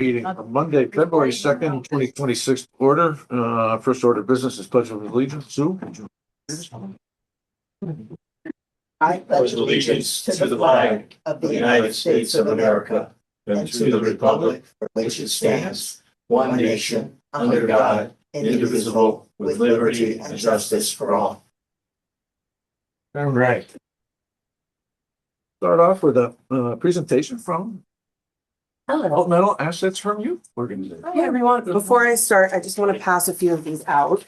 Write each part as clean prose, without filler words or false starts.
Meeting on Monday, February 2nd, 2026 order. First order of business is pledge of allegiance. Sue? I pledge allegiance to the flag of the United States of America and to the republic for which it stands, one nation, under God, indivisible, with liberty and justice for all. All right. Start off with a presentation from Developmental Assets from Youth Organization. Hi, everyone. Before I start, I just want to pass a few of these out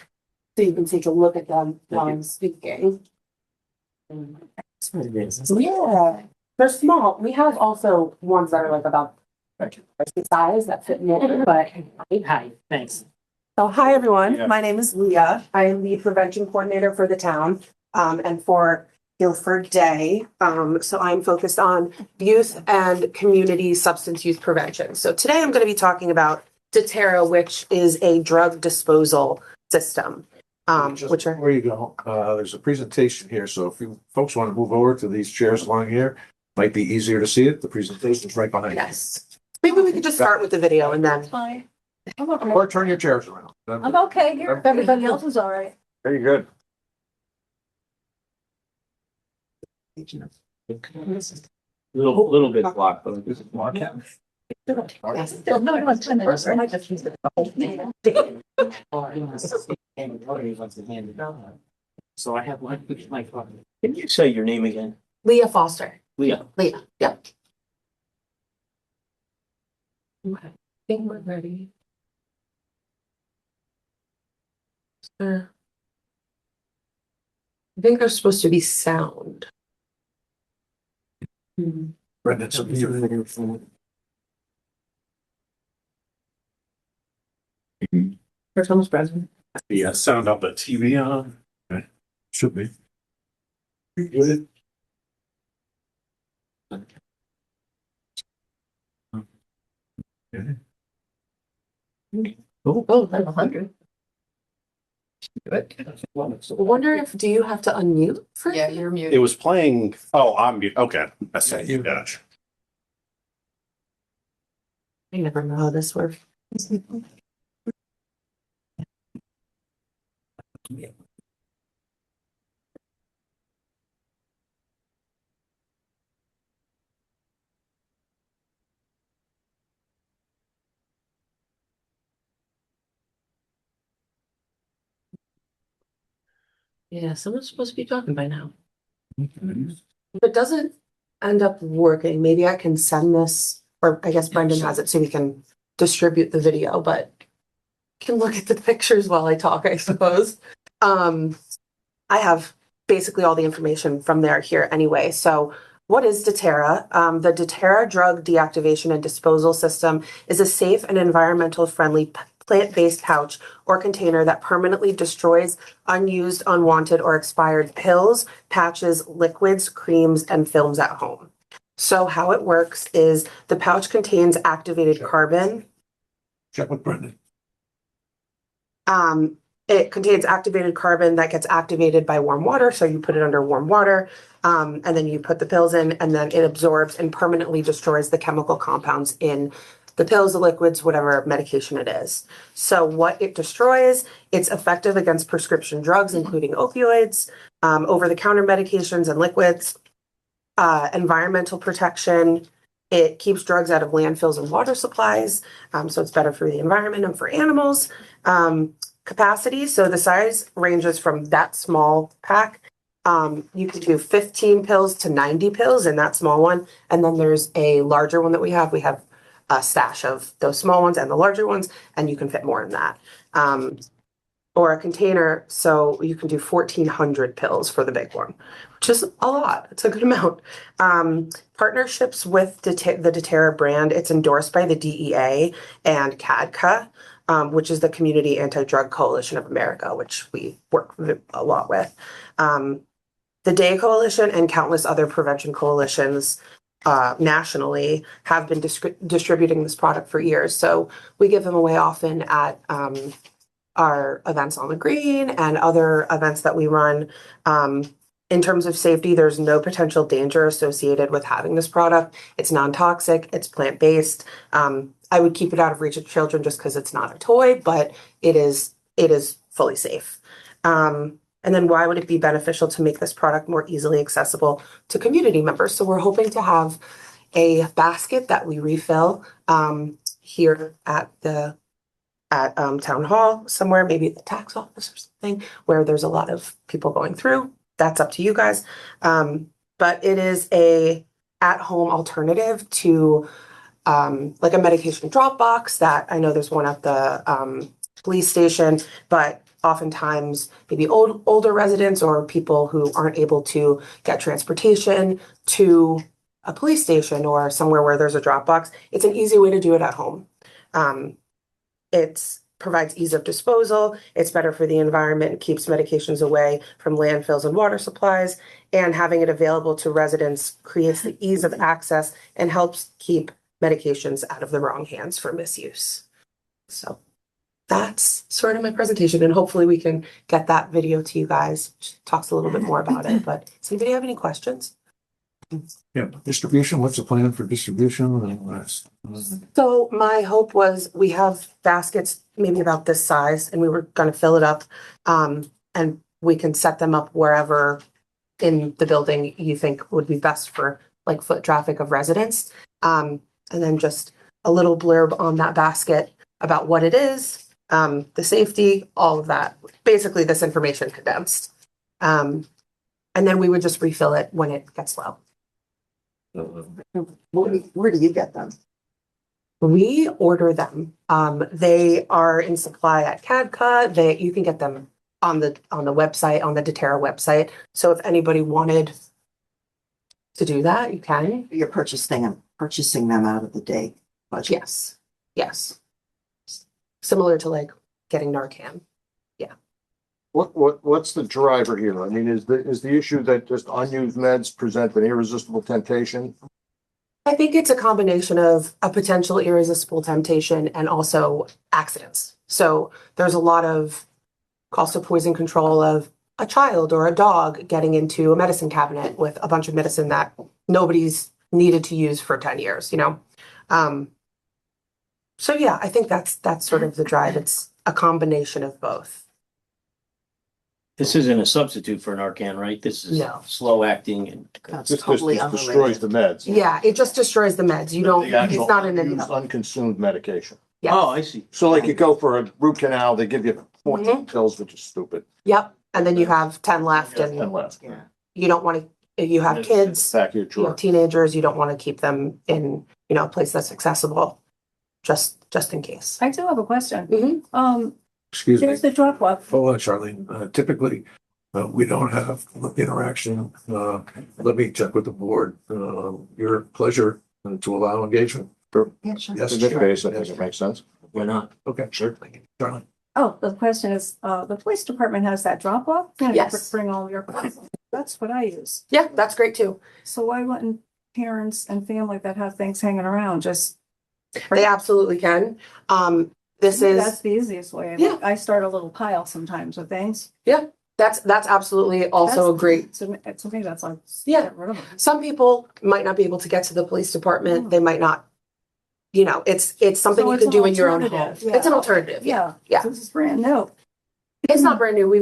so you can take a look at them while I'm speaking. Yeah, they're small. We have also ones that are like about size that fit more, but Hi, thanks. so hi, everyone. Yeah. My name is Leah. I am the prevention coordinator for the town and for Guilford Day. So I'm focused on youth and community substance use prevention. So today I'm going to be talking about doTERRA, which is a drug disposal system. Where you go, there's a presentation here, so if you folks want to move over to these chairs along here, might be easier to see it. The presentation is right behind you. Yes. Maybe we could just start with the video and then. Fine. Or turn your chairs around. I'm okay here. If everybody else is all right. Very good. Little bit blocked, but This is Mark. no, it's fine. I just used the whole thing. So I have one, my father. Can you say your name again? Leah Foster. Leah. Leah, yep. Okay, I think we're ready. I think there's supposed to be sound. Brendan, so First almost present. The sound on the TV on. Okay. Should be. Good. Okay. Oh, that's 100. I wonder if, do you have to unmute for? Yeah, you're It muted. was playing. Oh, I'm mute. Okay. That's it. you. Gotcha. I never know how this works. Yeah, someone's supposed to be talking by now. If it doesn't end up working, maybe I can send this, or I guess Brendan has it so we can distribute the video, but you can look at the pictures while I talk, I suppose. I have basically all the information from there here anyway. So what is doTERRA? The doTERRA drug deactivation and disposal system is a safe and environmental friendly plant-based pouch or container that permanently destroys unused, unwanted, or expired pills, patches, liquids, creams, and films at home. So how it works is the pouch contains activated carbon. Check with Brendan. It contains activated carbon that gets activated by warm water. So you put it under warm water, and then you put the pills in, and then it absorbs and permanently destroys the chemical compounds in the pills, the liquids, whatever medication it is. So what it destroys, it's effective against prescription drugs, including opioids, over-the-counter medications and liquids, environmental protection. It keeps drugs out of landfills and water supplies. So it's better for the environment and for animals. Capacity, so the size ranges from that small pack. You can do 15 pills to 90 pills in that small one. And then there's a larger one that we have. We have a stash of those small ones and the larger ones, and you can fit more in that. Or a container, so you can do 1,400 pills for the big one, which is a lot. It's a good amount. Partnerships with the doTERRA brand, it's endorsed by the DEA and CADCA, which is the Community Anti-Drug Coalition of America, which we work a lot with. The DAY Coalition and countless other prevention coalitions nationally have been distributing this product for years. So we give them away often at our events on the green and other events that we run. In terms of safety, there's no potential danger associated with having this product. It's non-toxic, it's plant-based, I would keep it out of reach of children just because it's not a toy, but it is fully safe. And then why would it be beneficial to make this product more easily accessible to community members? So we're hoping to have a basket that we refill here at town hall somewhere, maybe at the tax office or something, where there's a lot of people going through. That's up to you guys. But it is a at-home alternative to like a medication drop box that I know there's one at the police station, but oftentimes maybe older residents or people who aren't able to get transportation to a police station or somewhere where there's a drop box. It's an easy way to do it at home. It provides ease of disposal. It's better for the environment. It keeps medications away from landfills and water supplies. And having it available to residents creates the ease of access and helps keep medications out of the wrong hands for misuse. So that's sort of my presentation, and hopefully we can get that video to you guys. Talks a little bit more about it, but does anybody have any questions? Yeah, distribution, what's the plan for distribution? So my hope was we have baskets maybe about this size and we were going to fill it up, and we can set them up wherever in the building you think would be best for like foot traffic of residents. And then just a little blurb on that basket about what it is, the safety, all of that, basically this information condensed. And then we would just refill it when it gets low. Where do you get them? We order them. They are in supply at CADCA. You can get them on the website, on the doTERRA website. So if anybody wanted to do that, you can. You're purchasing them out of the day budget. Yes. Similar to like getting Narcan. What's the driver here? I mean, is the issue that just unused meds present an irresistible temptation? I think it's a combination of a potential irresistible temptation and also accidents. So there's a lot of also poison control of a child or a dog getting into a medicine cabinet with a bunch of medicine that nobody's needed to use for 10 years, you know? So yeah, I think that's sort of the drive. It's a combination of both. This isn't a substitute for Narcan, right? This is No. slow acting and That's This totally just destroys the meds. Yeah, it just destroys the meds. You don't, The actual it's not an unused, unconsumed medication. Yes. oh, I see. So like you go for a root canal, they give you 14 Mm-hmm. pills, which is stupid. Yep. And then you have 10 left And and left. Yeah. you don't want to, you have kids, Back of your you drawer. have teenagers, you don't want to keep them in, a place that's accessible, just in case. I do have a question. Mhm. Excuse me. There's the drop off. Hold on, Charlene. Typically, we don't have interaction. Let me check with the board. Your pleasure to allow engagement. Yeah, sure. Yes, In this sure. case, I Yes. think it makes sense. We're not. Okay, sure. Charlene. Oh, the question is, the police department has that drop off? Yes. Bring all your, that's what I use. Yeah, that's great too. So why wouldn't parents and family that have things hanging around just? They absolutely can. This That's is, the easiest way. Yeah. I start a little pile sometimes with things. that's absolutely also a great, To me, that's like. Yeah. get rid of them. some people might not be able to get to the police department. They might not, it's something So you it's can an do in your own home. alternative. It's an alternative. Yeah. Yeah. This is brand new. It's not brand new.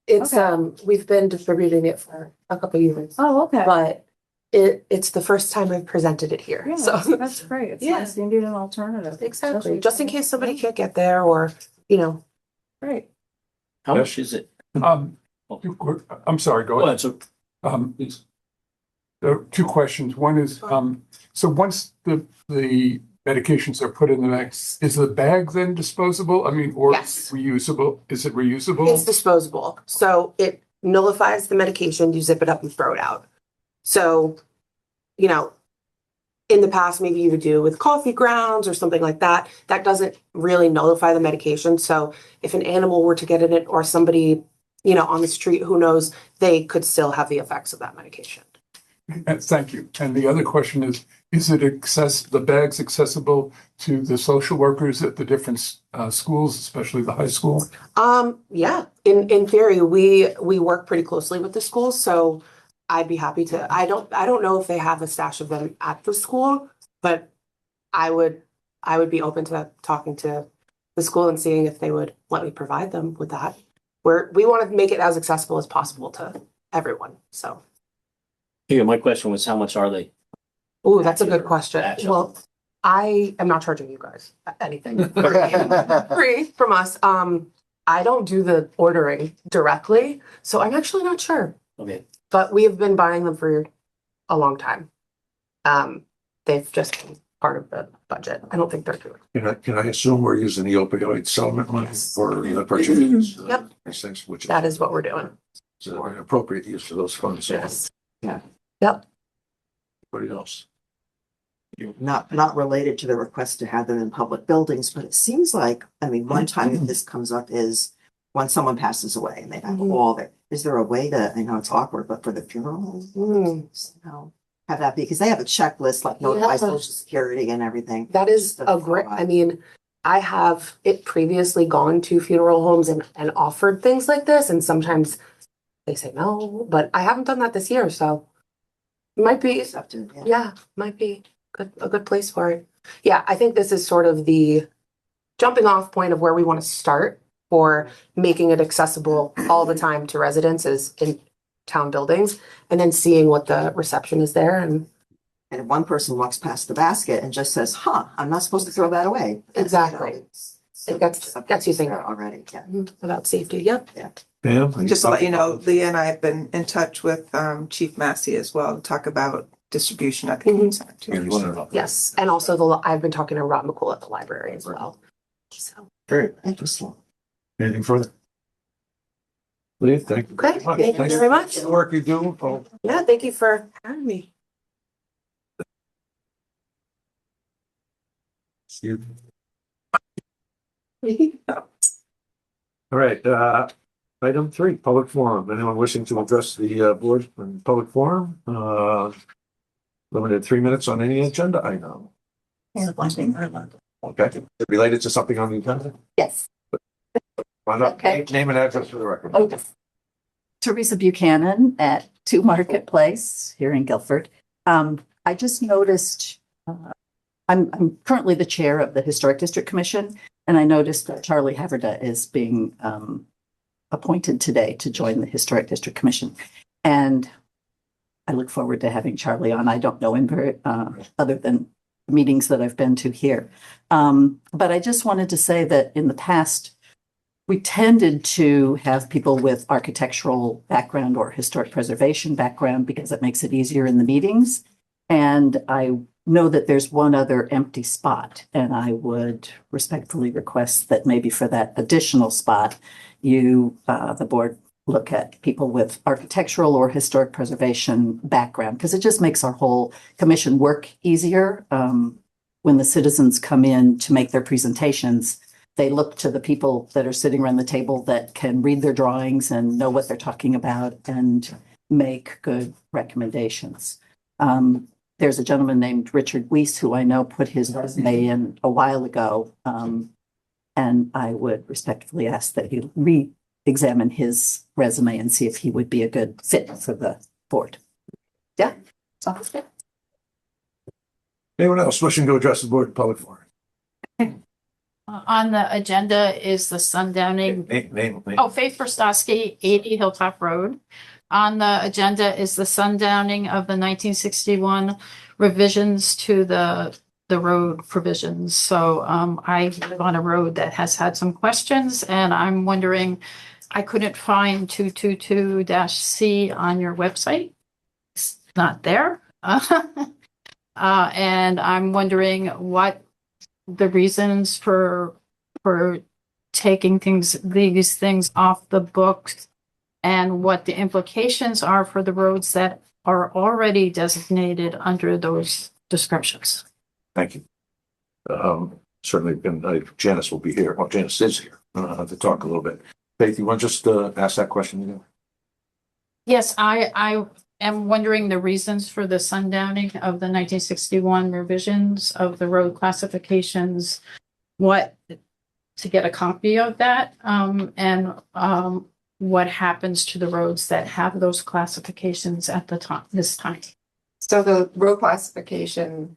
It's, Okay. we've been distributing it for a couple of years, Oh, okay. but it's the first time I've presented it here. Yeah, So that's great. It's Yeah. nice. You need an alternative. exactly, Especially- just in case somebody can't get there or, Great. How much is it? I'm sorry, go Well, ahead. it's a, There are two questions. One is, so once the medications are put in the bag, is the bag then disposable? I mean, or Yes. reusable? Is it reusable? it's disposable. So it nullifies the medication, you zip it up and throw it out. So, in the past, maybe you would do with coffee grounds or something like that. That doesn't really nullify the medication. So if an animal were to get in it or somebody, on the street, who knows, they could still have the effects of that medication. Thank you. And the other question is the bags accessible to the social workers at the different schools, especially the high school? Yeah, in theory, we work pretty closely with the schools, so I'd be happy to. I don't know if they have a stash of them at the school, but I would I would be open to talking to the school and seeing if they would let me provide them with that. We want to make it as accessible as possible to everyone, so. Yeah, my question was, how much are they? Oh, that's a good question. Actually. Well, I am not charging you guys anything. Free from us. I don't do the ordering directly, so I'm actually not sure. Okay. But we have been buying them for a long time. They've just been part of the budget. I don't think they're doing. Can I assume we're using the opioid settlement money for the purchase? Yep. These things, which That is what we're doing. is an appropriate use for those funds. Yes. Yeah. Yep. Anybody else? Not related to the request to have them in public buildings, but it seems like, I mean, one time this comes up is when someone passes away and they have Mhm. all their, is there a way to, I know it's awkward, but for the funeral, have that be, because they have a checklist like notify Yeah. social security and everything. That is Just a a great, thought. I mean, I have it previously gone to funeral homes and offered things like this, and sometimes they say no, but I haven't done that this year, so it might be, Accepted, yeah. yeah, might be a good place for it. Yeah, I think this is sort of the jumping off point of where we want to start for making it accessible all the time to residents is in town buildings, and then seeing what the reception is there. And And if one person walks past the basket and just says, huh, I'm not supposed to throw that away. Exactly. It gets you thinking. Already, yeah. about safety, yep. Pam? Just to let you know, Leah and I have been in touch with Chief Massey as well to talk about distribution at the community center too. Yes, and also I've been talking to Rob McCool at the library as well. So, Great. Interesting. Anything further? Leah, thank you. okay, thank you very much. The work you do. Oh, Yeah, thank you for having me. you. All right, item 3, public forum. Anyone wishing to address the board in public forum? Limited 3 minutes on any agenda item. Okay, related to something on the agenda? Yes. Why not? Okay. Name and address for the record. Okay. Teresa Buchanan at 2 Marketplace here in Guilford. I just noticed, I'm currently the chair of the Historic District Commission, and I noticed that Charlie Haverda is being appointed today to join the Historic District Commission. And I look forward to having Charlie on. I don't know him very, other than meetings that I've been to here. But I just wanted to say that in the past, we tended to have people with architectural background or historic preservation background because it makes it easier in the meetings. And I know that there's one other empty spot, and I would respectfully request that maybe for that additional spot, you, the board, look at people with architectural or historic preservation background, because it just makes our whole commission work easier. When the citizens come in to make their presentations, they look to the people that are sitting around the table that can read their drawings and know what they're talking about and make good recommendations. There's a gentleman named Richard Weiss who I know put his resume in a while ago. And I would respectfully ask that you re-examine his resume and see if he would be a good fit for the board. Yeah. Sounds good. Anyone else wishing to address the board in public forum? On the agenda is the sundowning. Name. Oh, Faith Verstowski, 80 Hilltop Road. On the agenda is the sundowning of the 1961 revisions to the road provisions. So I live on a road that has had some questions, and I'm wondering, I couldn't find 222-C on your website. It's not there. And I'm wondering what the reasons for taking these things off the books, and what the implications are for the roads that are already designated under those descriptions. Thank you. Certainly, and Janice will be here. Well, Janice is here to talk a little bit. Faith, you want to just ask that question again? Yes, I am wondering the reasons for the sundowning of the 1961 revisions of the road classifications, what to get a copy of that, and what happens to the roads that have those classifications at the time, this time. So the road classification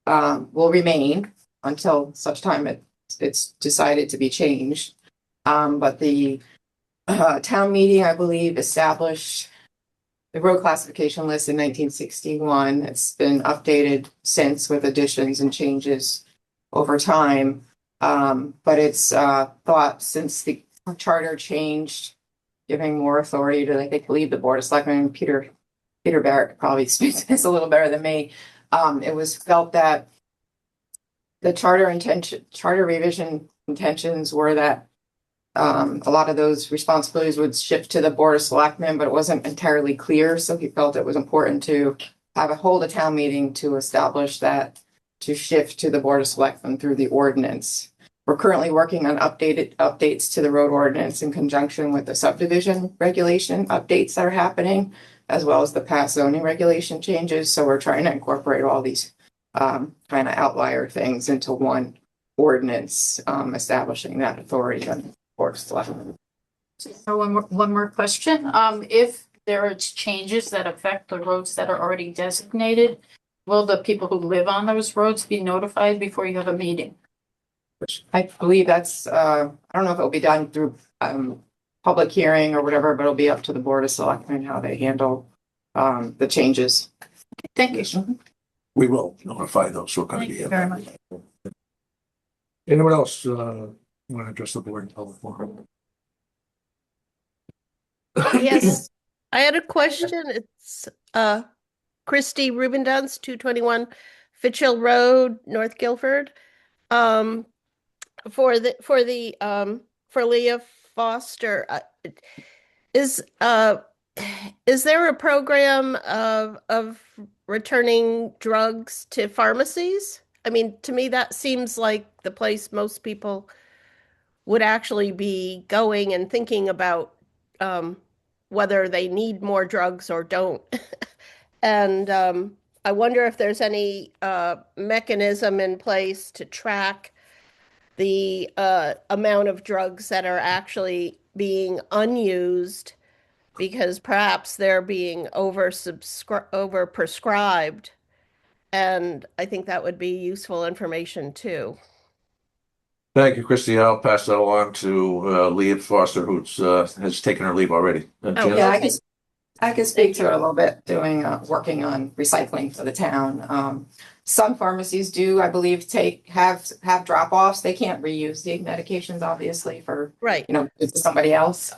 will remain. until such time it's decided to be changed. But the town meeting, I believe, established the road classification list in 1961. It's been updated since with additions and changes over time. But it's thought since the charter changed, giving more authority to, I believe, the Board of Selectmen, Peter Barrett could probably speak to this a little better than me. It was felt that the charter revision intentions were that a lot of those responsibilities would shift to the Board of Selectmen, but it wasn't entirely clear. So he felt it was important to hold a town meeting to establish that, to shift to the Board of Selectmen through the ordinance. We're currently working on updates to the road ordinance in conjunction with the subdivision regulation updates that are happening, as well as the past zoning regulation changes. So we're trying to incorporate all these kind of outlier things into one ordinance, establishing that authority on the Board of Selectmen. So one more question. If there are changes that affect the roads that are already designated, will the people who live on those roads be notified before you have a meeting? Which I believe that's, I don't know if it'll be done through public hearing or whatever, but it'll be up to the Board of Selectmen how they handle the changes. Thank you. We will notify those who are going to Thank be you in. very much. Anyone else want to address the board in public forum? Yes, I had a question. It's Christy Rubendance, 221 Fitchhill Road, North Guilford. For Leah Foster, is there a program of returning drugs to pharmacies? I mean, to me, that seems like the place most people would actually be going and thinking about whether they need more drugs or don't. And I wonder if there's any mechanism in place to track the amount of drugs that are actually being unused because perhaps they're being overprescribed. And I think that would be useful information too. Thank you, Christy. I'll pass that along to Leah Foster, who's has taken her leave already. Jen? Yeah, I can speak to it a little bit, working on recycling for the town. Some pharmacies do, I believe, have drop-offs. They can't reuse the medications, obviously, for Right. it's somebody else.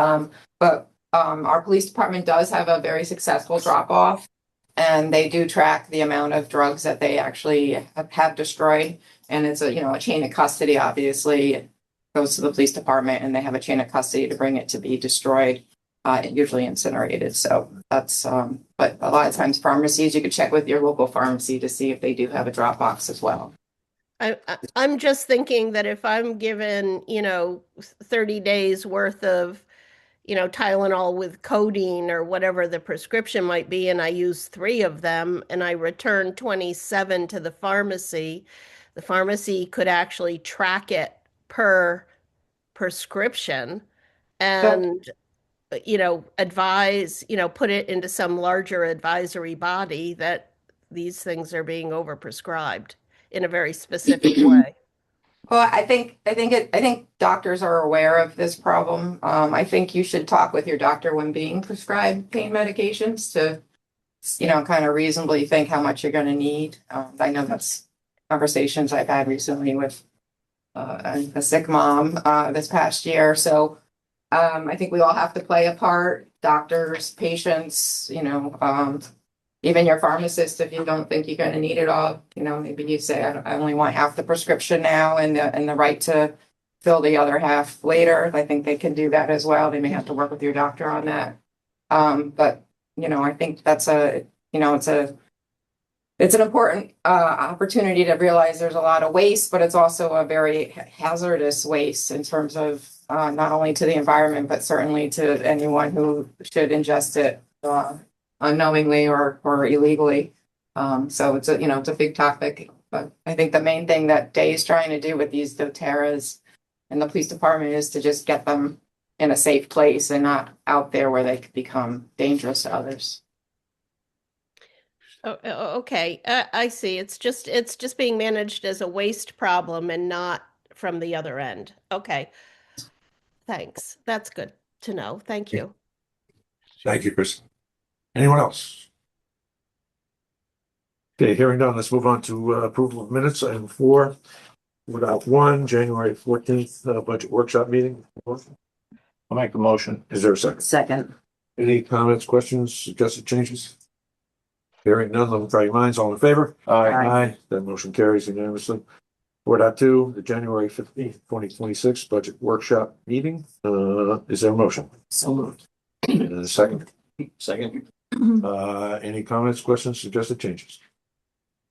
But our police department does have a very successful drop-off, and they do track the amount of drugs that they actually have destroyed. And it's a chain of custody, obviously. It goes to the police department, and they have a chain of custody to bring it to be destroyed. Usually incinerated. So that's, but a lot of times pharmacies, you could check with your local pharmacy to see if they do have a drop box as well. I'm just thinking that if I'm given, 30 days worth of, Tylenol with codeine or whatever the prescription might be, and I use 3 of them and I return 27 to the pharmacy could actually track it per prescription and advise, put it into some larger advisory body that these things are being overprescribed in a very specific way. Well, I think doctors are aware of this problem. I think you should talk with your doctor when being prescribed pain medications to, kind of reasonably think how much you're going to need. I know that's conversations I've had recently with a sick mom this past year. So I think we all have to play a part, doctors, patients, even your pharmacist, if you don't think you're going to need it all, maybe you say, I only want half the prescription now and the right to fill the other half later. I think they can do that as well. They may have to work with your doctor on that. But, I think that's it's an important opportunity to realize there's a lot of waste, but it's also a very hazardous waste in terms of not only to the environment, but certainly to anyone who should ingest it unknowingly or illegally. So it's a big topic. But I think the main thing that Day is trying to do with these doTERRAs and the police department is to just get them in a safe place and not out there where they could become dangerous to others. Okay, I see. It's just being managed as a waste problem and not from the other end. Okay, thanks. That's good to know. Thank you. Thank you, Chris. Anyone else? Okay, hearing none, let's move on to approval of minutes. Item 4, without 1, January 14th, budget workshop meeting. I'll make the motion. Is there a second? Second. Any comments, questions, suggested changes? Hearing none, let me try your minds. All in favor? Aye. Aye. That motion carries unanimously. 4.2, the January 15th, 2026 budget workshop meeting. Is there a motion? So moved. And a second. Second. Any comments, questions, suggested changes?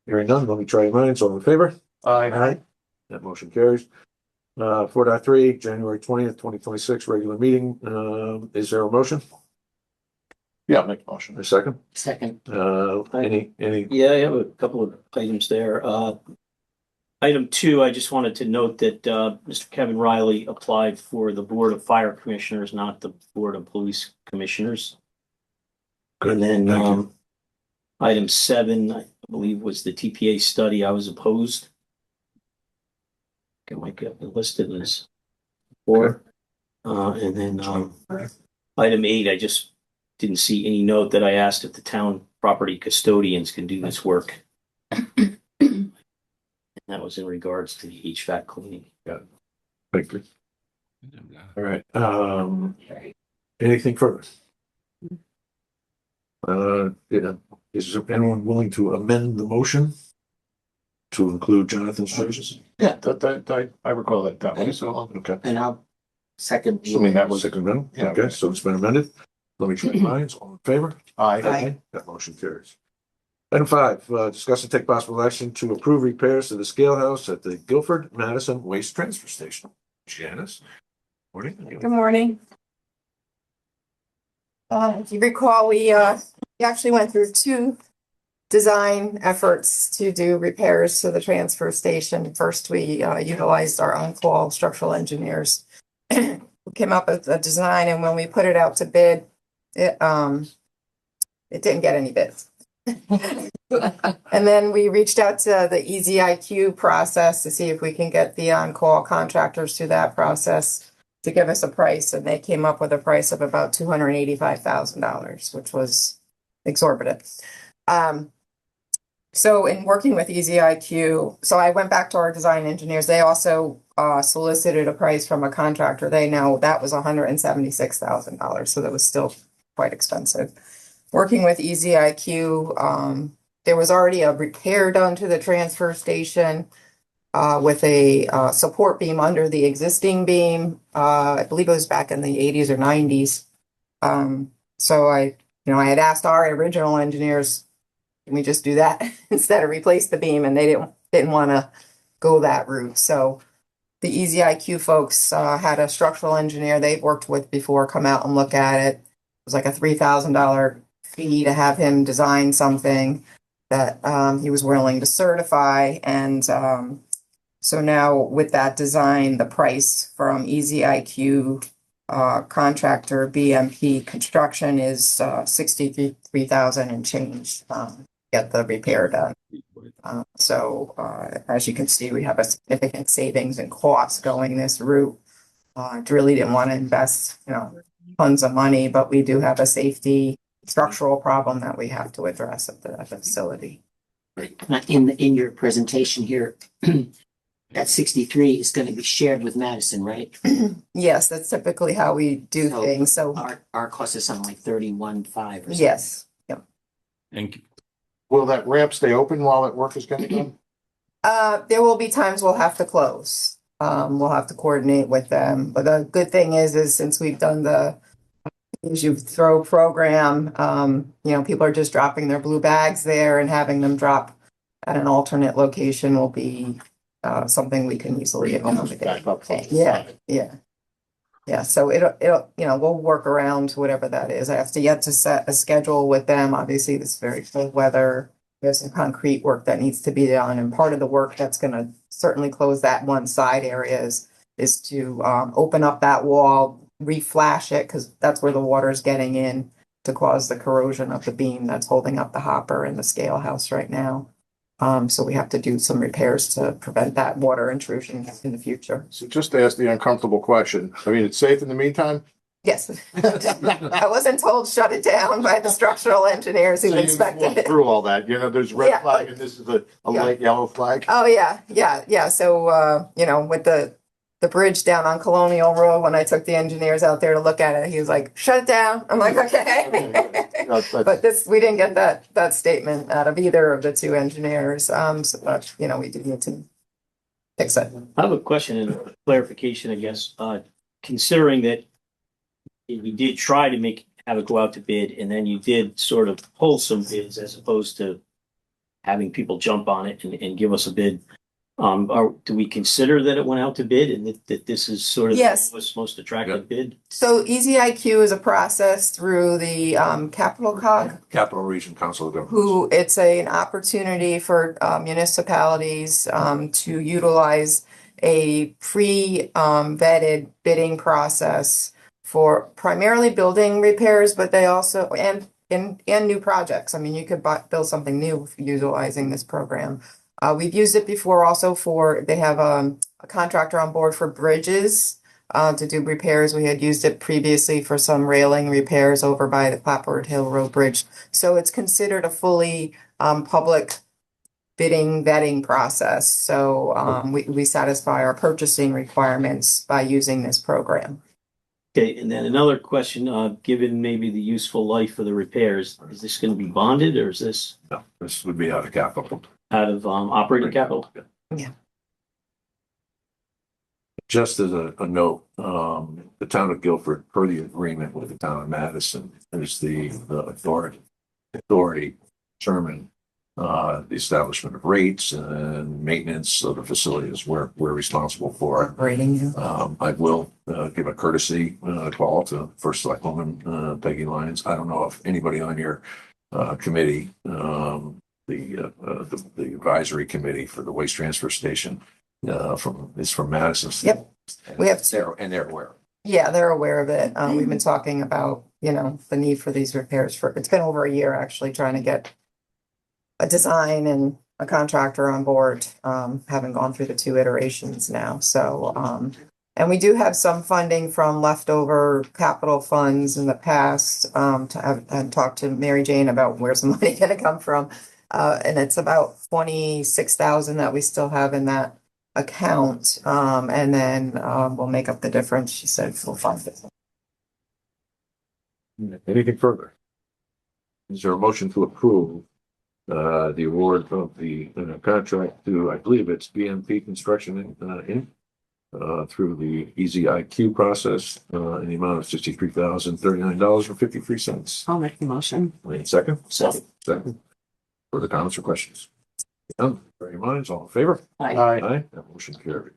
Hearing none, let me try your minds. All in favor? Aye. That motion carries. 4.3, January 20th, 2026 regular meeting. Is there a motion? Yeah, I'll make the motion. A second? Second. Any, Yeah, I have a couple of items there. Item 2, I just wanted to note that Mr. Kevin Riley applied for the Board of Fire Commissioners, not the Board of Police Commissioners. Good, And then thank you. item 7, I believe, was the TPA study. I was opposed. It might get listed as 4. And then item 8, I just didn't see any note that I asked if the town property custodians can do this work. That was in regards to the HVAC cleaning. Thank you. All right. Anything further? Yeah. Is anyone willing to amend the motion to include Jonathan's changes? Yeah, I recall that way, so. Okay. And I'll second. Assuming that was. Second amendment? Yeah. Okay, so it's been amended. Let me try your minds. All in favor? Aye. That motion carries. Item 5, discuss and take possible action to approve repairs to the scale house at the Guilford Madison Waste Transfer Station. Janice? Morning. Good morning. If you recall, we actually went through 2 design efforts to do repairs to the transfer station. First, we utilized our on-call structural engineers. We came up with a design, and when we put it out to bid, it didn't get any bids. And then we reached out to the EasyIQ process to see if we can get the on-call contractors through that process to give us a price, and they came up with a price of about $285,000, which was exorbitant. So in working with EasyIQ, so I went back to our design engineers. They also solicited a price from a contractor. They know that was $176,000, so that was still quite expensive. Working with EasyIQ, there was already a repair done to the transfer station with a support beam under the existing beam. I believe it was back in the 80s or 90s. So I had asked our original engineers, can we just do that instead of replace the beam? And they didn't want to go that route. So the EasyIQ folks had a structural engineer they've worked with before come out and look at it. It was like a $3,000 fee to have him design something that he was willing to certify. And so now with that design, the price from EasyIQ contractor BMP Construction is $63,000 and change get the repair done. So as you can see, we have a significant savings in costs going this route. Really didn't want to invest, tons of money, but we do have a safety structural problem that we have to address at the facility. In your presentation here, that 63 is going to be shared with Madison, right? Yes, that's typically how we do So things. So our cost is something like 31.5 or something. yes, yeah. And Will that ramp stay open while that work is getting done? There will be times we'll have to close. We'll have to coordinate with them. But the good thing is since we've done the as you throw program, people are just dropping their blue bags there, and having them drop at an alternate location will be something we can easily accommodate. Back up from the Yeah, side. yeah. So it'll we'll work around whatever that is. I have to yet to set a schedule with them. Obviously, this very cold weather. There's some concrete work that needs to be done, and part of the work that's going to certainly close that one side area is to open up that wall, reflash it, because that's where the water is getting in, to cause the corrosion of the beam that's holding up the hopper in the scale house right now. So we have to do some repairs to prevent that water intrusion in the future. So just to ask the uncomfortable question, I mean, it's safe in the meantime? Yes. I wasn't told shut it down by the structural engineers who So you inspected walked it. through all that, there's red Yeah. flag and this is a Yeah. light yellow flag. Oh, yeah. So, with the bridge down on Colonial Road, when I took the engineers out there to look at it, he was like, shut it down. I'm like, okay. But we didn't get that statement out of either of the two engineers. But, we do need to fix it. I have a question and a clarification, I guess. Considering that you did try to have it go out to bid, and then you did sort of pull some bids as opposed to having people jump on it and give us a bid. Do we consider that it went out to bid and that this is sort of Yes. the most attractive bid? So EasyIQ is a process through the Capital Cog, Capital Region Council of Governments. who it's an opportunity for municipalities to utilize a pre-vetted bidding process for primarily building repairs, but they also and new projects. I mean, you could build something new utilizing this program. We've used it before also they have a contractor on board for bridges to do repairs. We had used it previously for some railing repairs over by the Clapboard Hill Road Bridge. So it's considered a fully public bidding vetting process. So we satisfy our purchasing requirements by using this program. Okay, and then another question, given maybe the useful life of the repairs, is this going to be bonded or is this No, this would be out of capital. out of operating capital? Yeah. Just as a note, the town of Guilford, per the agreement with the town of Madison, is the authority to determine the establishment of rates and maintenance of the facilities. We're responsible for it. Rating you. I will give a courtesy call to First Selectwoman Peggy Lyons. I don't know if anybody on your committee, the advisory committee for the waste transfer station, from Madison. Yep. We have they're aware. Yeah, they're aware of it. We've been talking about, the need for these repairs it's been over a year actually trying to get a design and a contractor on board, having gone through the 2 iterations now. So, and we do have some funding from leftover capital funds in the past, and talked to Mary Jane about where's the money going to come from. And it's about 26,000 that we still have in that account. And then, we'll make up the difference. She said we'll fund it. Anything further? Is there a motion to approve the award of the contract to, I believe it's BMP Construction Inc. Through the Easy IQ process in the amount of $63,039.53. I'll make the motion. Wait a second. Second. Further comments or questions? None. Bear your minds, all in favor? Aye. Aye. That motion carried.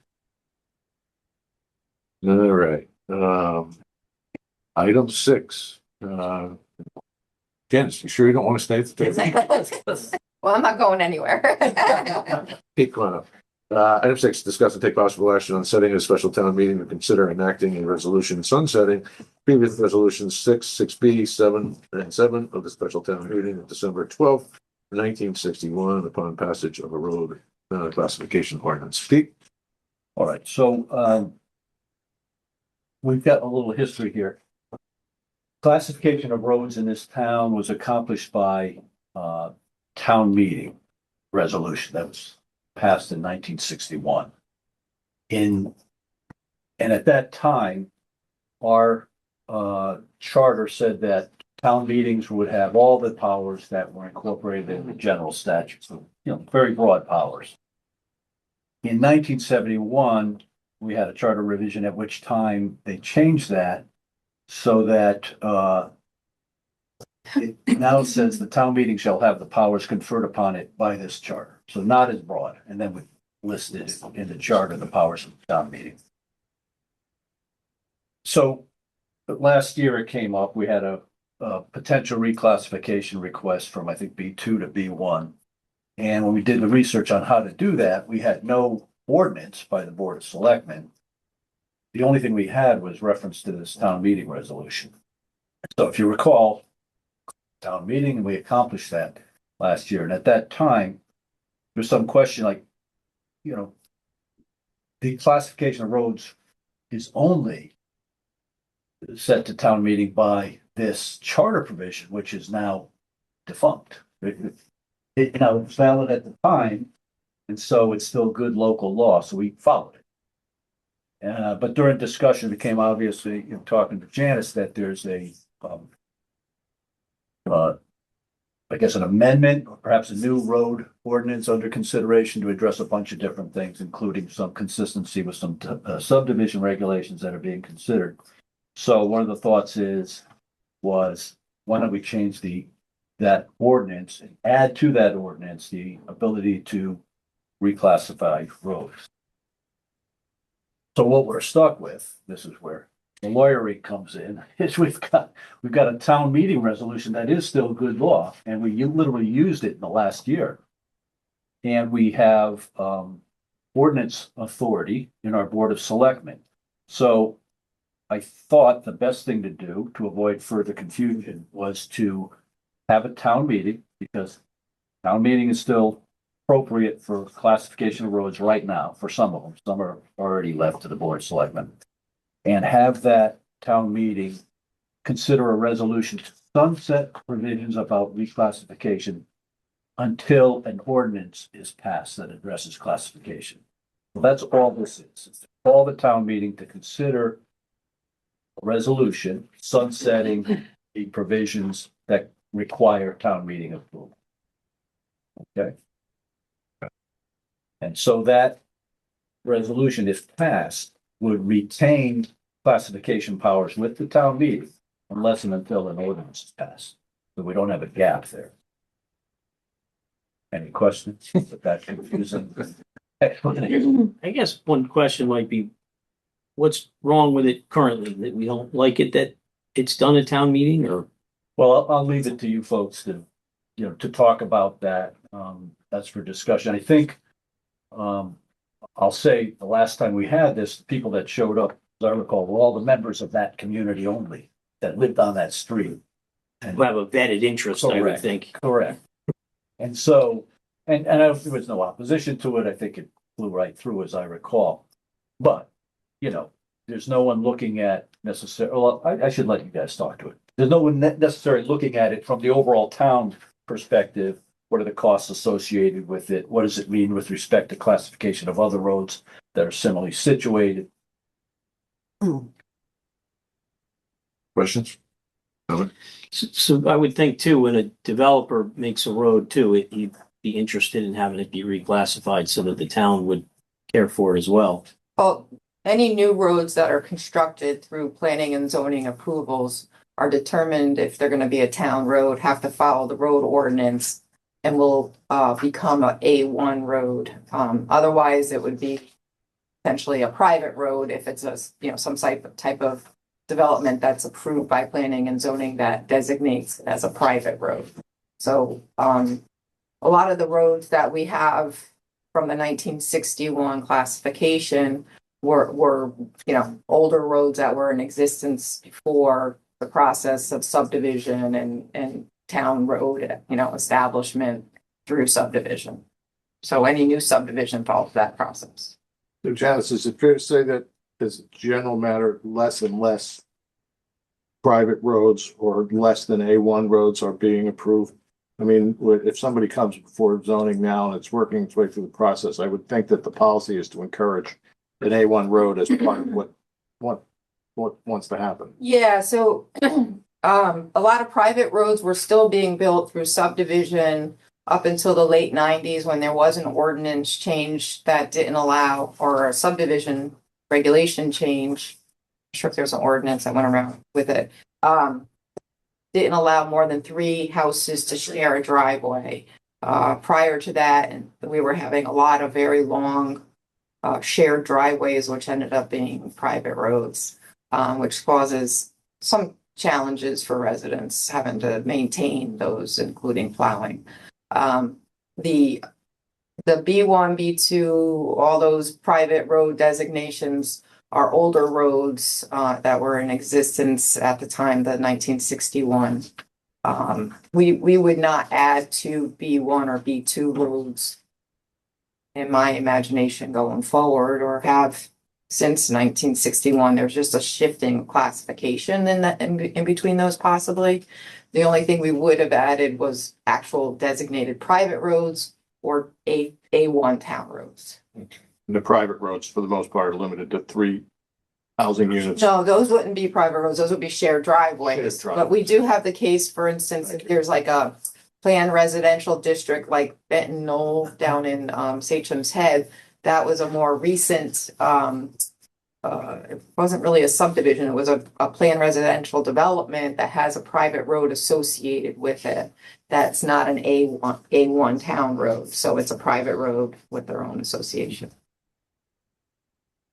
All right. Item 6. Janice, you sure you don't want to stay at the table? Well, I'm not going anywhere. Keep going up. Item 6, discuss and take possible action on setting a special town meeting to consider enacting a resolution sunsetting previous resolutions 6, 6B, 7, and 7 of the special town meeting of December 12th, 1961, upon passage of a road classification ordinance. Pete? All right, so we've got a little history here. Classification of roads in this town was accomplished by town meeting resolution that was passed in 1961. And at that time, our charter said that town meetings would have all the powers that were incorporated in the general statutes, very broad powers. In 1971, we had a charter revision at which time they changed that so that it now says the town meeting shall have the powers conferred upon it by this charter. So not as broad. And then we listed in the charter the powers of the town meeting. So last year it came up, we had a potential reclassification request from, I think, B2 to B1. And when we did the research on how to do that, we had no ordinance by the Board of Selectmen. The only thing we had was reference to this town meeting resolution. So if you recall, town meeting, and we accomplished that last year. And at that time, there's some question like, you know, the classification of roads is only set to town meeting by this charter provision, which is now defunct. It was valid at the time, and so it's still good local law, so we followed it. But during discussion, it became obviously, talking to Janice, that there's I guess an amendment, or perhaps a new road ordinance under consideration to address a bunch of different things, including some consistency with some subdivision regulations that are being considered. So one of the thoughts was, why don't we change that ordinance and add to that ordinance the ability to reclassify roads? So what we're stuck with, this is where the lawyery comes in, is we've got a town meeting resolution that is still good law, and we literally used it in the last year. And we have ordinance authority in our Board of Selectmen. So I thought the best thing to do to avoid further confusion was to have a town meeting, because town meeting is still appropriate for classification of roads right now for some of them. Some are already left to the Board of Selectmen. And have that town meeting consider a resolution to sunset provisions about reclassification until an ordinance is passed that addresses classification. So that's all this is. It's call the town meeting to consider a resolution sunsetting the provisions that require town meeting approval. Okay. And so that resolution, if passed, would retain classification powers with the town meeting unless and until an ordinance is passed. So we don't have a gap there. Any questions? With that confusing explanation. I guess one question might be, what's wrong with it currently? That we don't like it, that it's done at town meeting, or? Well, I'll leave it to you folks to, to talk about that. That's for discussion. I think, I'll say the last time we had this, the people that showed up, as I recall, were all the members of that community only that lived on that street. And Who have a vetted interest, I would Correct. think. correct. And so, and there was no opposition to it. I think it flew right through, as I recall. But, there's no one looking at necessarily, well, I should let you guys talk to it. There's no one necessarily looking at it from the overall town perspective. What are the costs associated with it? What does it mean with respect to classification of other roads that are similarly situated? Questions? So I would think too, when a developer makes a road too, he'd be interested in having it be reclassified so that the town would care for it as well. Well, any new roads that are constructed through planning and zoning approvals are determined if they're gonna be a town road, have to follow the road ordinance and will become a A1 road. Otherwise, it would be potentially a private road if it's some type of development that's approved by planning and zoning that designates it as a private road. So a lot of the roads that we have from the 1961 classification were older roads that were in existence before the process of subdivision and town road, establishment through subdivision. So any new subdivision follows that process. So Janice, is it fair to say that as a general matter, less and less private roads or less than A1 roads are being approved? I mean, if somebody comes before zoning now and it's working its way through the process, I would think that the policy is to encourage an A1 road as part of what wants to happen. Yeah, so a lot of private roads were still being built through subdivision up until the late 90s when there was an ordinance change that didn't allow, or a subdivision regulation change. I'm sure if there's an ordinance that went around with it. Didn't allow more than 3 houses to share a driveway. Prior to that, we were having a lot of very long shared driveways, which ended up being private roads, which causes some challenges for residents having to maintain those, including plowing. The B1, B2, all those private road designations are older roads that were in existence at the time, the 1961 We would not add to B1 or B2 roads in my imagination going forward, or have since 1961. There's just a shifting of classification in between those possibly. The only thing we would have added was actual designated private roads or A1 town roads. The private roads, for the most part, are limited to 3 housing units. No, those wouldn't be private roads, those would be shared driveways. Shared But we do have the case, for instance, if there's like a planned residential district like Benton Knoll down in Sachem's Head, that was a more recent, it wasn't really a subdivision, it was a planned residential development that has a private road associated with it. That's not an A1 town road, so it's a private road with their own association.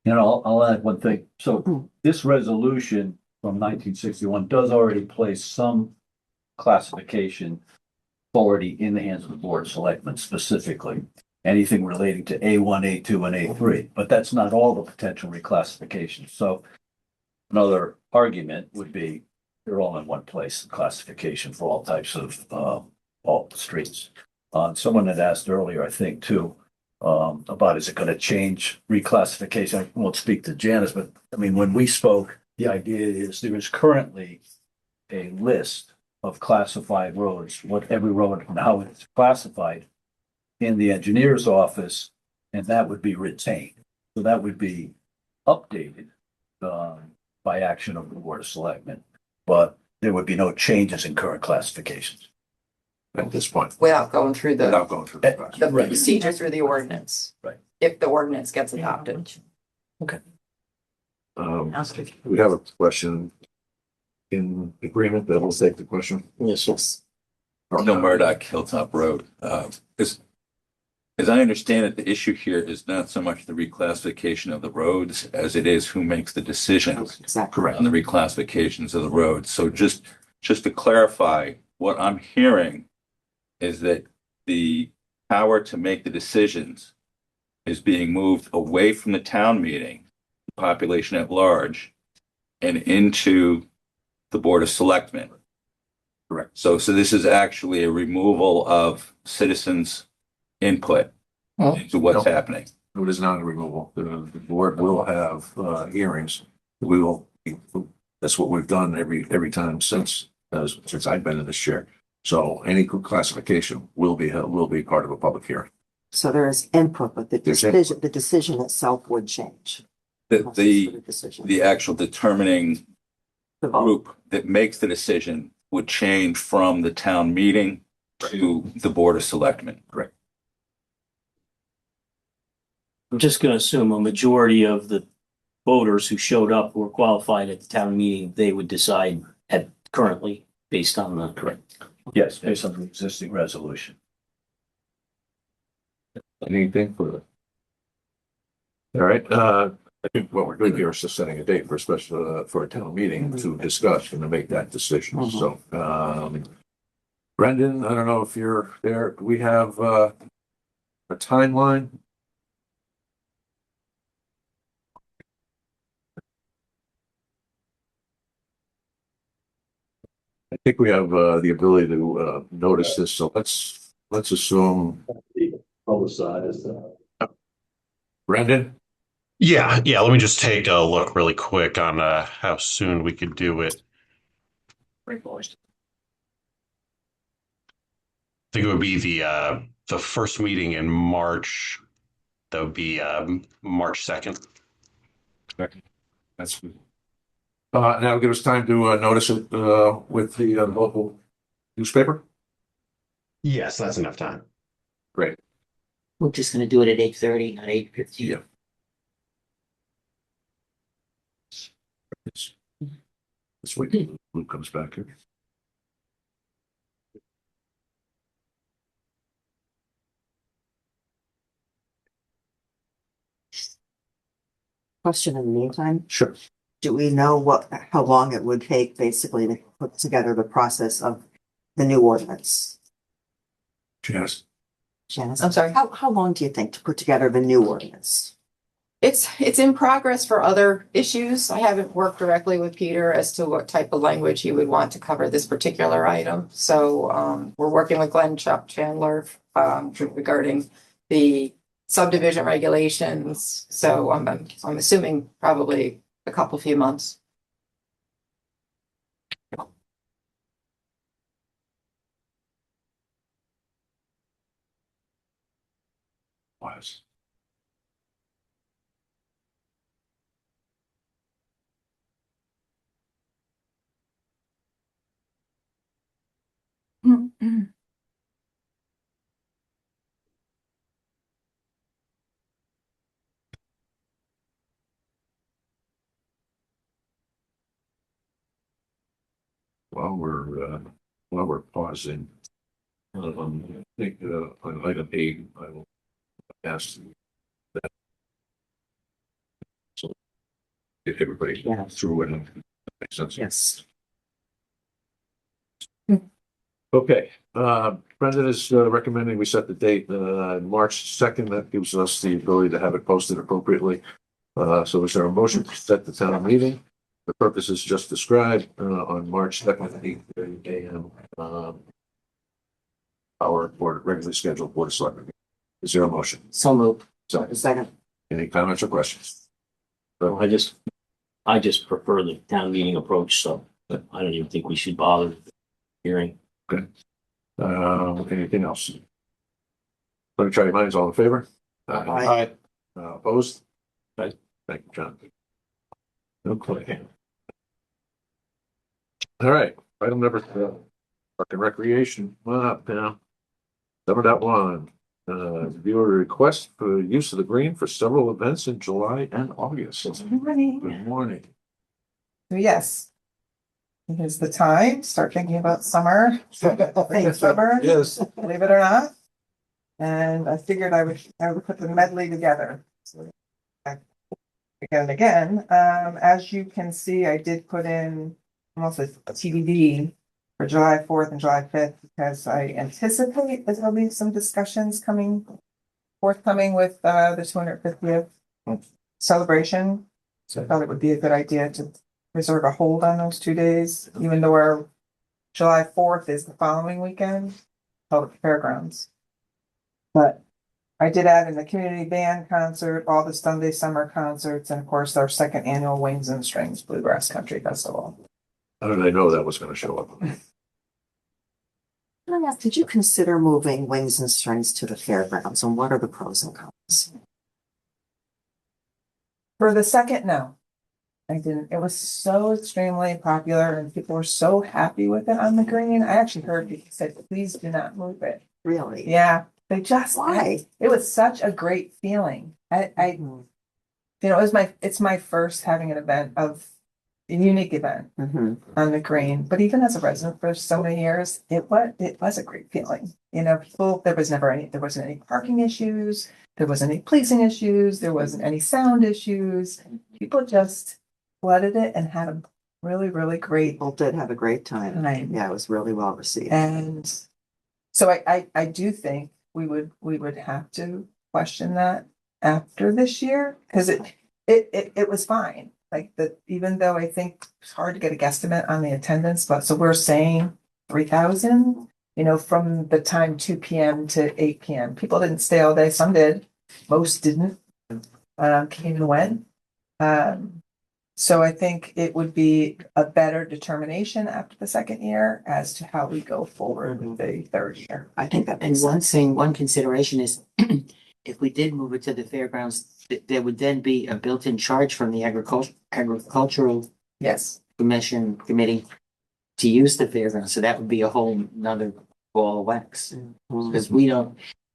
You know, I'll add one thing. So this resolution from 1961 does already place some classification authority in the hands of the Board of Selectmen, specifically anything relating to A1, A2, and A3, but that's not all the potential reclassifications. So another argument would be they're all in one place, classification for all types of all streets. Someone had asked earlier, I think, too, about is it going to change reclassification? I won't speak to Janice, but I mean, when we spoke, the idea is there is currently a list of classified roads, what every road and how it's classified in the engineer's office, and that would be retained. So that would be updated by action of the Board of Selectmen, but there would be no changes in current classifications At this point, Without going through without going through the process. the procedure through the ordinance. Right. If the ordinance gets adopted. We have a question in agreement that will take the question. Yes. No Murdoch Hilltop Road. As I understand it, the issue here is not so much the reclassification of the roads as it is who makes the decisions Exactly. on the reclassifications of the roads. So just to clarify, what I'm hearing is that the power to make the decisions is being moved away from the town meeting, the population at large, and into the Board of Selectmen. Correct. So this is actually a removal of citizens' input into what's No. happening. It is not a removal. The board will have hearings. We will, that's what we've done every time since I've been in this chair. So any classification will be part of a public hearing. So there is input, but the There's decision itself would change. The actual determining The vote. group that makes the decision would change from the town meeting to the Board of Selectmen. Correct. I'm just going to assume a majority of the voters who showed up who were qualified at the town meeting, they would decide currently based on the correct. Yes, based on the existing resolution. Anything further? All right, I think what we're doing here is just setting a date for a special, for a town meeting to discuss and to make that decision. So, Brendan, I don't know if you're there. Do we have a timeline? I think we have the ability to notice this, so let's assume. Brendan? Yeah, let me just take a look really quick on how soon we could do it. I think it would be the first meeting in March. That would be March 2nd. That's good. And that'll give us time to notice it with the local newspaper. Yes, that's enough time. Great. We're just gonna do it at 8:30, not 8:15. Yeah. Let's wait till Luke comes back here. Question in the meantime, Sure. do we know how long it would take basically to put together the process of the new ordinance? Janice. Janice? I'm sorry? How long do you think to put together the new ordinance? It's in progress for other issues. I haven't worked directly with Peter as to what type of language he would want to cover this particular item. So we're working with Glenn Chandler regarding the subdivision regulations. So I'm assuming probably a few months. Was. While we're pausing, I think, on item 8, I will ask that. So if everybody through it, makes sense. Yes. Okay, Brendan is recommending we set the date, March 2nd. That gives us the ability to have it posted appropriately. So is there a motion to set the town meeting? The purpose is just described, on March 2nd at 8:30 a.m. Our board, regularly scheduled board of selectmen meeting. Is there a motion? So moved. Second. Any comments or questions? I just prefer the town meeting approach, so I don't even think we should bother hearing. Anything else? Let me try your minds. All in favor? Aye. Opposed? Thank you, John. Okay. All right, item number 12, Park and Recreation, come on up now. 7.1, viewer request for use of the green for several events in July and August. Good morning. Good morning. Yes. It is the time, start thinking about summer, late summer, Yes. believe it or not. And I figured I would put the medley together. So, again and again, as you can see, I did put in almost a TBD for July 4th and July 5th, because I anticipate there'll be some discussions forthcoming with the 250th celebration. So I thought it would be a good idea to reserve a hold on those 2 days, even though our July 4th is the following weekend, held at the fairgrounds. But I did add in the community band concert, all the Sunday summer concerts, and of course our second annual Wings and Strings Bluegrass Country Festival. How did I know that was going to show up? Can I ask, did you consider moving Wings and Strings to the fairgrounds, and what are the pros and cons? For the second, no. I didn't. It was so extremely popular and people were so happy with it on the green. I actually heard people say, please do not move it. Really? Yeah, they just, Why? it was such a great feeling. It's my first having an event of a unique event on the green, but even as a resident for so many years, it was a great feeling. There wasn't any parking issues, there wasn't any policing issues, there wasn't any sound issues. People just flooded it and had a really, really great. People did have a great time. Yeah, it was really well received. And so I do think we would have to question that after this year, because it was fine. Like even though I think it's hard to get a guesstimate on the attendance, but so we're saying 3,000, from the time 2 p.m. to 8 p.m. People didn't stay all day. Some did, most didn't, came and went. So I think it would be a better determination after the second year as to how we go forward with the third year. I think that, and one consideration is if we did move it to the fairgrounds, there would then be a built-in charge from the agricultural committee to use the fairgrounds. So that would be a whole nother ball of wax. Because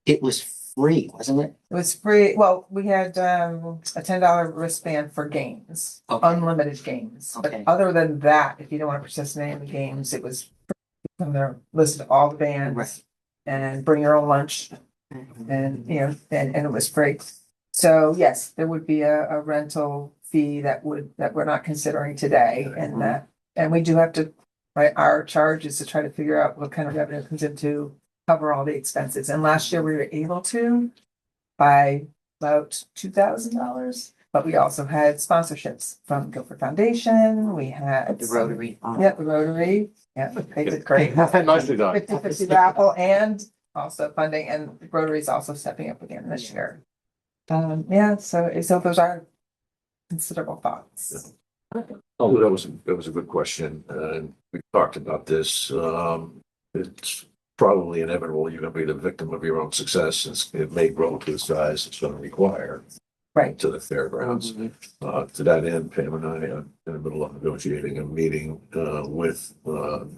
it was free, wasn't it? It was free. Well, we had a $10 wristband for games, unlimited games. But other than that, if you don't want to participate in the games, it was from their list of all the bands and bring your own lunch. And and it was free. So yes, there would be a rental fee that we're not considering today, and we do have to, right? Our charge is to try to figure out what kind of revenue comes in to cover all the expenses. And last year we were able to by about $2,000. But we also had sponsorships from Guilford Foundation. We had The Rotary. Yeah, the Rotary. Yeah, they did great. Nicely done. 50/50 raffle and also funding, and Rotary's also stepping up again this year. Yeah, so those are considerable thoughts. Oh, that was a good question. We talked about this. It's probably inevitable. You're gonna be the victim of your own success. It may grow to the size it's gonna require. Right. To the fairgrounds. To that end, Pam and I are in the middle of negotiating a meeting with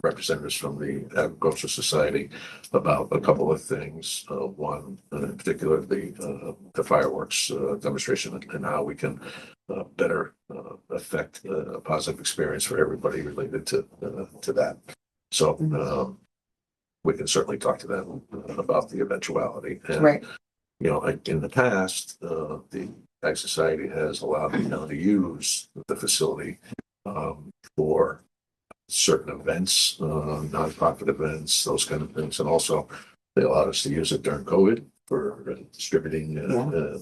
representatives from the Agricultural Society about a couple of things. One, in particular, the fireworks demonstration and how we can better affect a positive experience for everybody related to that. So we can certainly talk to them about the eventuality. And, Right. you know, like in the past, the Ag Society has allowed the town to use the facility for certain events, nonprofit events, those kind of things. And also they allowed us to use it during COVID for distributing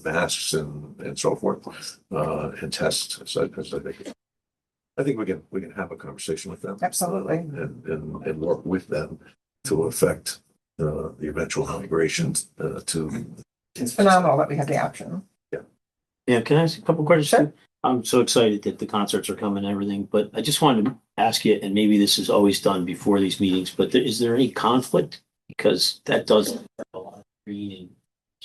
masks and so forth, and tests. So I think we can have a conversation with them. Absolutely. And work with them to affect the eventual migration to. It's phenomenal that we have the option. Yeah, can I ask a couple questions? Sure. I'm so excited that the concerts are coming and everything, but I just wanted to ask you, and maybe this is always done before these meetings, but is there any conflict? Because that does a lot of reading,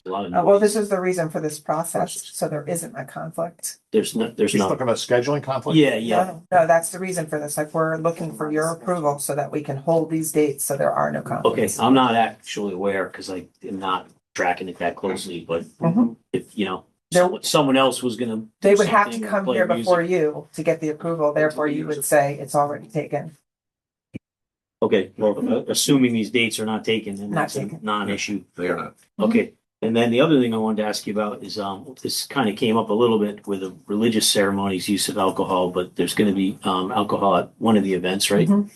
a lot of. Well, this is the reason for this process, so there isn't a conflict. There's no, He's talking about scheduling conflict? Yeah. No, that's the reason for this. Like, we're looking for your approval so that we can hold these dates, so there are no Okay, conflicts. I'm not actually aware because I am not tracking it that closely, but Mhm. if, There- someone else was gonna. do They would have to something or come play here before music. you to get the approval, therefore you would say it's already taken. Okay, well, assuming these dates are not taken, then Not that's a taken. non-issue. They are not. Okay, and then the other thing I wanted to ask you about is, this kind of came up a little bit with the religious ceremonies, use of alcohol, but there's gonna be, alcohol at one of the events, right? Mhm.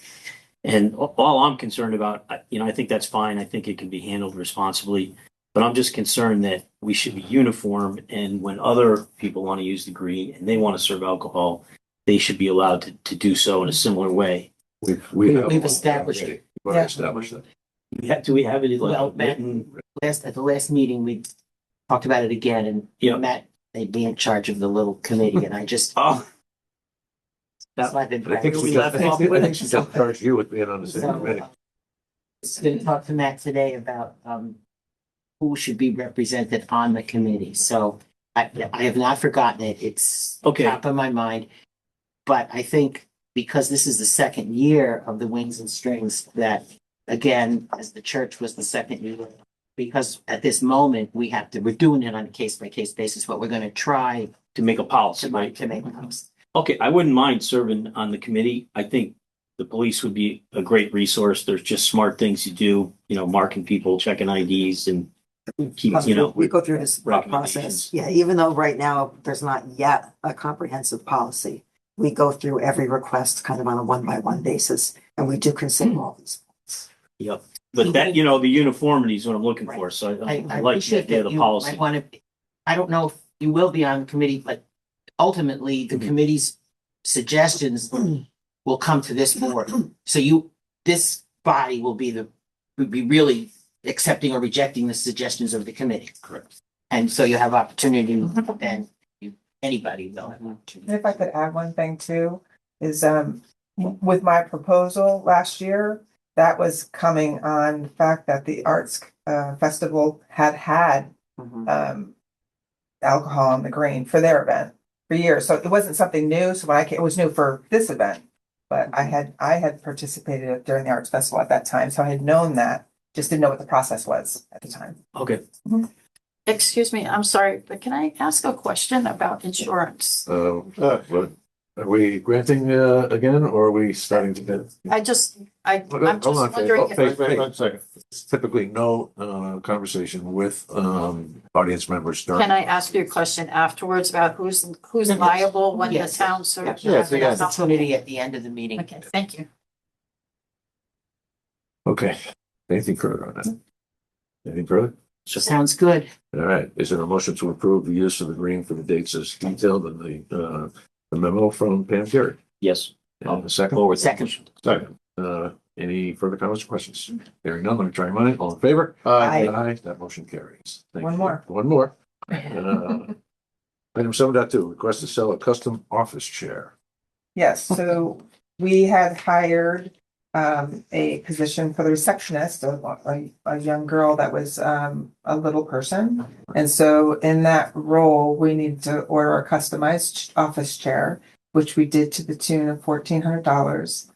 And all I'm concerned about, I think that's fine. I think it can be handled responsibly. But I'm just concerned that we should be uniform, and when other people want to use the green and they want to serve alcohol, they should be allowed to do so in a similar way. We've established it. We've already established that. Do we have it Well, like Matt, written? at the last meeting, we talked about it again, and Yeah. Matt made me in charge of the little committee, and I just. Oh, So I've been I think practicing. we left off with it. She just charged you with being on the same So, committee. Just gonna talk to Matt today about, who should be represented on the committee. So I have not forgotten it. It's Okay. top of my mind. But I think because this is the second year of the Wings and Strings, that again, as the church was the second year, because at this moment, we're doing it on a case by case basis, but we're gonna try to make a policy, right? to make it. Okay, I wouldn't mind serving on the committee. I think the police would be a great resource. There's just smart things you do, marking people, checking IDs and keep, We go through this recommendations. process. Yeah, even though right now there's not yet a comprehensive policy, we go through every request kind of on a one-by-one basis, and we do consider all these. Yep. But that, the uniformity is what I'm looking for. So I I like the appreciate idea of that the you policy. might want to, I don't know if you will be on the committee, but ultimately the committee's suggestions will come to this board. So this body would be really accepting or rejecting the suggestions of the committee. Correct. And so you have opportunity, and anybody will have And opportunity. if I could add one thing too, is with my proposal last year, that was coming on the fact that the arts festival had alcohol on the green for their event for years. So it wasn't something new. So when I came, it was new for this event. But I had participated during the arts festival at that time, so I had known that, just didn't know what the process was at the time. Okay. Excuse me, I'm sorry, but can I ask a question about insurance? Are we granting again, or are we starting to get? I'm just Hold on, wondering if. Faith, one second. It's typically no conversation with audience members during. Can I ask you a question afterwards about who's liable when the Yes. town serves? Yeah, so yeah. Opportunity at the end of the meeting. Okay, thank you. Okay, anything further on that? Anything further? Sounds good. All right, is there a motion to approve the use of the green for the dates as detailed in the memo from Pam Carey? Yes. And a second? Forward. Second. Any further comments or questions? Hearing none, let me try mine. All in favor? Aye. Aye, that motion carries. Thank One you. more. One more. Item 7.2, request to sell a custom office chair. Yes, so we had hired a position for the receptionist, a young girl that was a little person. And so in that role, we need to order a customized office chair, which we did to the tune of $1,400.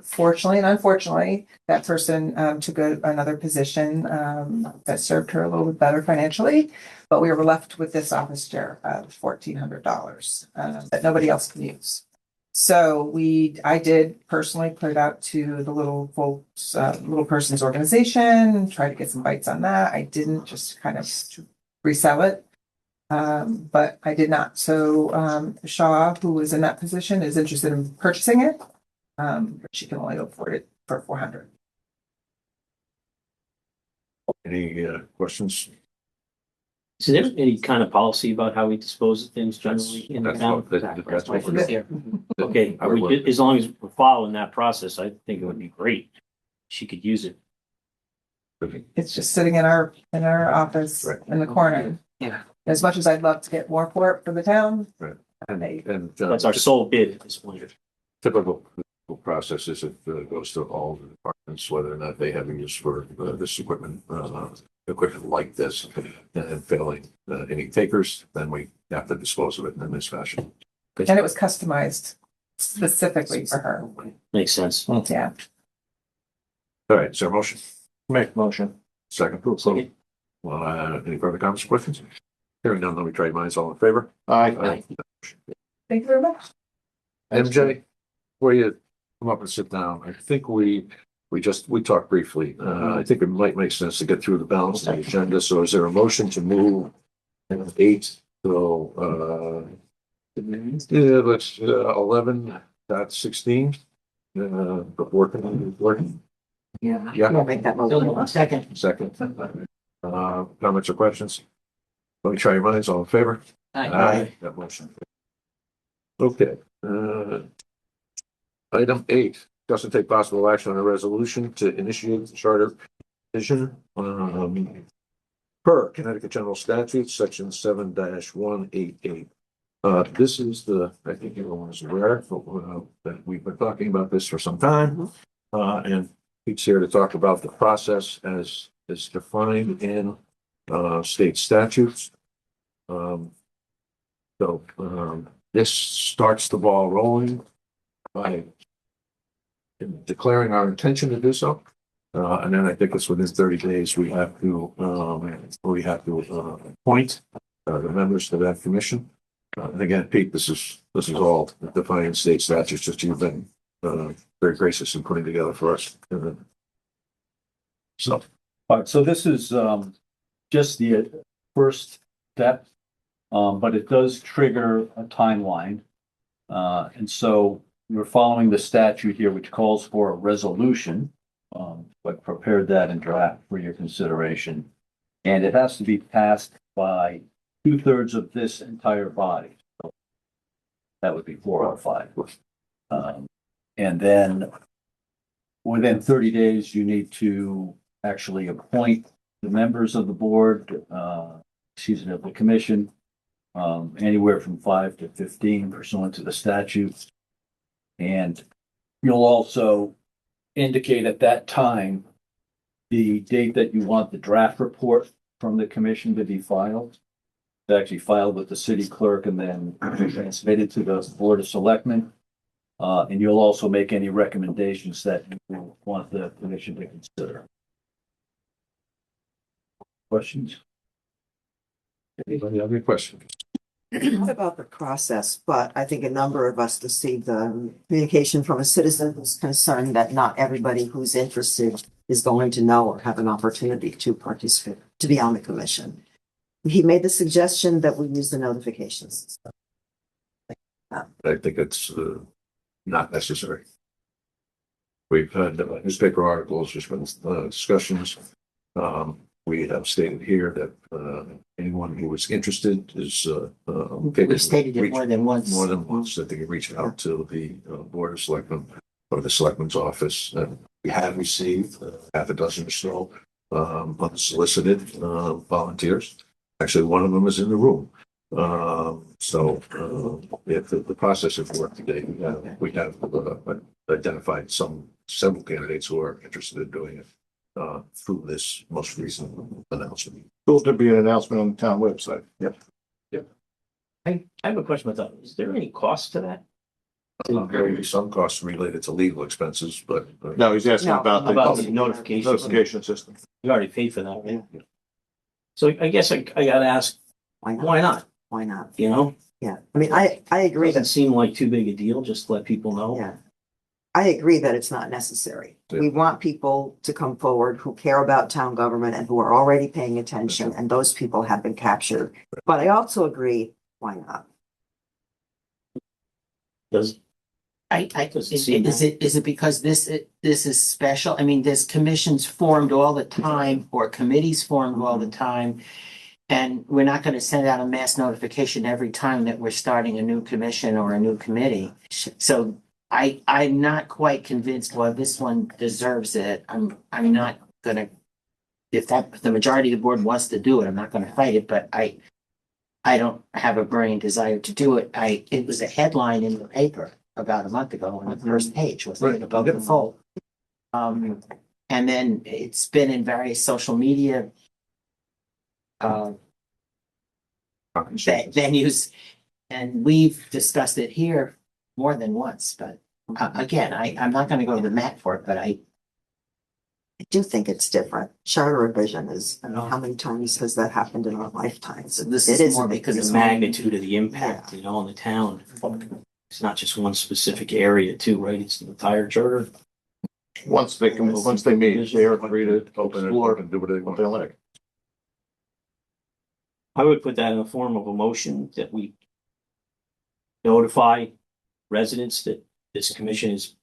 Fortunately and unfortunately, that person took another position that served her a little bit better financially, but we were left with this office chair of $1,400 that nobody else can use. So I did personally put it out to the little folks, little person's organization, try to get some bites on that. I didn't, just kind of resell it. But I did not. So Shaw, who was in that position, is interested in purchasing it. But she can only afford it for $400. Any questions? Is there any kind of policy about how we dispose of things generally in the That's town? what- that's what we're doing. Okay, as long as we're following that process, I think it would be great. She could use it. It's just sitting in our office Right. in the corner. Yeah. As much as I'd love to get more for it for the town. Right. They And That's our sole bid at this point. typical process is it goes to all the departments, whether or not they have use for this equipment like this, and failing any takers, then we have to dispose of it in this fashion. And it was customized specifically for her. Makes sense. Yeah. All right, is there a motion? Make motion. Second. Second. Well, any further comments or questions? Hearing none, let me try minds. All in favor? Aye. Thank you very much. MJ, before you come up and sit down, I think we talked briefly. I think it might make sense to get through the balance of the agenda. So is there a motion to move 8 to yeah, let's 11.16 before working? Yeah. Yeah. We'll make that motion. Second. Comments or questions? Let me try your minds. All in favor? Aye. That motion. Okay. Item 8, discuss and take possible action on a resolution to initiate the charter revision per Connecticut General Statute, section 7-188. This is I think everyone is aware that we've been talking about this for some time. And Pete's here to talk about the process as is defined in state statutes. This starts the ball rolling by declaring our intention to do so. And then I think it's within 30 days, we have to appoint the members to that commission. And again, Pete, this is all defining state statutes that you've been very gracious in putting together for us. So. All right, so this is just the first step, but it does trigger a timeline. And so we're following the statute here, which calls for a resolution, but prepared that in draft for your consideration. And it has to be passed by 2/3 of this entire body. So that would be 4 out of 5. And then within 30 days, you need to actually appoint the members of the board, of the commission, anywhere from 5 to 15 pursuant to the statute. And you'll also indicate at that time the date that you want the draft report from the commission to be filed. It's actually filed with the city clerk and then transmitted to the Board of Selectmen. And you'll also make any recommendations that you want the commission to consider. Questions? Anybody have any questions? Not about the process, but I think a number of us received the communication from a citizen who's concerned that not everybody who's interested is going to know or have an opportunity to participate, to be on the commission. He made the suggestion that we use the notifications. I think it's not necessary. We've had newspaper articles, there's been discussions. we have stated here that anyone who is interested is We've stated it more than once. more than once, that they can reach out to the Board of Selectmen or the Selectmen's office. We have received half a dozen or so unsolicited volunteers. Actually, one of them is in the room. If the process of work today, we have identified several candidates who are interested in doing it through this most recent announcement. Will there be an announcement on the town website? Yep. I have a question about that. Is there any cost to that? There will be some costs related to legal expenses, but No, he's asking No. about About the the notification? notification system. You already paid for that, right? So I guess I gotta ask, Why not? why not? Why not? You know, Yeah, I mean, I agree doesn't that, seem like too big a deal, just to let people know. yeah. I agree that it's not necessary. We want people to come forward who care about town government and who are already paying attention, and those people have been captured. But I also agree, why not? Does, Is seem it because this is special? I mean, there's commissions formed all the time or committees formed all the time. And we're not gonna send out a mass notification every time that we're starting a new commission or a new committee. So I'm not quite convinced why this one deserves it. I'm not gonna, if the majority of the board wants to do it, I'm not gonna fight it, but I don't have a burning desire to do it. It was a headline in the paper about a month ago on the first page, wasn't it, about the full? And then it's been in various social media venues, and we've discussed it here more than once, but again, I'm not gonna go to the mat for it, but I do think it's different. Charter revision is, I mean, how many times has that happened in our lifetimes? This It is a more big because the it's deal. magnitude of the impact, you know, on the town. It's not just one specific area too, right? It's the entire charter. Once they meet, they are free to open it explore and do what they what want. they like. I would put that in the form of a motion that we notify residents that this commission is,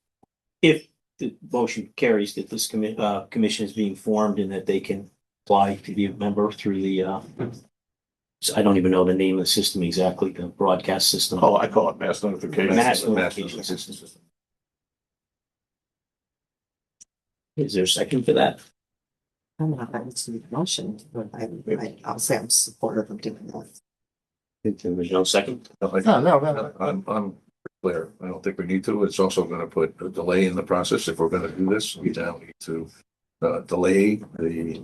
if the motion carries, that this commission is being formed and that they can apply to be a member through the, I don't even know the name of the system exactly, the broadcast system. Oh, I call it mass notification. Mass notification system. Is there a second for that? I don't know if I would see the motion, but I'll say I'm supportive of doing that. There's no second? No. I'm clear. I don't think we need to. It's also going to put a delay in the process. If we're going to do this, we now need to delay the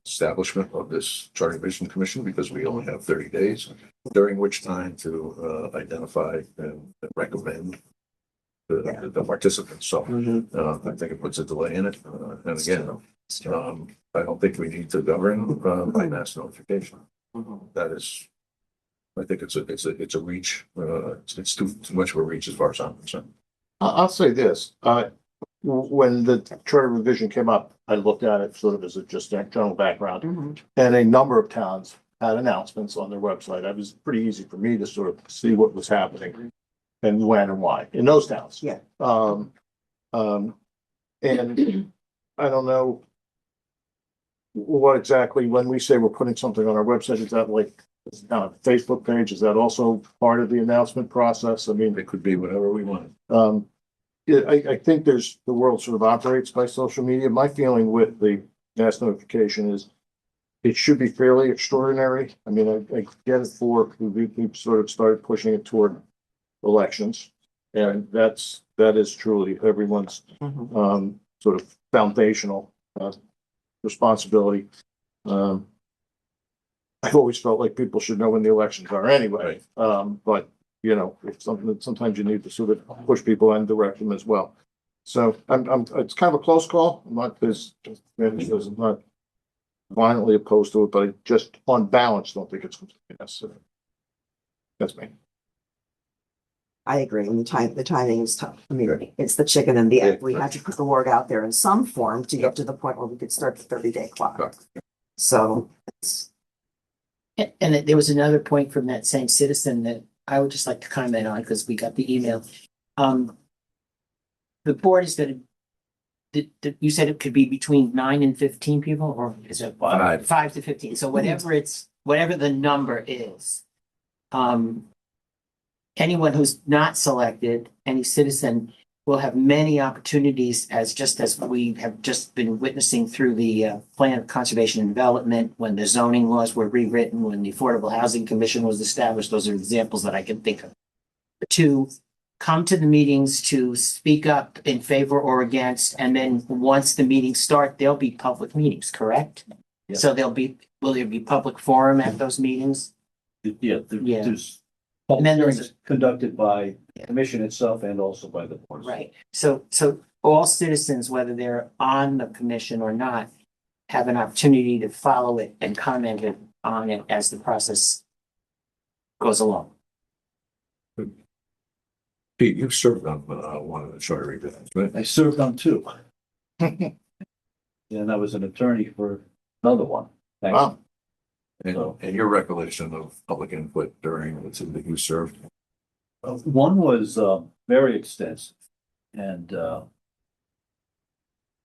establishment of this Charter Revision Commission because we only have 30 days, during which time to identify and recommend the participants. So I think it puts a delay in it. And again, I don't think we need to govern by mass notification. That is, I think it's a reach. It's too much of a reach as far as I'm concerned. I'll say this, when the charter revision came up, I looked at it sort of as just a general background. And a number of towns had announcements on their website. It was pretty easy for me to sort of see what was happening and when and why in those towns. Yeah. And I don't know what exactly, when we say we're putting something on our website, is that like on a Facebook page? Is that also part of the announcement process? I mean, It could be whatever we want. yeah, I think the world sort of operates by social media. My feeling with the mass notification is it should be fairly extraordinary. I mean, I get it we've sort of started pushing it toward elections. And that is truly everyone's sort of foundational responsibility. I've always felt like people should know when the elections are anyway. But you know, it's something that sometimes you need to sort of push people and direct them as well. So it's kind of a close call. I'm not I'm not violently opposed to it, but I just on balance don't think it's completely necessary. That's me. I agree. And the timing is tough. I mean, it's the chicken and the egg. We had to put the word out there in some form to get to the point where we could start the 30-day clock. So it's. And there was another point from that same citizen that I would just like to comment on because we got the email. The board is going to you said it could be between 9 and 15 people, or is it? 5 to 15, so whatever the number is. Anyone who's not selected, any citizen, will have many opportunities, as we have just been witnessing through the plan of conservation and development, when the zoning laws were rewritten, when the Affordable Housing Commission was established. Those are examples that I can think of. To come to the meetings, to speak up in favor or against, and then once the meetings start, there'll be public meetings, correct? Yeah. So will there be public forum at those meetings? Yeah, Yeah. there's And then public hearings there's- conducted by the commission itself and also by the board. Right, so all citizens, whether they're on the commission or not, have an opportunity to follow it and comment on it as the process goes along. Pete, you've served on one of the charter revisions, right? I served on 2. And I was an attorney for another one. Thanks. Wow. And your recollection of public input during the two that you served? One was very extensive and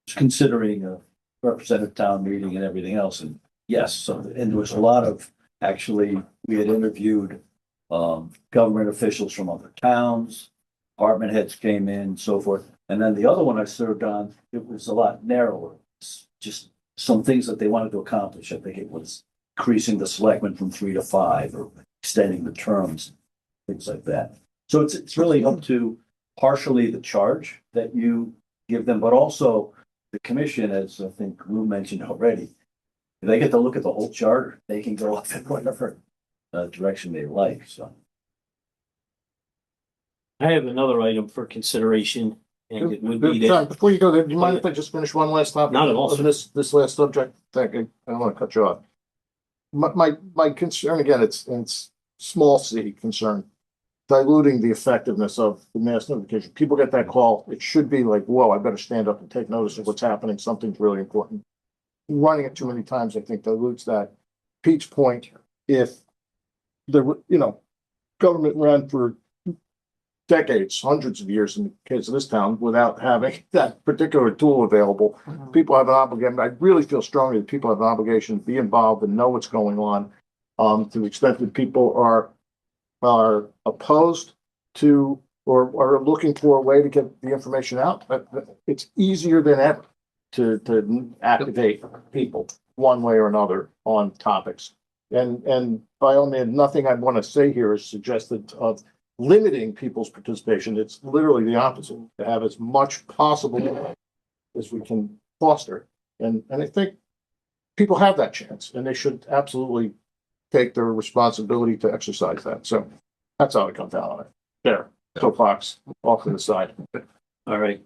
considering a representative town meeting and everything else. And yes, so, and there was a lot of, actually, we had interviewed government officials from other towns, department heads came in, so forth. And then the other one I served on, it was a lot narrower. It's just some things that they wanted to accomplish. I think it was increasing the selectmen from 3 to 5 or extending the terms, things like that. So it's really up to partially the charge that you give them, but also the commission, as I think Lou mentioned already. If they get to look at the whole charter, they can go off in whatever direction they like, so. I have another item for consideration, and it would be John, that, before you go there, do you mind if I just finish one last topic? Not at all, of sir. This last subject, thank you, I don't want to cut you off. My concern, again, it's small c concern, diluting the effectiveness of the mass notification. People get that call, it should be like, whoa, I better stand up and take notice of what's happening, something's really important. Running it too many times, I think dilutes that. Pete's point, if the, government ran for decades, hundreds of years in the case of this town, without having that particular tool available, people have an obligation. I really feel strongly that people have an obligation to be involved and know what's going on. To the extent that people are opposed to or are looking for a way to get the information out, it's easier than ever to activate people one way or another on topics. And by all means, nothing I want to say here is suggested of limiting people's participation. It's literally the opposite, to have as much possible as we can foster. And I think people have that chance, and they should absolutely take their responsibility to exercise that. So that's how it comes out on it. There, soapbox off to the side. all right.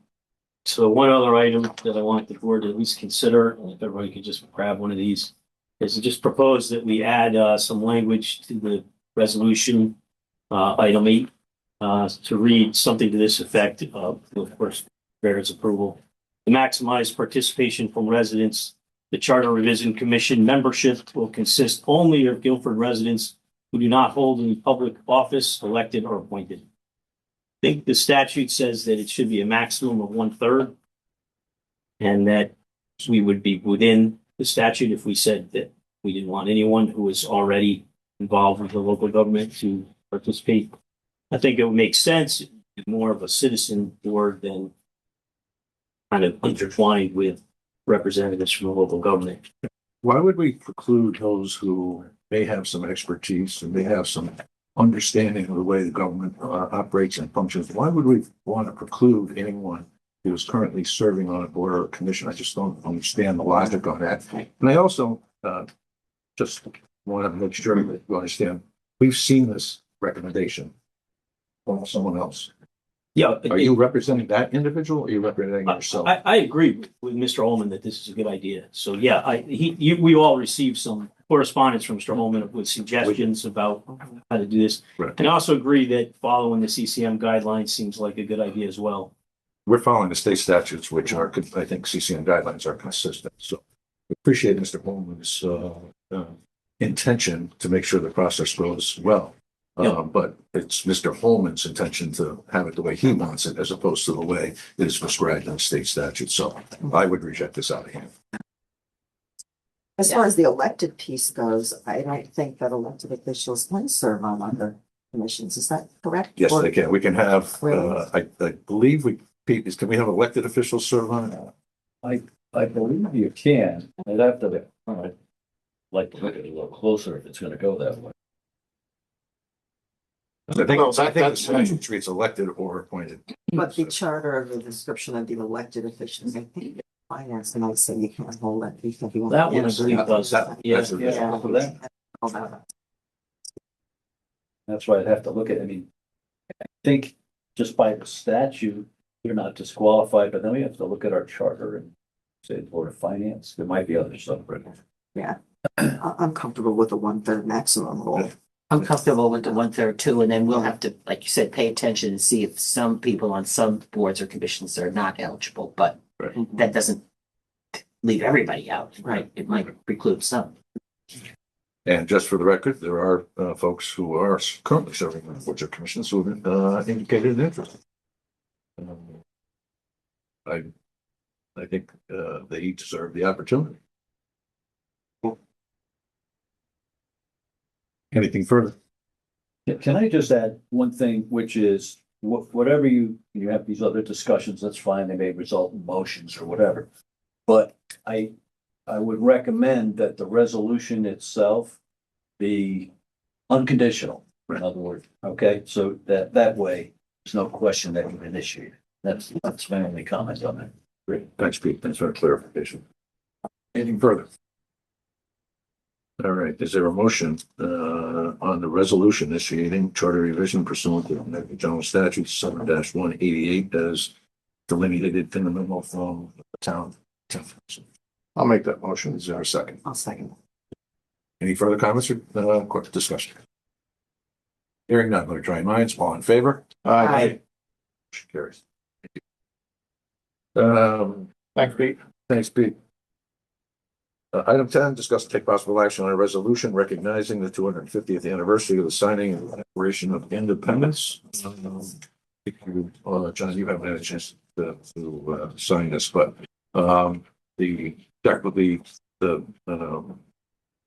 So one other item that I want the board to at least consider, and if everybody could just grab one of these, is to just propose that we add some language to the resolution, item 8, to read something to this effect, of course, Barrett's approval. To maximize participation from residents, the Charter Revision Commission membership will consist only of Guilford residents who do not hold any public office, elected or appointed. I think the statute says that it should be a maximum of 1/3, and that we would be within the statute if we said that we didn't want anyone who was already involved with the local government to participate. I think it would make sense, more of a citizen board than kind of intertwined with representatives from the local government. Why would we preclude those who may have some expertise and may have some understanding of the way the government operates and functions? Why would we want to preclude anyone who is currently serving on a board or a commission? I just don't understand the logic on that. And I also just want to make sure that you understand, we've seen this recommendation from someone else. Yeah. Are you representing that individual or are you representing yourself? I agree with Mr. Ullman that this is a good idea. So yeah, we all received some correspondence from Mr. Ullman with suggestions about how to do this. Right. And I also agree that following the CCM guidelines seems like a good idea as well. We're following the state statutes, which are, I think CCM guidelines are consistent. So we appreciate Mr. Ullman's intention to make sure the process goes well. But it's Mr. Holman's intention to have it the way he wants it as opposed to the way it is prescribed in state statute. So I would reject this out of hand. As far as the elected piece goes, I don't think that elected officials can serve on other commissions. Is that correct? Yes, Or- they can. We can have, Really? I believe Pete, can we have elected officials serve on it? I believe you can. I'd have to, like to look at it a little closer if it's gonna go that way. I think, Well, I think the that's- statute treats elected or appointed. But the charter of the description of the elected officials, I think finance might say you can't hold that. You can be- That one I Yes. believe does. That- Yeah. that's a- Yeah. For that, Hold that. that's why I'd have to look at, I mean, I think just by the statute, you're not disqualified, but then we have to look at our charter and say Board of Finance. There might be other stuff, but I'm comfortable with the 1/3 maximum rule. I'm comfortable with the 1/3 too, and then we'll have to, like you said, pay attention and see if some people on some boards or commissions are not eligible, but Right. that doesn't leave everybody out, right? It might preclude some. And just for the record, there are folks who are currently serving on boards or commissions who have indicated an interest. I think they each deserve the opportunity. Anything further? can I just add one thing, which is whatever you have these other discussions, that's fine. They may result in motions or whatever. But I would recommend that the resolution itself be unconditional, in other words, okay? So that way, there's no question that you initiate. That's my only comment on that. Great. Thanks, Pete. Thanks for the clarification. Anything further? All right. Is there a motion on the resolution initiating charter revision pursuant to the General Statute 7-188 as delineated in the memo from the town? I'll make that motion. Is there a second? I'll second. Any further comments or quick discussion? Hearing none, let me try minds. All in favor? Aye. Motion carries. Thanks, Pete. Thanks, Pete. Item 10, discuss and take possible action on a resolution recognizing the 250th anniversary of the signing of the Declaration of Independence. John, you haven't had a chance to sign this, but the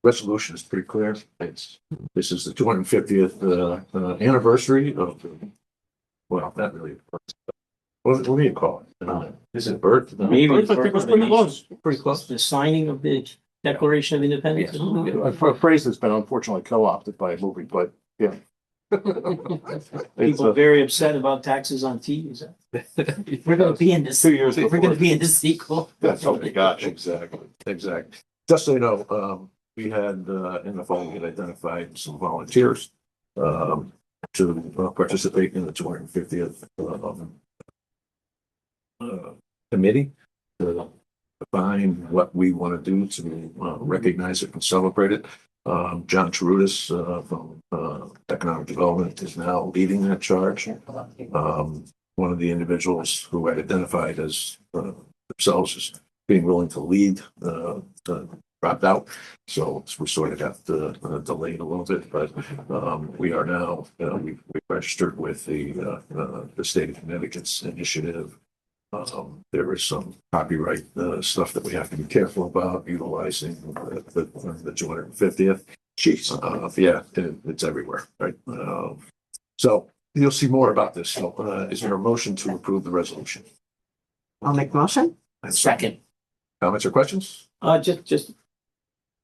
resolution is pretty clear. This is the 250th anniversary of well, not really. What do you call it? Is it birth? Maybe Birth, I think it was pretty close. Pretty close. The signing of the Declaration of Independence. A phrase that's been unfortunately co-opted by a movie, but yeah. People very upset about taxes on TVs. We're gonna be in this, 2 years. we're gonna be in the sequel. That's what we got. Exactly. Just so you know, we had in the fall, we had identified some volunteers to participate in the 250th committee to define what we want to do to recognize it and celebrate it. John Charudis from Economic Development is now leading that charge. One of the individuals who had identified as themselves as being willing to lead dropped out. So we sort of got delayed a little bit, but we are now, we've registered with the state of Connecticut's initiative. There is some copyright stuff that we have to be careful about utilizing the 250th. Jeez, yeah, it's everywhere, right? So you'll see more about this. So is there a motion to approve the resolution? I'll make the motion. Second. Comments or questions? Just a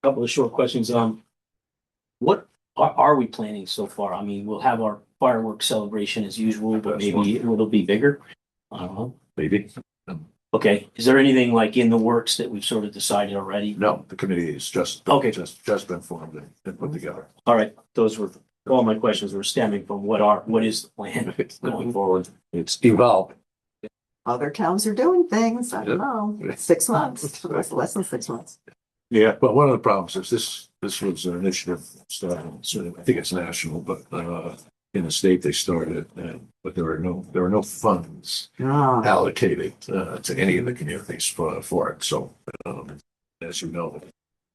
couple of short questions. What are we planning so far? I mean, we'll have our fireworks celebration as usual, but maybe it'll be bigger. I don't know. Maybe. Okay. Is there anything like in the works that we've sort of decided already? No, the committee is just been formed and put together. All right. Those were all my questions were stemming from what is the plan going forward? It's evolved. Other towns are doing things. I don't know. 6 months, less than 6 months. Yeah, but one of the problems is this was an initiative started, so I think it's national, but in the state they started, but there were no funds allocated to any of the communities for it. So as you know,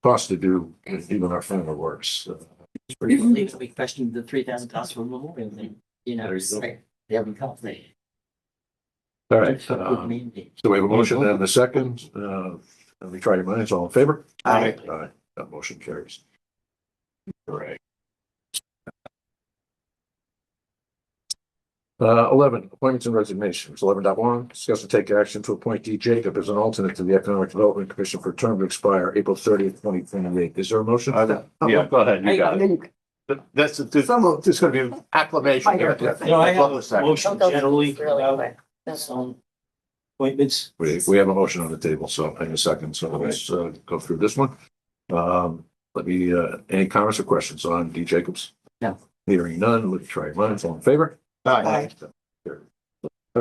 cost to do even our fireworks We questioned the $3,000 for memorial thing, you know, There you go. right, there we go. All right, so we have a motion and a second. Let me try your minds. All in favor? Aye. Aye. That motion carries. All right. 11, appointments and resignations. 11.1, discuss and take action to appoint D. Jacob as an alternate to the Economic Development Commission for a term to expire April 30th, 2028. Is there a motion? Yeah, go ahead. You got it. That's, it's going to be an acclamation here. No, I have Hold on a a second. motion generally about some appointments. We have a motion on the table, so in a second. So let's go through this one. Let me, any comments or questions on D. Jacobs? No. Hearing none, let's try your minds. All in favor? Aye. All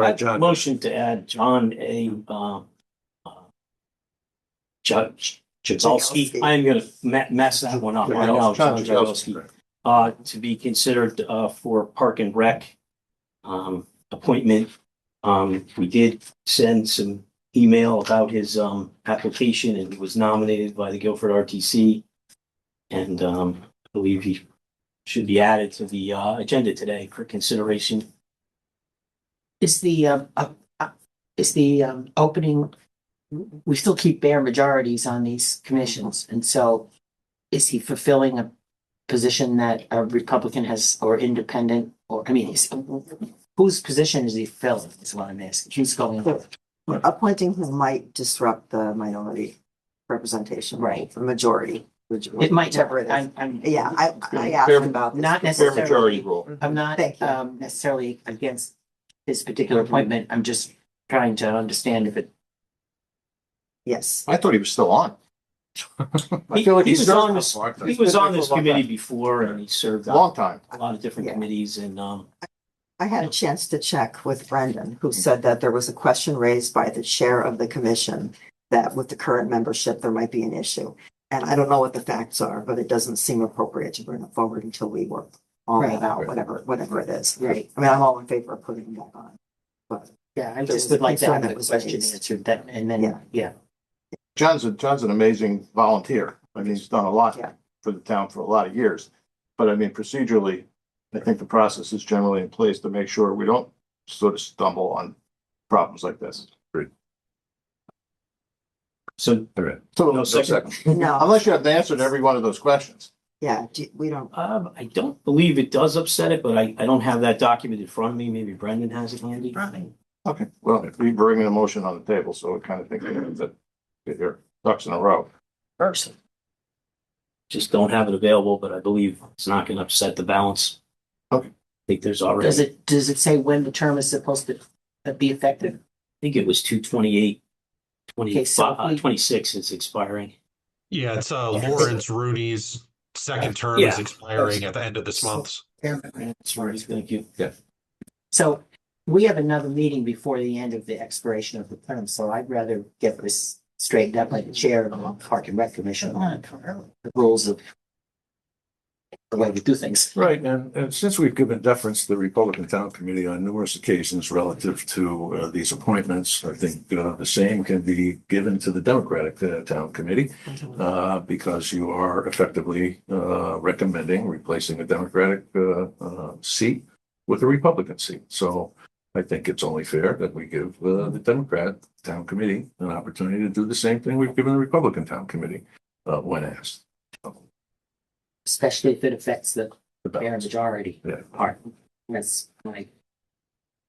right, John. Motion to add John A. Jagalski. I'm gonna mess that one up. I know, John Jagalski. To be considered for Park and Rec appointment. We did send some email about his application, and he was nominated by the Guilford RTC. And I believe he should be added to the agenda today for consideration. Is the opening, we still keep bare majorities on these commissions, and so is he fulfilling a position that a Republican has, or independent, or, I mean, whose position is he filling, is what I'm asking, who's going on? Appointing who might disrupt the minority representation. Right. The majority. It might, Whichever it is. I'm. Yeah, I asked him about this. Not Fair majority necessarily, rule. I'm not Thank you. necessarily against this particular appointment, I'm just trying to understand if it. Yes. I thought he was still on. I He feel like was he's on this, he was on this for a long committee time. before, and he served A on long time. a lot of different Yeah. committees, and I had a chance to check with Brendan, who said that there was a question raised by the chair of the commission that with the current membership, there might be an issue. And I don't know what the facts are, but it doesn't seem appropriate to bring it forward until we work all Right. that out, whatever it is. Right. I mean, I'm all in favor of putting it back on. But Yeah, I There just was would a like to concern have that the was question raised. answered that, and then, Yeah. yeah. John's an amazing volunteer. I mean, he's done a lot Yeah. for the town for a lot of years. But I mean, procedurally, I think the process is generally in place to make sure we don't sort of stumble on problems like this. so All right. So, No second. no, unless you have the answer to every one of those questions. yeah, we don't. I don't believe it does upset it, but I don't have that document in front of me. Maybe Brendan has it handy. Okay, well, we bring a motion on the table, so we kind of think that get your ducks in a row. Person. Just don't have it available, but I believe it's not gonna upset the balance. Okay. I think there's already, Does it say when the term is supposed to be effective? I think it was 2/28, Okay, so if we- 26 is expiring. Yeah, it's Lawrence Rooney's second term is Yeah. expiring at the end of this month. That's right, thank you. So we have another meeting before the end of the expiration of the term, so I'd rather get this straightened up like the chair of the Park and Rec Commission on the rules of the way we do things. Right, and since we've given deference to the Republican Town Committee on numerous occasions relative to these appointments, I think the same can be given to the Democratic Town Committee because you are effectively recommending replacing a Democratic seat with a Republican seat. So I think it's only fair that we give the Democrat Town Committee an opportunity to do the same thing we've given the Republican Town Committee when asked. Especially if it affects the The bare balance. majority Yeah. part. That's my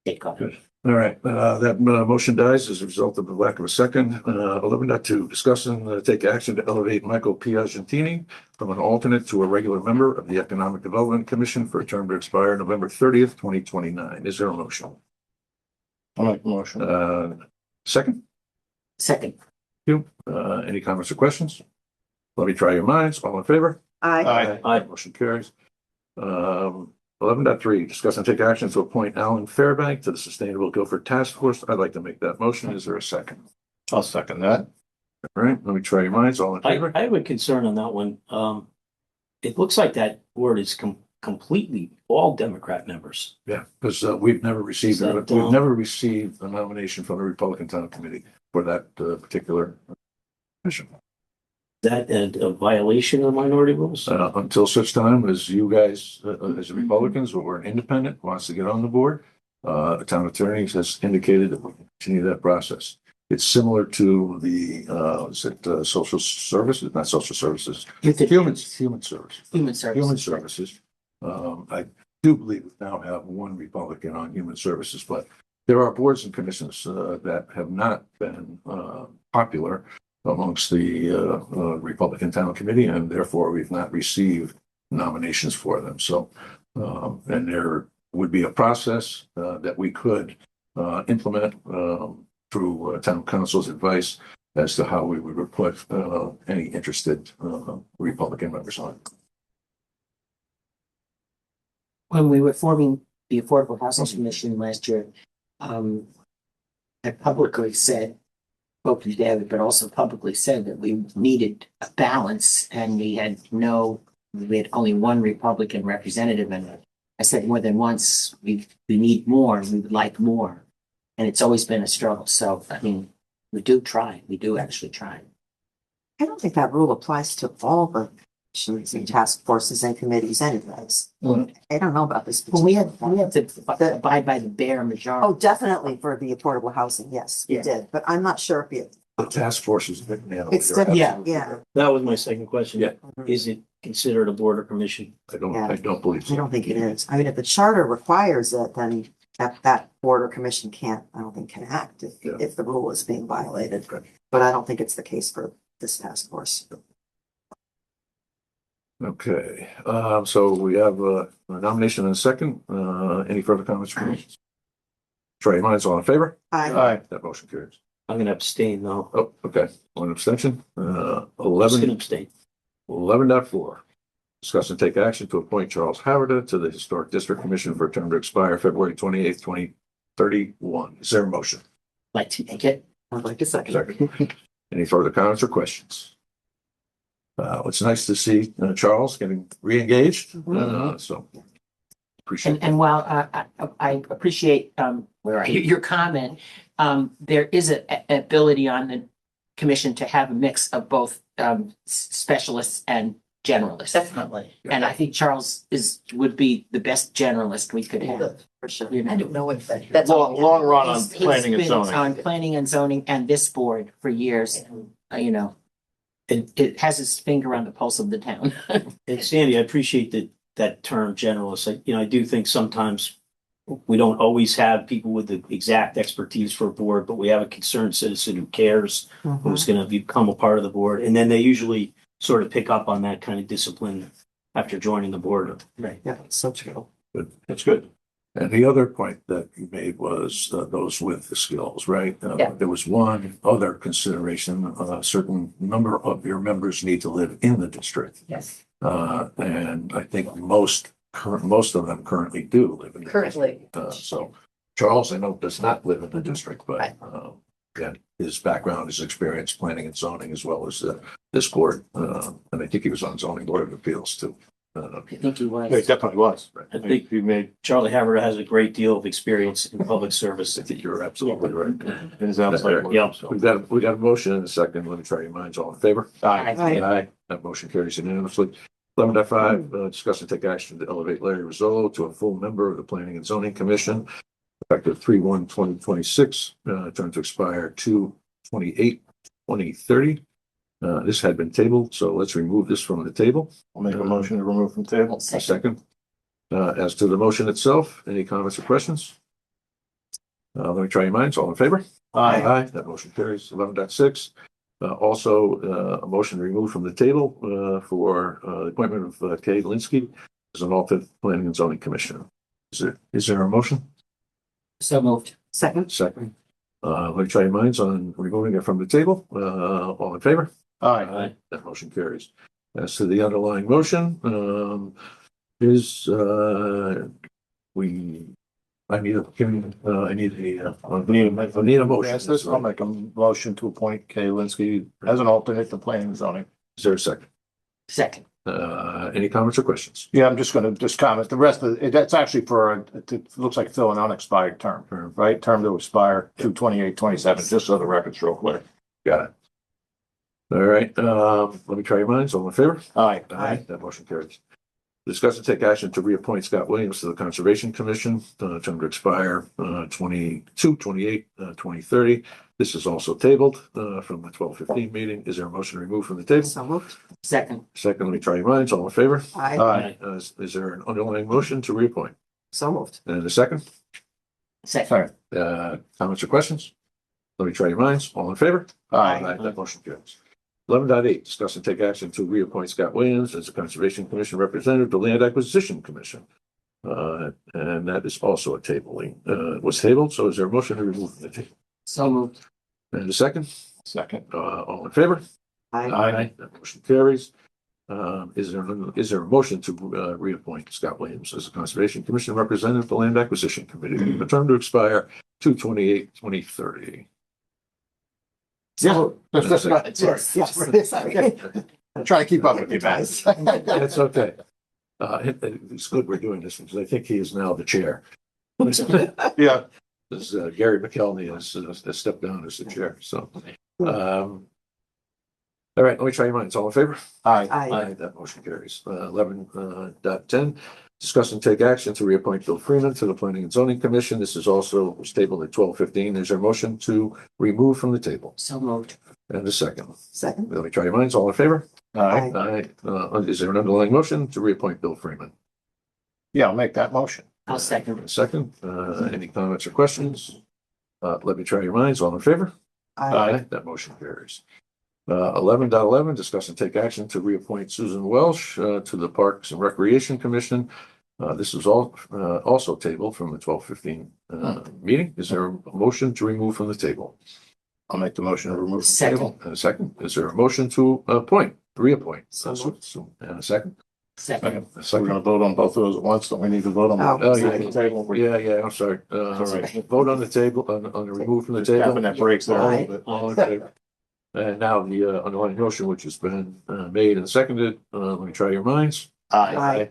take on it. Good. All right, that motion dies as a result of the lack of a second. 11.2, discuss and take action to elevate Michael Piagentini from an alternate to a regular member of the Economic Development Commission for a term to expire November 30th, 2029. Is there a motion? I'll make the motion. Second? Second. You, any comments or questions? Let me try your minds. All in favor? Aye. Motion carries. 11.3, discuss and take action to appoint Alan Fairbank to the Sustainable Guilford Task Force. I'd like to make that motion. Is there a second? I'll second that. All right, let me try your minds. All in favor? I have a concern on that one. It looks like that board is completely all Democrat members. Yeah, because we've never received, Is that, we've never received a nomination from the Republican Town Committee for that particular mission. that a violation of minority rules? Until such time as you guys, as Republicans or an independent wants to get on the board, the town attorney has indicated that we'll continue that process. It's similar to the, social services, not social services, human services. Human services. Human services. I do believe we now have one Republican on human services, but there are boards and commissions that have not been popular amongst the Republican town committee, and therefore we've not received nominations for them. So, and there would be a process that we could implement through town council's advice as to how we would put any interested Republican members on. When we were forming the Affordable Housing Commission last year, I publicly said, spoke to David, but also publicly said that we needed a balance and we had only one Republican representative. And I said more than once, we need more, we would like more. And it's always been a struggle. So, I mean, we do try, we do actually try. I don't think that rule applies to all the commissions and task forces and committees anyways. I don't know about this. Well, we had to abide by the bare majority. Oh, definitely for the affordable housing. Yes, we Yeah. did. But I'm not sure if it, The task force is. it's, yeah. That was my second question. Yeah. Is it considered a board or commission? I don't believe I so. don't think it is. I mean, if the charter requires it, then that board or commission can't, I don't think can act if the rule is being violated. But I don't think it's the case for this task force. Okay, so we have a nomination and a second. Any further comments from you? Try your minds, all in favor? Aye. That motion carries. I'm gonna abstain though. Oh, okay, one abstention. Just 11, gonna abstain. 11.4. Discuss and take action to appoint Charles Haverda to the Historic District Commission for a term to expire February 28th, 2031. Is there a motion? Like to make it. I'd like a second. Second. Any further comments or questions? It's nice to see Charles getting re-engaged. So appreciate And while I appreciate your comment, there is an ability on the commission to have a mix of both specialists and generalists. Definitely. And I think Charles would be the best generalist we could have. For sure. I don't know what that's Long run on He's planning and been zoning. on planning and zoning and this board for years, it has his finger on the pulse of the town. And Sandy, I appreciate that term generalist. I do think sometimes we don't always have people with the exact expertise for a board, but we have a concerned citizen who cares, who's going to become a part of the board. And then they usually sort of pick up on that kind of discipline after joining the board. Right. Yeah, so true. Good. That's good. And the other point that you made was those with the skills, right? Yeah. There was one other consideration, a certain number of your members need to live in the district. Yes. And I think most of them currently do live in the district. So Charles, I know, does not live in the district, but again, his background, his experience planning and zoning, as well as this board. And I think he was on zoning board of appeals too. I think he was. It definitely was. I think You made, Charlie Haverda has a great deal of experience in public service. I think you're absolutely right. it sounds like. Yeah. We got a motion and a second. Let me try your minds. All in favor? Aye. Aye. That motion carries unanimously. 11.5, discuss and take action to elevate Larry Rizzolo to a full member of the Planning and Zoning Commission, effective 3/1/2026, term to expire 2/28/2030. This had been tabled, so let's remove this from the table. I'll make a motion to remove from table. A second. As to the motion itself, any comments or questions? Let me try your minds. All in favor? Aye. That motion carries. 11.6. Also, a motion removed from the table for the appointment of Kay Linsky as an alternate planning and zoning commissioner. Is there a motion? So moved. Second. Second. Let me try your minds on removing it from the table. All in favor? Aye. That motion carries. As to the underlying motion, I need a motion. Yes, this, I'll make a motion to appoint Kay Linsky as an alternate to planning and zoning. Is there a second? Second. Any comments or questions? Yeah, I'm just gonna comment. The rest of it, that's actually it looks like fill an unexpired term, right? Term to expire 2/28/27, just so the record's real clear. Got it. All right, let me try your minds. All in favor? Aye. Aye. That motion carries. Discuss and take action to reappoint Scott Williams to the Conservation Commission, term to expire 2030. This is also tabled from the 12:15 meeting. Is there a motion to remove from the table? So moved. Second. Second, let me try your minds. All in favor? Aye. Aye. Is there an underlying motion to reappoint? So moved. And a second? Second. Comments or questions? Let me try your minds. All in favor? Aye. That motion carries. 11.8, discuss and take action to reappoint Scott Williams as the Conservation Commission representative to Land Acquisition Commission. And that is also a tabling, was tabled. So is there a motion to remove from the table? So moved. And a second? Second. All in favor? Aye. That motion carries. Is there a motion to reappoint Scott Williams as the Conservation Commission representative to Land Acquisition Committee, the term to expire 2/28/2030? Yeah. That's Yes. I'm trying to keep up with you guys. That's okay. It's good we're doing this because I think he is now the chair. Yeah. As Gary McKelney has stepped down as the chair, so. All right, let me try your minds. All in favor? Aye. That motion carries. 11.10, discuss and take action to reappoint Bill Freeman to the Planning and Zoning Commission. This is also tabled at 12:15. Is there a motion to remove from the table? So moved. And a second. Second. Let me try your minds. All in favor? Aye. Aye. Is there an underlying motion to reappoint Bill Freeman? Yeah, I'll make that motion. I'll second. A second. Any comments or questions? Let me try your minds. All in favor? Aye. That motion carries. 11.11, discuss and take action to reappoint Susan Welsh to the Parks and Recreation Commission. This is also tabled from the 12:15 meeting. Is there a motion to remove from the table? I'll make the motion to remove. Second. And a second. Is there a motion to reappoint? So And a second. Second. A We're second. gonna vote on both of those at once. Don't we need to vote on? Oh, yeah. Table. Yeah, I'm sorry. all right. Vote on the table, on the remove from the Just having table. that breaks there a little bit. All in favor? And now the underlying motion, which has been made and seconded. Let me try your minds. Aye.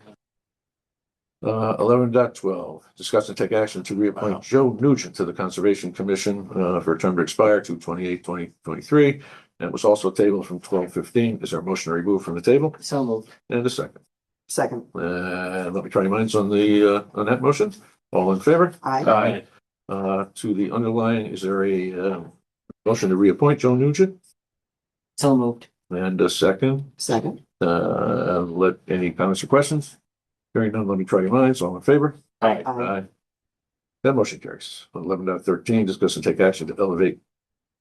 11.12, discuss and take action to reappoint Joe Nugent to the Conservation Commission for a term to expire 2/28/2023. That was also tabled from 12:15. Is there a motion to remove from the table? So moved. And a second. Second. Let me try your minds on on that motion. All in favor? Aye. To the underlying, is there a motion to reappoint Joe Nugent? So moved. And a second. Second. Any comments or questions? Hearing none, let me try your minds. All in favor? Aye. Aye. That motion carries. 11.13, discuss and take action to elevate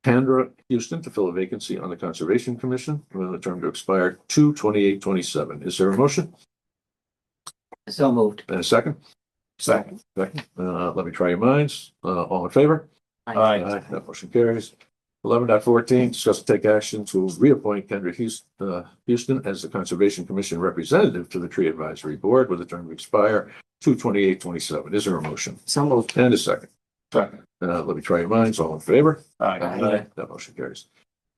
Kendra Houston to fill a vacancy on the Conservation Commission with a term to expire 2/28/27. Is there a motion? So moved. And a second? Second. Second. Let me try your minds. All in favor? Aye. That motion carries. 11.14, discuss and take action to reappoint Kendra Houston as the Conservation Commission representative to the Tree Advisory Board with a term to expire 2/28/27. Is there a motion? So moved. And a second. Second. Let me try your minds. All in favor? Aye. That motion carries.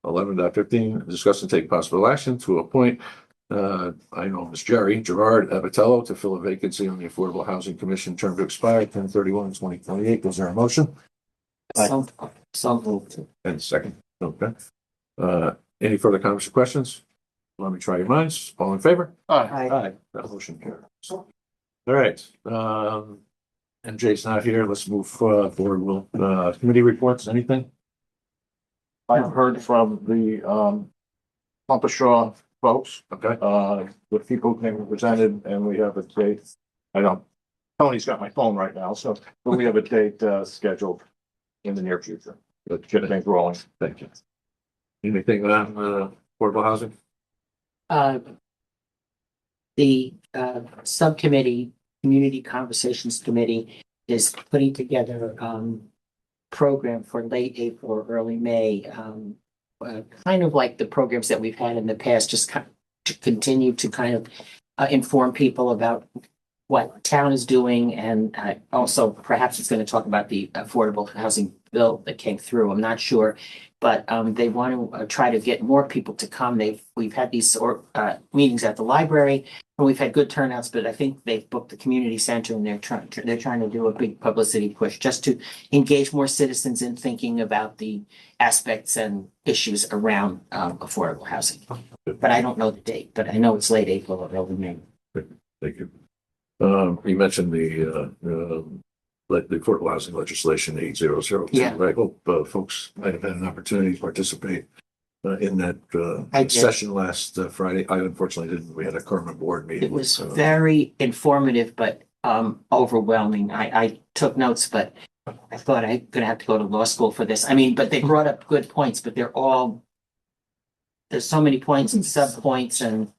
11.15, discuss and take possible action to appoint, I know Ms. Gerard Abatello to fill a vacancy on the Affordable Housing Commission, term to expire 10/31/2028. Was there a motion? So moved. And a second. Okay. Any further comments or questions? Let me try your minds. All in favor? Aye. That motion carries. All right. MJ's not here. Let's move forward. Will committee reports, anything? I've heard from the Plumpashaw folks, Okay. the people who came presented, and we have a date. Tony's got my phone right now, but we have a date scheduled in the near future. But get things rolling. Thank you. Anything on affordable housing? The subcommittee, Community Conversations Committee, is putting together program for late April or early May, kind of like the programs that we've had in the past, just to continue to kind of inform people about what town is doing, and also perhaps it's going to talk about the affordable housing bill that came through. I'm not sure, but they want to try to get more people to come. We've had these meetings at the library we've had good turnouts, but I think they've booked the community center and they're trying to do a big publicity push just to engage more citizens in thinking about the aspects and issues around affordable housing. But I don't know the date, but I know it's late April or early May. Thank you. You mentioned the affordable housing legislation 800. Yeah. I hope folks might have had an opportunity to participate in that I did. session last Friday. I unfortunately didn't. We had a Kerman board meeting. It was very informative, but overwhelming. I took notes, but I thought I'm gonna have to go to law school for this. I mean, but they brought up good points, but there's so many points and sub points, and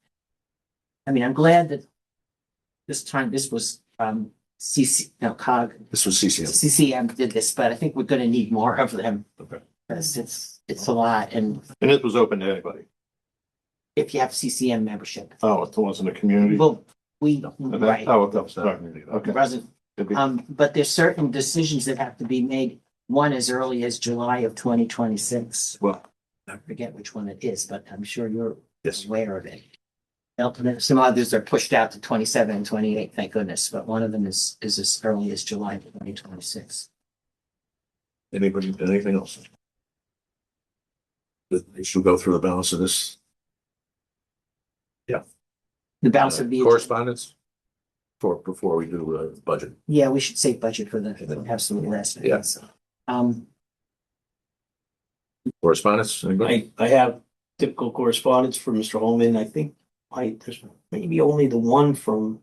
I mean, I'm glad that this time this was COG. This was CCM. CCM did this, but I think we're gonna need more of them. Okay. Because it's a lot, and And it was open to anybody. if you have CCM membership. Oh, it wasn't a community? Well, right. Oh, that's not a community. Okay. It wasn't, but there's certain decisions that have to be made, one as early as July of 2026. Well, I forget which one it is, but I'm sure you're yes, aware of it. Some others are pushed out to 27 and 28, thank goodness, but one of them is as early as July of 2026. anybody, anything else? You should go through the balance of this. Yeah. The balance of the correspondence before we do budget. Yeah, we should save budget for the absolute last. Yeah. So, Correspondence, anybody? I have typical correspondence from Mr. Holman. I think there's maybe only the one from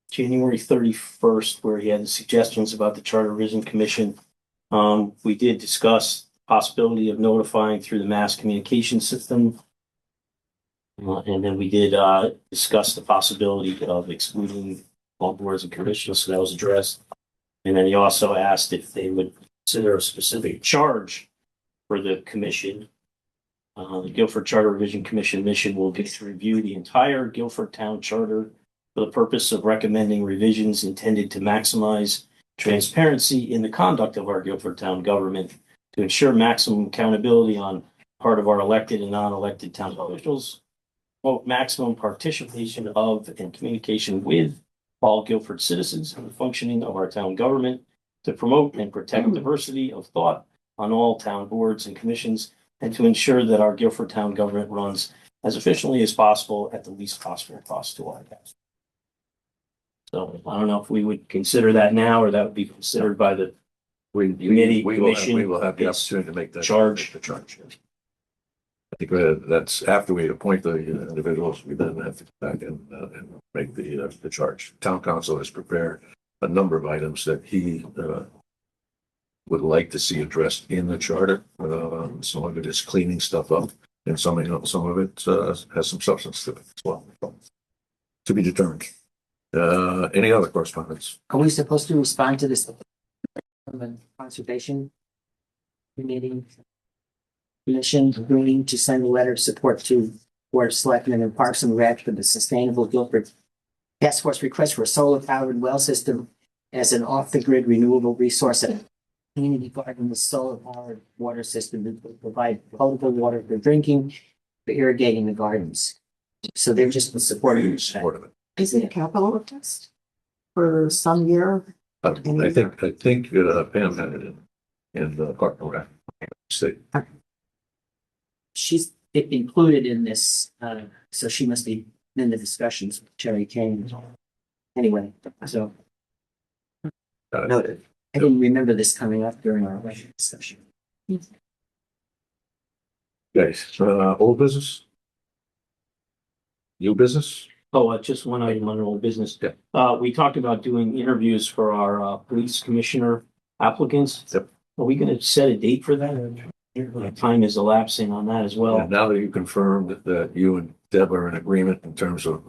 January 31st where he had the suggestions about the Charter Revision Commission. We did discuss the possibility of notifying through the mass communication system. And then we did discuss the possibility of excluding all boards and commissions, so that was addressed. And then he also asked if they would consider a specific charge for the commission. The Guilford Charter Revision Commission mission will be to review the entire Guilford Town Charter for the purpose of recommending revisions intended to maximize transparency in the conduct of our Guilford Town government, to ensure maximum accountability on part of our elected and non-elected town officials, maximum participation of and communication with all Guilford citizens in the functioning of our town government, to promote and protect diversity of thought on all town boards and commissions, and to ensure that our Guilford town government runs as efficiently as possible at the least possible cost to our guests. So I don't know if we would consider that now, or that would be considered by the committee, commission. We will have the It's opportunity to make that charge. the charge. I think that's after we appoint the individuals, we then have to come back and make the charge. Town council has prepared a number of items that he would like to see addressed in the charter. Some of it is cleaning stuff up, and some of it has some substance to it as well. To be determined. Any other correspondence? are we supposed to respond to this from the conservation committee? Commission agreeing to send a letter of support to Board of Selectmen and Parks and Rec for the Sustainable Guilford Task Force request for a solar powered well system as an off the grid renewable resource at community garden with solar powered water system that will provide potable water for drinking, for irrigating the gardens. So they're just supporting it. Is it a capital test for some year? I think Pam had it in the Park and Rec state. She's included in this, so she must be in the discussions with Cherry Kane. Anyway, so Noted. I didn't remember this coming up during our discussion. Okay, old business? New business? Oh, just one item on old business. Yeah. We talked about doing interviews for our police commissioner applicants. Yep. Are we going to set a date for that? Time is elapsing on that as well. And now that you confirmed that you and Deb are in agreement in terms of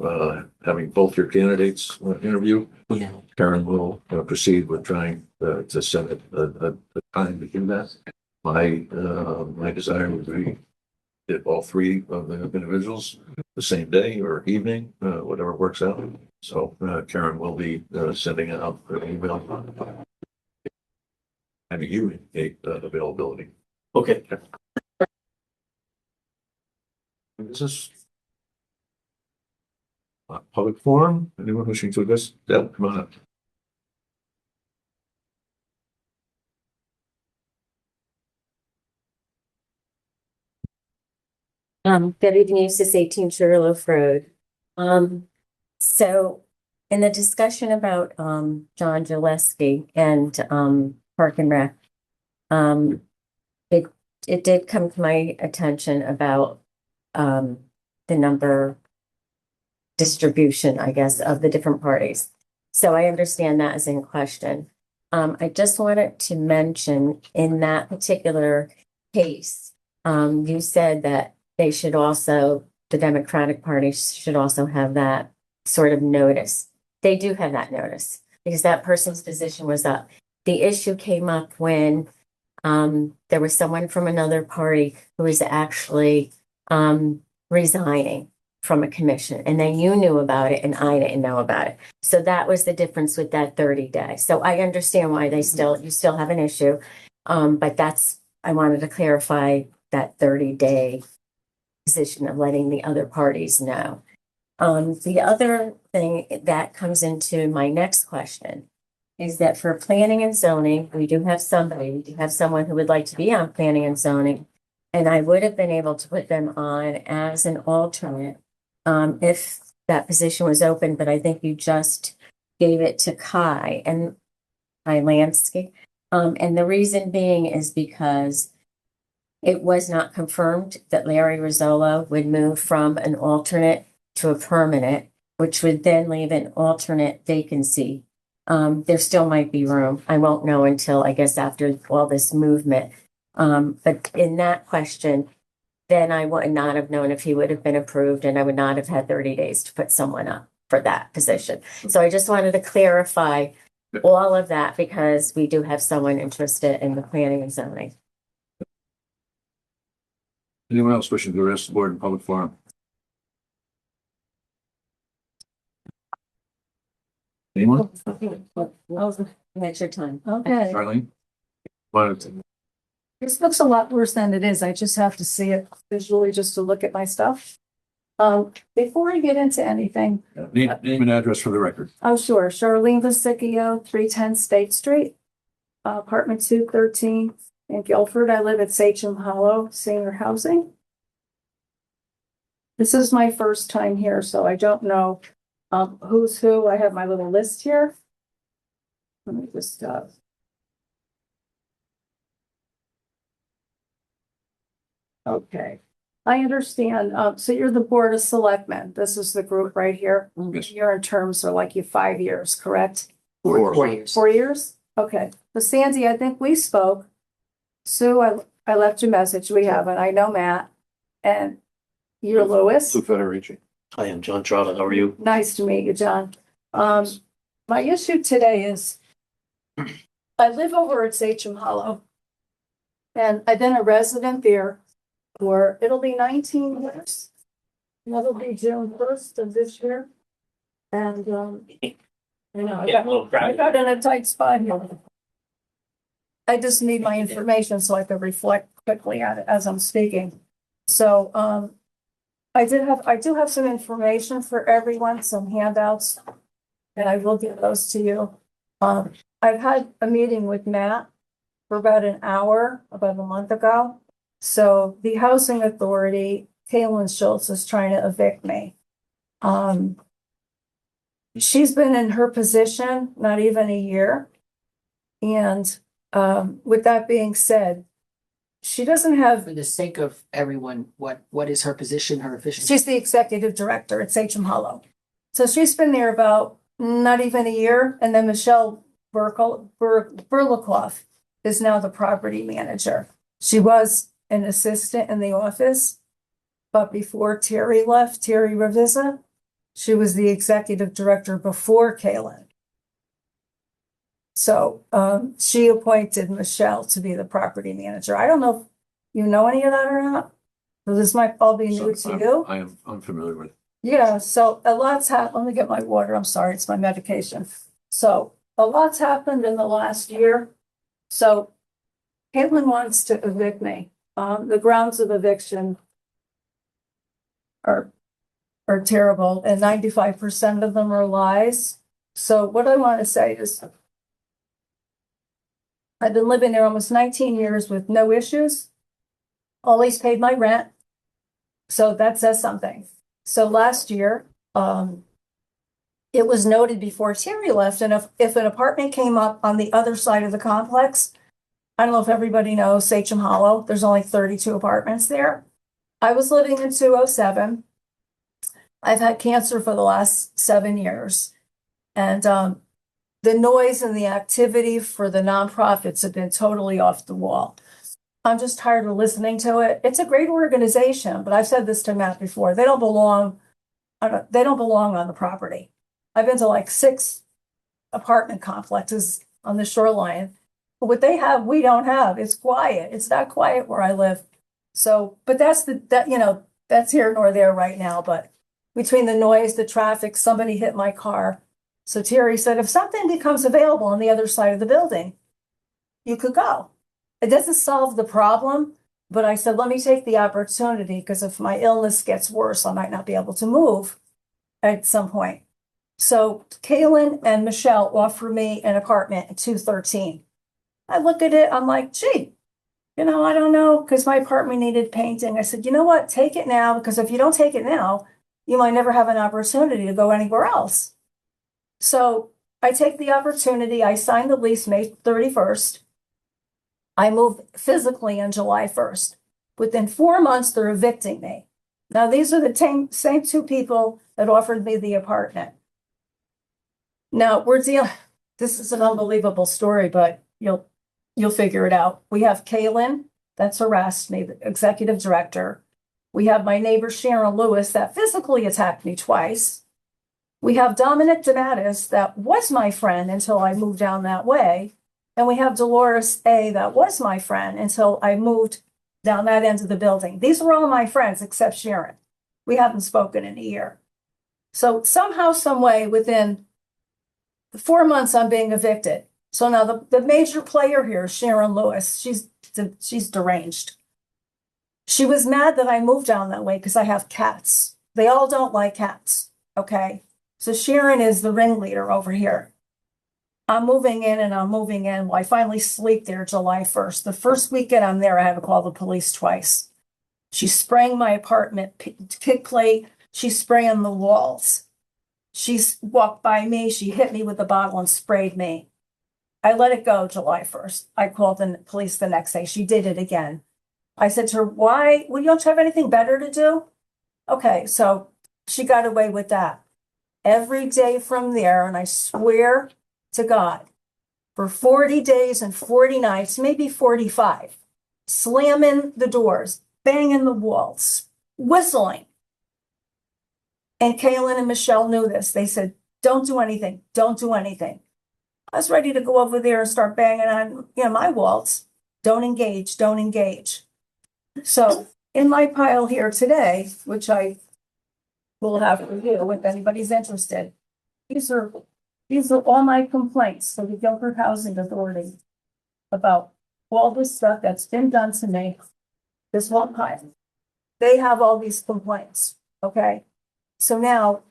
having both your candidates interview, Yeah. Karen will proceed with trying to set a time to do that. My desire would be if all three of the individuals the same day or evening, whatever works out. So Karen will be sending out an email having you indicate availability. Okay. Business? Public forum, anyone wishing to address? Deb, come on up. Good evening, this is 18 Sugarloaf Road. So in the discussion about, John Gillespie and, Park and Rec, um, it did come to my attention about, the number distribution, I guess, of the different parties. So I understand that is in question. I just wanted to mention in that particular case, you said that they should also, the Democratic Party should also have that sort of notice. They do have that notice because that person's position was up. The issue came up when there was someone from another party who was actually resigning from a commission, and then you knew about it and I didn't know about it. So that was the difference with that 30-day. So I understand why you still have an issue. But I wanted to clarify that 30-day position of letting the other parties know. The other thing that comes into my next question is that for planning and zoning, we do have someone who would like to be on planning and zoning. And I would have been able to put them on as an alternate, if that position was open, but I think you just gave it to Kai Lansky. And the reason being is because it was not confirmed that Larry Rizzolo would move from an alternate to a permanent, which would then leave an alternate vacancy. There still might be room. I won't know until, I guess, after all this movement. But in that question, then I would not have known if he would have been approved, and I would not have had 30 days to put someone up for that position. So I just wanted to clarify all of that because we do have someone interested in the planning and zoning. Anyone else wishing to address the board in public forum? Anyone? That's your time. Okay, Charlene? Wanted this looks a lot worse than it is. I just have to see it visually just to look at my stuff. Before I get into anything, name and address for the record. oh, sure, Charlene Vasicchio, 310 State Street, apartment 213 in Guilford. I live at Sachem Hollow Senior Housing. This is my first time here, so I don't know who's who. I have my little list here. Let me just okay. I understand. So you're the Board of Selectmen. This is the group right here. Yes. Your terms are like you 5 years, correct? 4 years. 4 years? Okay. So Sandy, I think we spoke. Sue, I left you a message. We haven't. I know Matt. And you're Louis. Lou Federici. I am John Trotta. How are you? Nice to meet you, John. My issue today is I live over at Sachem Hollow. And I've been a resident there for, it'll be 19 years. That'll be June 1st of this year. And, I know, I got in a tight spot here. I just need my information so I can reflect quickly on it as I'm speaking. So, I do have some information for everyone, some handouts, and I will give those to you. I've had a meeting with Matt for about an hour, about a month ago. So the housing authority, Kaylin Schultz, is trying to evict me. She's been in her position not even a year. And with that being said, she doesn't have. For the sake of everyone, what is her position, her official? She's the executive director at Sachem Hollow. So she's been there about not even a year. And then Michelle Burlakoff is now the property manager. She was an assistant in the office, but before Terry left, Terry Revisa, she was the executive director before Kaylin. So she appointed Michelle to be the property manager. I don't know if you know any of that or not. So this might all be new to you. I am unfamiliar with. Yeah, so a lot's happened. Let me get my water. I'm sorry, it's my medication. So a lot's happened in the last year. So Caitlin wants to evict me. The grounds of eviction are are terrible and 95% of them are lies. So what I want to say is I've been living there almost 19 years with no issues, always paid my rent. So that says something. So last year, it was noted before Terry left, and if an apartment came up on the other side of the complex, I don't know if everybody knows Sachem Hollow, there's only 32 apartments there. I was living in 207. I've had cancer for the last 7 years. And the noise and the activity for the nonprofits have been totally off the wall. I'm just tired of listening to it. It's a great organization, but I've said this to Matt before. They don't belong on the property. I've been to like 6 apartment complexes on the shoreline. But what they have, we don't have. It's quiet. It's not quiet where I live. So, but that's here nor there right now. But between the noise, the traffic, somebody hit my car. So Terry said, if something becomes available on the other side of the building, you could go. It doesn't solve the problem, but I said, let me take the opportunity because if my illness gets worse, I might not be able to move at some point. So Kaylin and Michelle offer me an apartment at 213. I look at it, I'm like, gee, I don't know, because my apartment needed painting. I said, you know what, take it now, because if you don't take it now, you might never have an opportunity to go anywhere else. So I take the opportunity, I signed the lease May 31st. I moved physically on July 1st. Within 4 months, they're evicting me. Now, these are the same 2 people that offered me the apartment. Now, this is an unbelievable story, but you'll figure it out. We have Kaylin that's harassed me, the executive director. We have my neighbor Sharon Lewis that physically attacked me twice. We have Dominic Donatis that was my friend until I moved down that way. And we have Dolores A that was my friend until I moved down that end of the building. These are all my friends except Sharon. We haven't spoken in a year. So somehow, some way, within 4 months, I'm being evicted. So now the major player here is Sharon Lewis. She's deranged. She was mad that I moved down that way because I have cats. They all don't like cats. Okay. So Sharon is the ringleader over here. I'm moving in and I'm moving in. Well, I finally sleep there July 1st. The first weekend I'm there, I had to call the police twice. She's spraying my apartment kick plate. She's spraying the walls. She's walked by me. She hit me with a bottle and sprayed me. I let it go July 1st. I called the police the next day. She did it again. I said to her, why? Well, you don't have anything better to do? Okay, so she got away with that. Every day from there, and I swear to God, for 40 days and 40 nights, maybe 45, slamming the doors, banging the walls, whistling. And Kaylin and Michelle knew this. They said, don't do anything. Don't do anything. I was ready to go over there and start banging on, my walls. Don't engage. Don't engage. So in my pile here today, which I will have to do if anybody's interested, these are all my complaints to the Guilford Housing Authority about all this stuff that's been done to me. This whole pile. They have all these complaints. Okay. So now,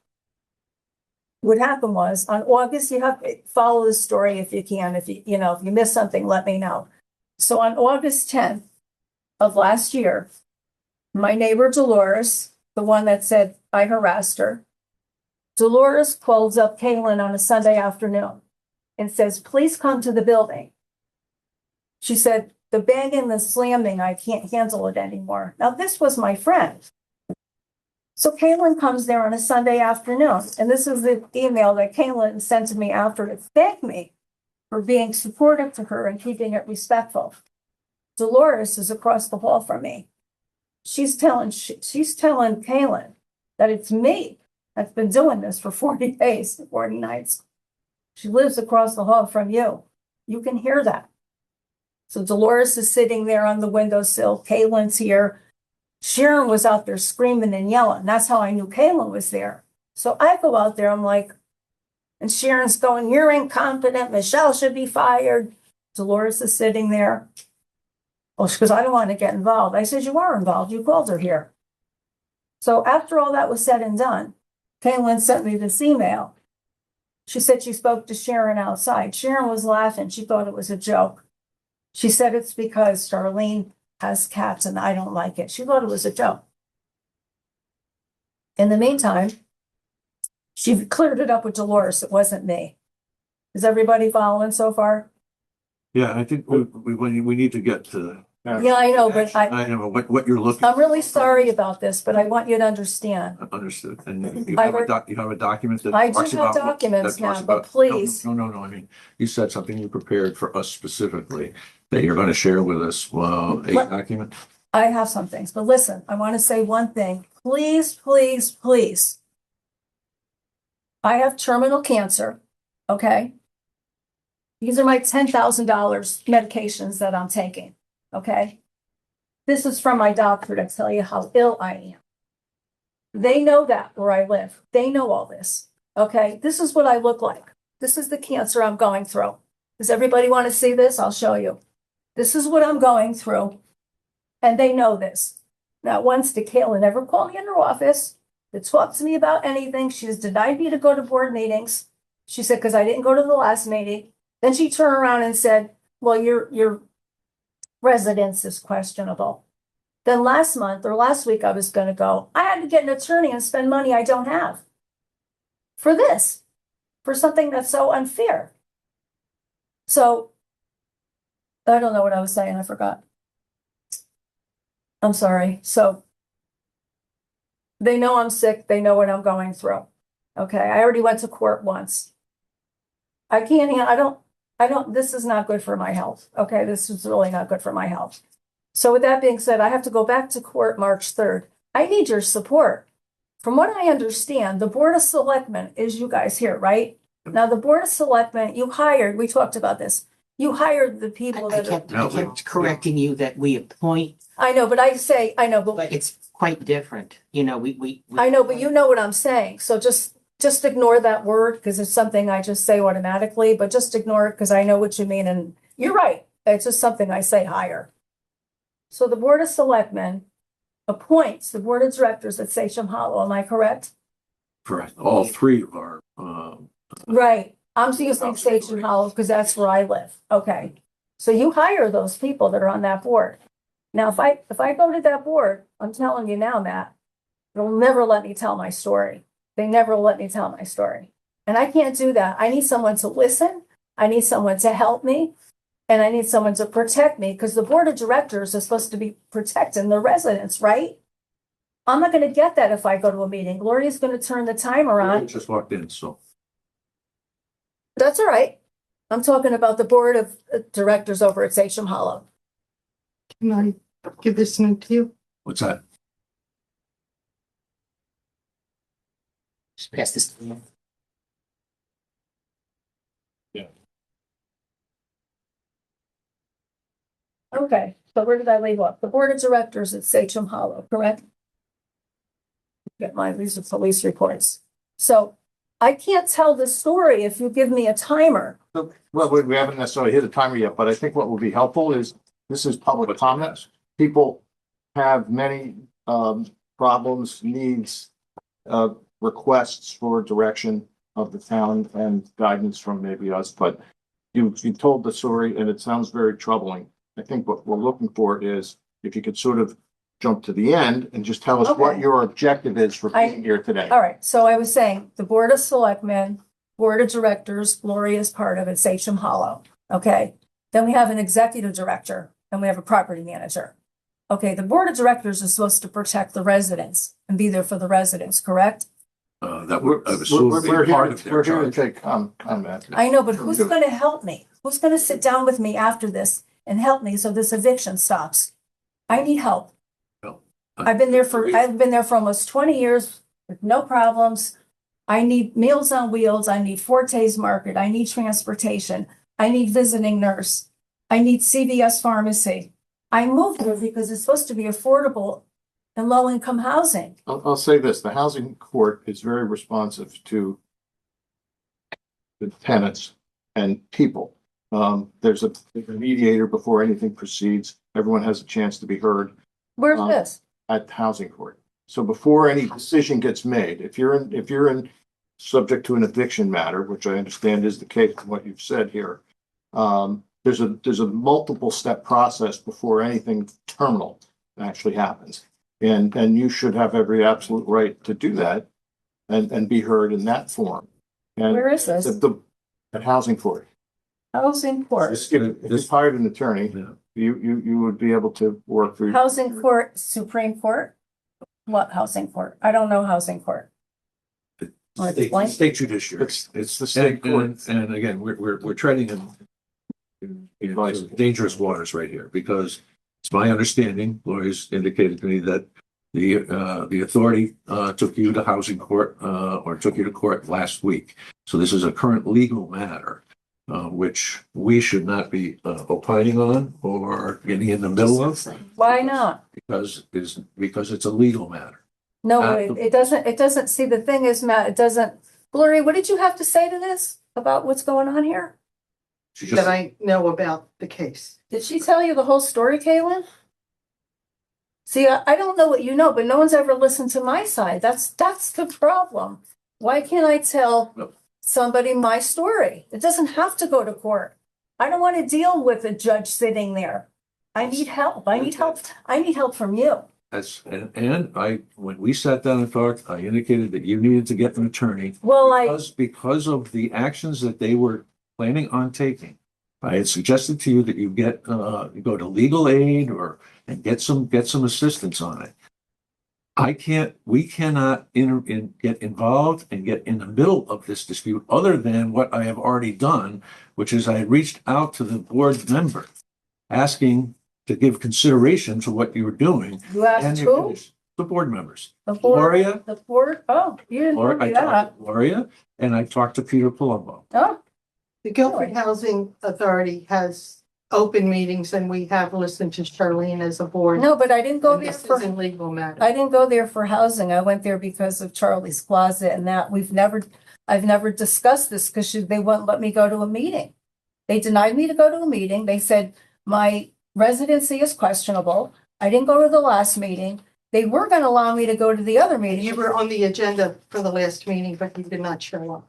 what happened was on August, you have to follow the story if you can. If you miss something, let me know. So on August 10th of last year, my neighbor Dolores, the one that said I harassed her, Dolores calls up Kaylin on a Sunday afternoon and says, please come to the building. She said, the banging, the slamming, I can't handle it anymore. Now, this was my friend. So Kaylin comes there on a Sunday afternoon, and this is the email that Kaylin sent to me after to thank me for being supportive to her and keeping it respectful. Dolores is across the hall from me. She's telling Kaylin that it's me that's been doing this for 40 days, 40 nights. She lives across the hall from you. You can hear that. So Dolores is sitting there on the windowsill. Kaylin's here. Sharon was out there screaming and yelling. That's how I knew Kaylin was there. So I go out there, I'm like, and Sharon's going, you're incompetent. Michelle should be fired. Dolores is sitting there. Well, because I don't want to get involved. I said, you are involved. You called her here. So after all that was said and done, Kaylin sent me this email. She said she spoke to Sharon outside. Sharon was laughing. She thought it was a joke. She said it's because Charlene has cats and I don't like it. She thought it was a joke. In the meantime, she cleared it up with Dolores. It wasn't me. Is everybody following so far? Yeah, I think we need to get to. Yeah, I know, but I know what you're looking. I'm really sorry about this, but I want you to understand. Understood. And you I have heard- you have a document that I do talks have about. documents that talks now, but about- please. No, I mean, you said something you prepared for us specifically that you're going to share with us. Well, a document. I have some things, but listen, I want to say one thing. Please, please, please. I have terminal cancer, okay? These are my $10,000 medications that I'm taking, okay? This is from my doctor to tell you how ill I am. They know that where I live. They know all this, okay? This is what I look like. This is the cancer I'm going through. Does everybody want to see this? I'll show you. This is what I'm going through. And they know this. Not once did Kayla ever call me in her office to talk to me about anything. She has denied me to go to board meetings. She said, because I didn't go to the last meeting. Then she turned around and said, well, your residence is questionable. Then last month or last week, I was going to go. I had to get an attorney and spend money I don't have for this, for something that's so unfair. So I don't know what I was saying. I forgot. I'm sorry. So they know I'm sick. They know what I'm going through. Okay. I already went to court once. I can't, I don't, this is not good for my health. Okay. This is really not good for my health. So with that being said, I have to go back to court March 3rd. I need your support. From what I understand, the Board of Selectmen is you guys here, right? Now, the Board of Selectmen, you hired, we talked about this. You hired the people I that are. kept correcting you that we appoint, I know, but I know, but it's quite different. You know, we. I know, but you know what I'm saying. So just ignore that word because it's something I just say automatically, but just ignore it because I know what you mean. And you're right. It's just something I say higher. So the Board of Selectmen appoints the Board of Directors at Sachem Hollow. Am I correct? Correct. All three of our. Right. I'm using Sachem Hollow because that's where I live. Okay. So you hire those people that are on that board. Now, if I go to that board, I'm telling you now, Matt, they'll never let me tell my story. They never let me tell my story. And I can't do that. I need someone to listen. I need someone to help me. And I need someone to protect me because the Board of Directors is supposed to be protecting the residents, right? I'm not going to get that if I go to a meeting. Gloria's going to turn the timer on. Just walked in, so. That's all right. I'm talking about the Board of Directors over at Sachem Hollow. Can I give this note to you? What's that? Just pass this to you. Okay, so where did I leave off? The Board of Directors at Sachem Hollow, correct? Get these are police reports. So I can't tell the story if you give me a timer. Well, we haven't necessarily hit a timer yet, but I think what will be helpful is this is public comments. People have many problems, needs, requests for direction of the town and guidance from maybe us, but you told the story and it sounds very troubling. I think what we're looking for is if you could sort of jump to the end and just tell us what Okay. your objective is for being here today. All right, so I was saying the Board of Selectmen, Board of Directors, Gloria is part of it, Sachem Hollow. Okay, then we have an executive director and we have a property manager. Okay, the Board of Directors is supposed to protect the residents and be there for the residents, correct? That would assume We're be part here, of their we're here to charge. take comment. I know, but who's going to help me? Who's going to sit down with me after this and help me so this eviction stops? I need help. I've been there for almost 20 years with no problems. I need Meals on Wheels. I need Forte's Market. I need transportation. I need visiting nurse. I need CVS pharmacy. I moved here because it's supposed to be affordable and low income housing. I'll say this, the housing court is very responsive to the tenants and people. There's a mediator before anything proceeds. Everyone has a chance to be heard. Where's this? At the housing court. So before any decision gets made, if you're in subject to an eviction matter, which I understand is the case from what you've said here, there's a multiple step process before anything terminal actually happens. And you should have every absolute right to do that and be heard in that form. And Where is this? at Housing Court. Housing court. If you hired an attorney, you would be able to work through. Housing court, Supreme Court? What housing court? I don't know housing court. Wanna explain? State judiciary. It's the state court. And again, we're treading in dangerous waters right here, because it's my understanding, lawyers indicated to me that the authority took you to housing court or took you to court last week. So this is a current legal matter, which we should not be opining on or getting in the middle of, Why not? because it's a legal matter. No, it doesn't, see, the thing is, Matt, it doesn't, Gloria, what did you have to say to this about what's going on here? That I know about the case. Did she tell you the whole story, Kaylin? See, I don't know what you know, but no one's ever listened to my side. That's the problem. Why can't I tell somebody my story? It doesn't have to go to court. I don't want to deal with a judge sitting there. I need help. I need help from you. When we sat down and talked, I indicated that you needed to get an attorney. Well, because of the actions that they were planning on taking. I had suggested to you that you go to legal aid and get some assistance on it. We cannot get involved and get in the middle of this dispute other than what I have already done, which is I had reached out to the board member asking to give consideration to what you were doing. You asked who? The board members. The board, Gloria. the board, oh, you didn't tell me I that. talked to Gloria and I talked to Peter Palumbo. Oh, The Guilford Housing Authority has open meetings and we have listened to Charlene as a board. no, but I didn't go And there this for, is a legal matter. I didn't go there for housing. I went there because of Charlie's Closet and that I've never discussed this because they wouldn't let me go to a meeting. They denied me to go to a meeting. They said my residency is questionable. I didn't go to the last meeting. They were going to allow me to go to the other meeting. You were on the agenda for the last meeting, but you did not show up.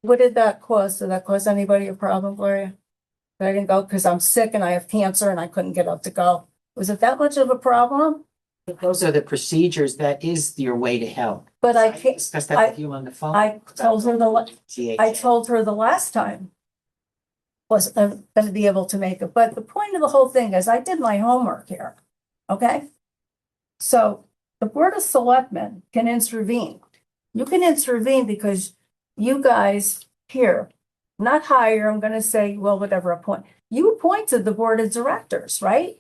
What did that cause? Did that cause anybody a problem, Gloria? That I didn't go because I'm sick and I have cancer and I couldn't get up to go. Was it that much of a problem? Those are the procedures. That is your way to help. But I can't, Discuss that with you on the phone. I told her the last time wasn't going to be able to make it. But the point of the whole thing is I did my homework here. Okay? So the Board of Selectmen can intervene. You can intervene because you guys here, not hire, I'm going to say, well, whatever, appoint. You appointed the Board of Directors, right?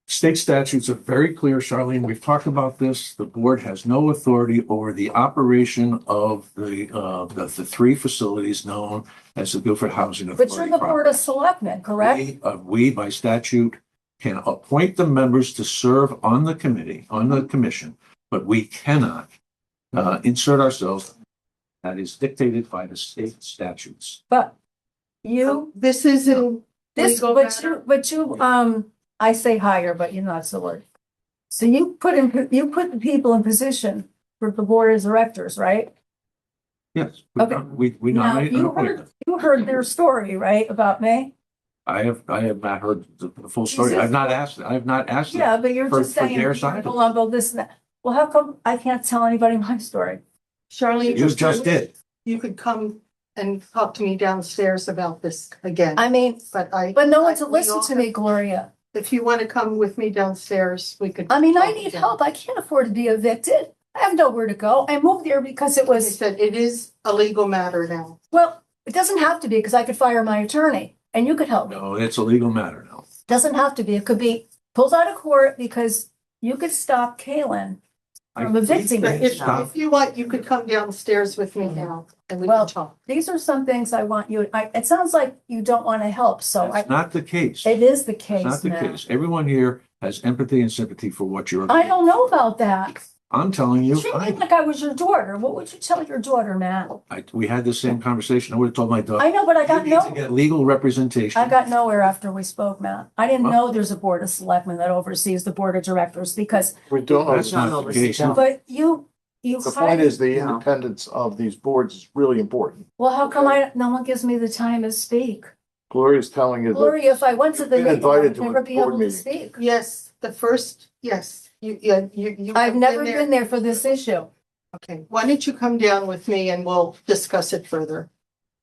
State statutes are very clear, Charlene. We've talked about this. The board has no authority over the operation of the three facilities known as the Guilford Housing Authority. But you're the Board of Selectmen, correct? We by statute can appoint the members to serve on the committee, on the commission, but we cannot insert ourselves. That is dictated by the state statutes. But you, This isn't this, legal matter. but you, I say hire, but you know that's the word. So you put the people in position for the Board of Directors, right? Yes. Okay. We Now, nominate and appoint them. you heard their story, right, about me? I have not heard the full story. I've not asked them. Yeah, but you're for just saying, their side. hold on, go this and that. Well, how come I can't tell anybody my story? Charlene. You just did. You could come and talk to me downstairs about this again. I mean, But no one to we listen all to me, Gloria. If you want to come with me downstairs, we could. I mean, I talk need again. help. I can't afford to be evicted. I have nowhere to go. I moved here because it Like I was, said, it is a legal matter now. well, it doesn't have to be because I could fire my attorney and you could help me. No, it's a legal matter now. Doesn't have to be. It could be pulled out of court because you could stop Kaylin from evicting But me. if you want, you could come downstairs with me now and we Well, can talk. These are some things I want you, it sounds like you don't want to help, so That's not the case. it is the It's case not the now. case. Everyone here has empathy and sympathy for what you're. I don't know about that. I'm telling you, Treat me like I was your daughter. What would you tell your daughter, Matt? we had the same conversation. I would have told my daughter. I know, but I got "You need to no, get legal representation. I got nowhere after we spoke, Matt. I didn't Well- know there's a board of selectmen that oversees the board of directors because, We don't. That's not the case. but you The point hired. is the independence of these boards is really important. Well, how come no one gives me the time to speak? Gloria's telling you that. Gloria, if I went to the Been meeting, I invited would to a never be board able to meeting. speak. Yes, the first, yes, you. I've never been there for this issue. Okay, why don't you come down with me and we'll discuss it further?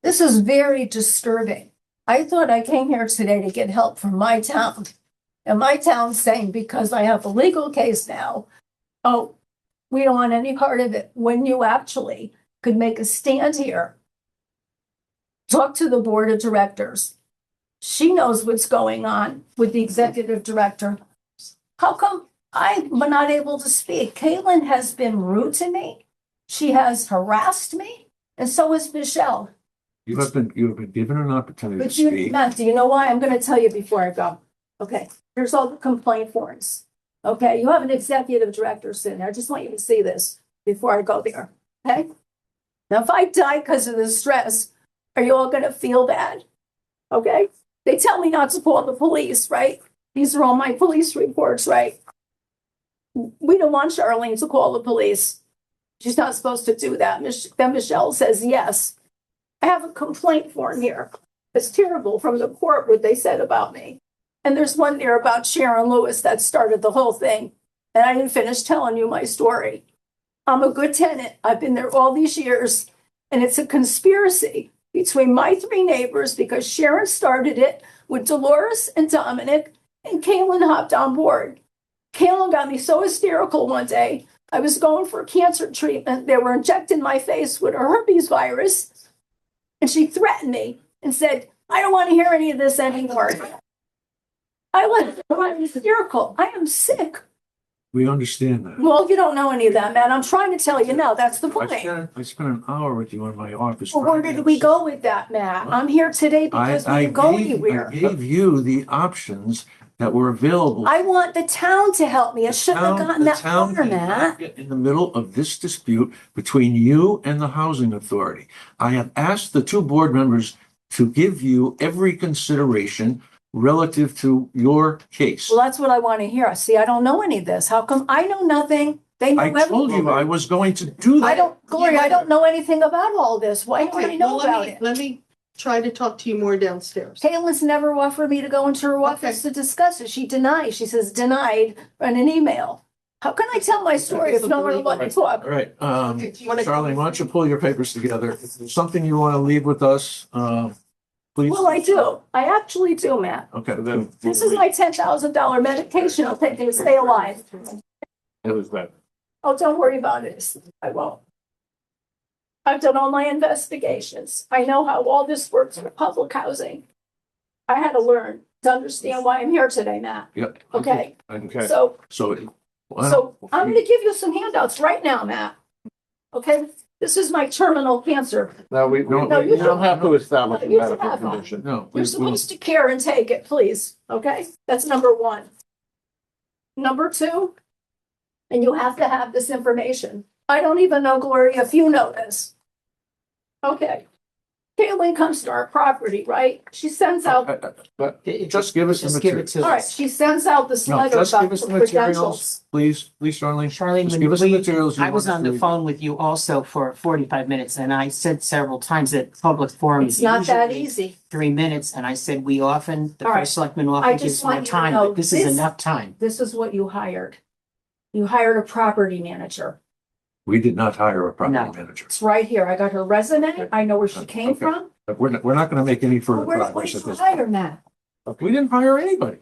This is very disturbing. I thought I came here today to get help from my town. And my town's saying because I have a legal case now, oh, we don't want any part of it, when you actually could make a stand here. Talk to the board of directors. She knows what's going on with the executive director. How come I'm not able to speak? Caitlin has been rude to me. She has harassed me, and so has Michelle. You have been given an opportunity to But you, speak. Matt, do you know why? I'm gonna tell you before I go. Okay, here's all the complaint forms. Okay, you have an executive director sitting there. I just want you to see this before I go there, okay? Now, if I die because of the stress, are you all gonna feel bad? Okay? They tell me not to call the police, right? These are all my police reports, right? We don't want Charlene to call the police. She's not supposed to do that. Then Michelle says yes. I have a complaint form here. It's terrible from the court what they said about me. And there's one there about Sharon Lewis that started the whole thing. And I didn't finish telling you my story. I'm a good tenant. I've been there all these years. And it's a conspiracy between my three neighbors because Sharon started it with Dolores and Dominic, and Caitlin hopped on board. Caitlin got me so hysterical one day. I was going for cancer treatment. They were injecting my face with a herpes virus. And she threatened me and said, I don't want to hear any of this anymore. I'm hysterical. I am sick. We understand that. Well, you don't know any of that, man. I'm trying to tell you now. That's the point. I spent an hour with you in my office. Well, where did we go with that, Matt? I'm here today because we didn't go anywhere. I gave you the options that were available. I want the town to help me. I shouldn't have gotten that far, did not Matt. get in the middle of this dispute between you and the housing authority. I have asked the two board members to give you every consideration relative to your case. Well, that's what I want to hear. See, I don't know any of this. How come I know nothing? They know I everything. told you I was going to do that. I don't, Gloria, I don't know anything about all this. Why do I Okay, know well, about it? let me try to talk to you more downstairs. Caitlin's never offered me to go into her office to discuss it. She denies. She says denied in an email. How can I tell my story if no one will let me talk? All right, Okay, do you wanna- Charlene, why don't you pull your papers together? If there's something you want to leave with us, please. Well, I do. I actually do, Matt. Okay, then. This is my $10,000 medication. I'll take it to stay alive. It was that. Oh, don't worry about it. I won't. I've done all my investigations. I know how all this works for public housing. I had to learn to understand why I'm here today, Matt. Yep. Okay, Okay. so, So. I'm gonna give you some handouts right now, Matt. Okay, this is my terminal cancer. Now, we No, you don't have to establish a You medical have. condition. No. You're supposed to care and take it, please. Okay, that's number one. Number two, and you have to have this information. I don't even know, Gloria, if you know this. Okay. Caitlin comes to our property, right? She sends out, But just give us the Just give it materials. to all right, us. she sends out this No, letter just about give us the the materials, credentials. please, Charlene. Charlene, Just when give us the we- materials. you I was want us on to the read. phone with you also for 45 minutes, and I said several times that public forum It's is not that usually easy. 3 minutes, and I said we often, the All right. first selectman I often just gives more want you to time, know but this is this- enough time. This is what you hired. You hired a property manager. We did not hire a property No. manager. It's right here. I got her resume. I know where she came Okay. from. But we're not going to make any further Where progress did at you this. hire, Matt? We didn't hire anybody.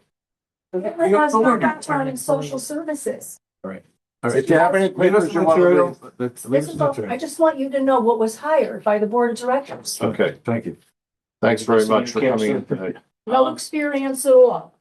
Caitlin has no background in social services. All right. If you have any Leave us papers the you want to material. read. Leave This us the is all, I material. just want you to know what was hired by the board of directors. Okay, Thank you. thanks very much for coming in today. No experience at all.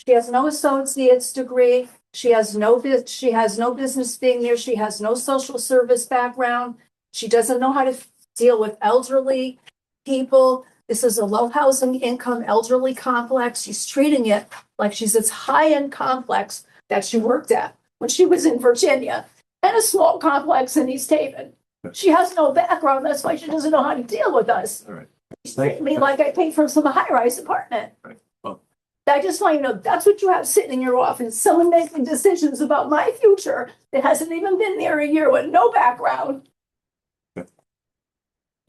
She has no associate's degree. She has no business being there. She has no social service background. She doesn't know how to deal with elderly people. This is a low housing income elderly complex. She's treating it like she's this high-end complex that she worked at when she was in Virginia. and a small complex in East Haven. She has no background, that's why she doesn't know how to deal with us. All right. She's treating me like I paid for some high-rise apartment. Right. Well, I just want you to know, that's what you have sitting in your office, someone making decisions about my future that hasn't even been there a year with no background.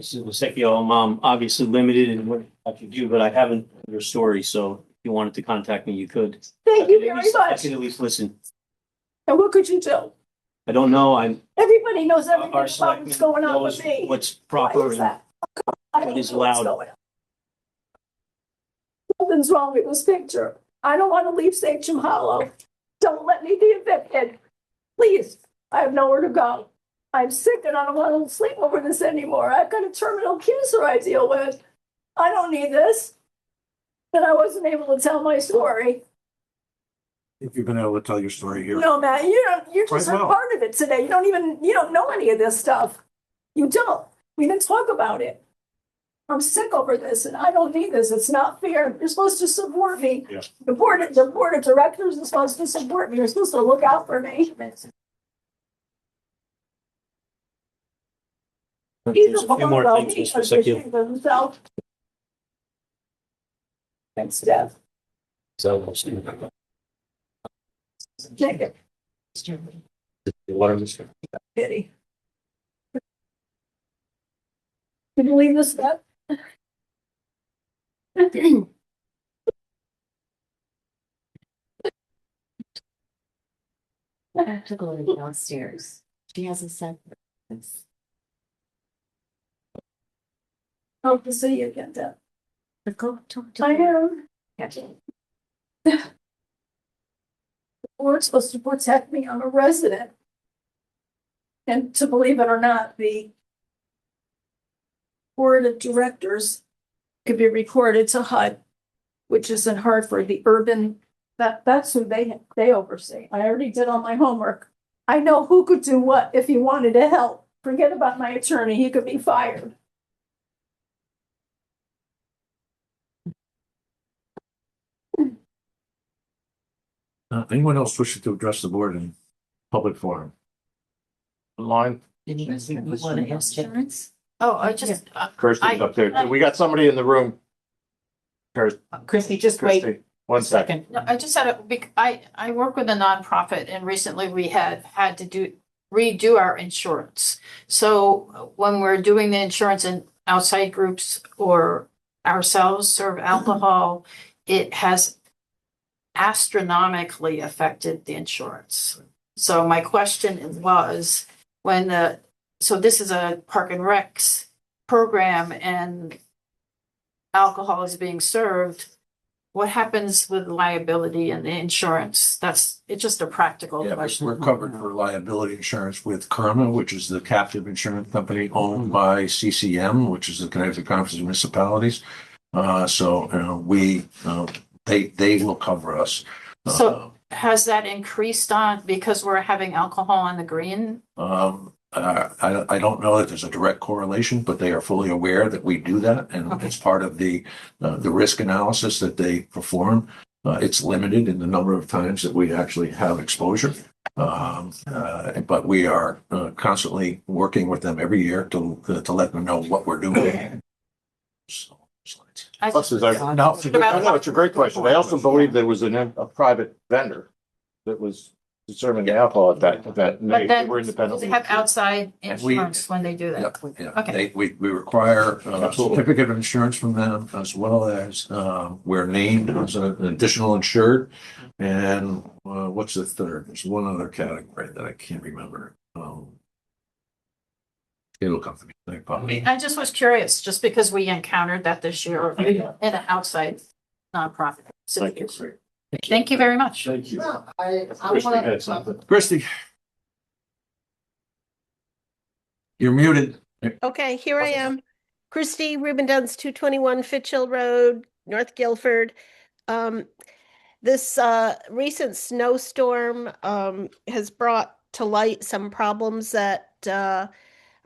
Mrs. Wasecchio, I'm obviously limited in what I can do, but I haven't heard your story, so if you wanted to contact me, you could. Thank you I very much. can at least listen. And what could you do? I don't know, Everybody knows everything our about selectmen what's going on knows with me. what's Why proper is and that? I don't what is know what's allowed. going on. Something's wrong with this picture. I don't want to leave Sachem Hollow. Don't let me be evicted. Please, I have nowhere to go. I'm sick and I don't want to sleep over this anymore. I've got a terminal cancer I deal with. I don't need this. And I wasn't able to tell my story. if you've been able to tell your story here. No, Matt, you just Quite heard well. part of it today. You don't know any of this stuff. You don't. We didn't talk about it. I'm sick over this and I don't need this. It's not fair. You're supposed to support me. Yeah. The board of directors is supposed to support me. You're supposed to look out for me. There's a few more things, Mr. Wasecchio. Himself. Thanks, Steph. So, Take it. Pity. Can you believe this, Steph? I have to go downstairs. She hasn't said this. Hope to see you again, Deb. But go talk to I her. am. The board's supposed to protect me. I'm a resident. And to believe it or not, the board of directors could be recorded to HUD, which is in Hartford, the urban, that's who they oversee. I already did all my homework. I know who could do what if he wanted to help. Forget about my attorney, he could be fired. Anyone else wishing to address the board in public forum? Line, Insurance? Oh, I just, Kirsty's up there. We got somebody in the room. Christie, just wait Kirsty, one second. no, I just had I work with a nonprofit and recently we had to redo our insurance. So when we're doing the insurance in outside groups or ourselves serve alcohol, it has astronomically affected the insurance. So my question was so this is a Park and Recs program and alcohol is being served. What happens with liability and the insurance? It's just a practical Yeah, question. we're covered for liability insurance with Kerma, which is the captive insurance company owned by CCM, which is the Connecticut Conference of Municipalities. They will cover us. So has that increased because we're having alcohol on the green? I don't know that there's a direct correlation, but they are fully aware that we do that, and it's part of the risk analysis that they perform. It's limited in the number of times that we actually have exposure, but we are constantly working with them every year to let them know what we're doing. Plus, it's a great question. I also believe there was a private vendor that was serving the alcohol at that, But they then were independent. they have outside insurance when they do that. Yeah, Okay. we require a certificate of insurance from them, as well as we're named as an additional insured. And what's the third? There's one other category that I can't remember. It'll come to me. I just was curious, just because we encountered that this year in an outside nonprofit. Thank you very much. Thank you. I had something. Christie, you're muted. Okay, here I am. Christy Rubenduns, 221 Fitchill Road, North Guilford. This recent snowstorm has brought to light some problems that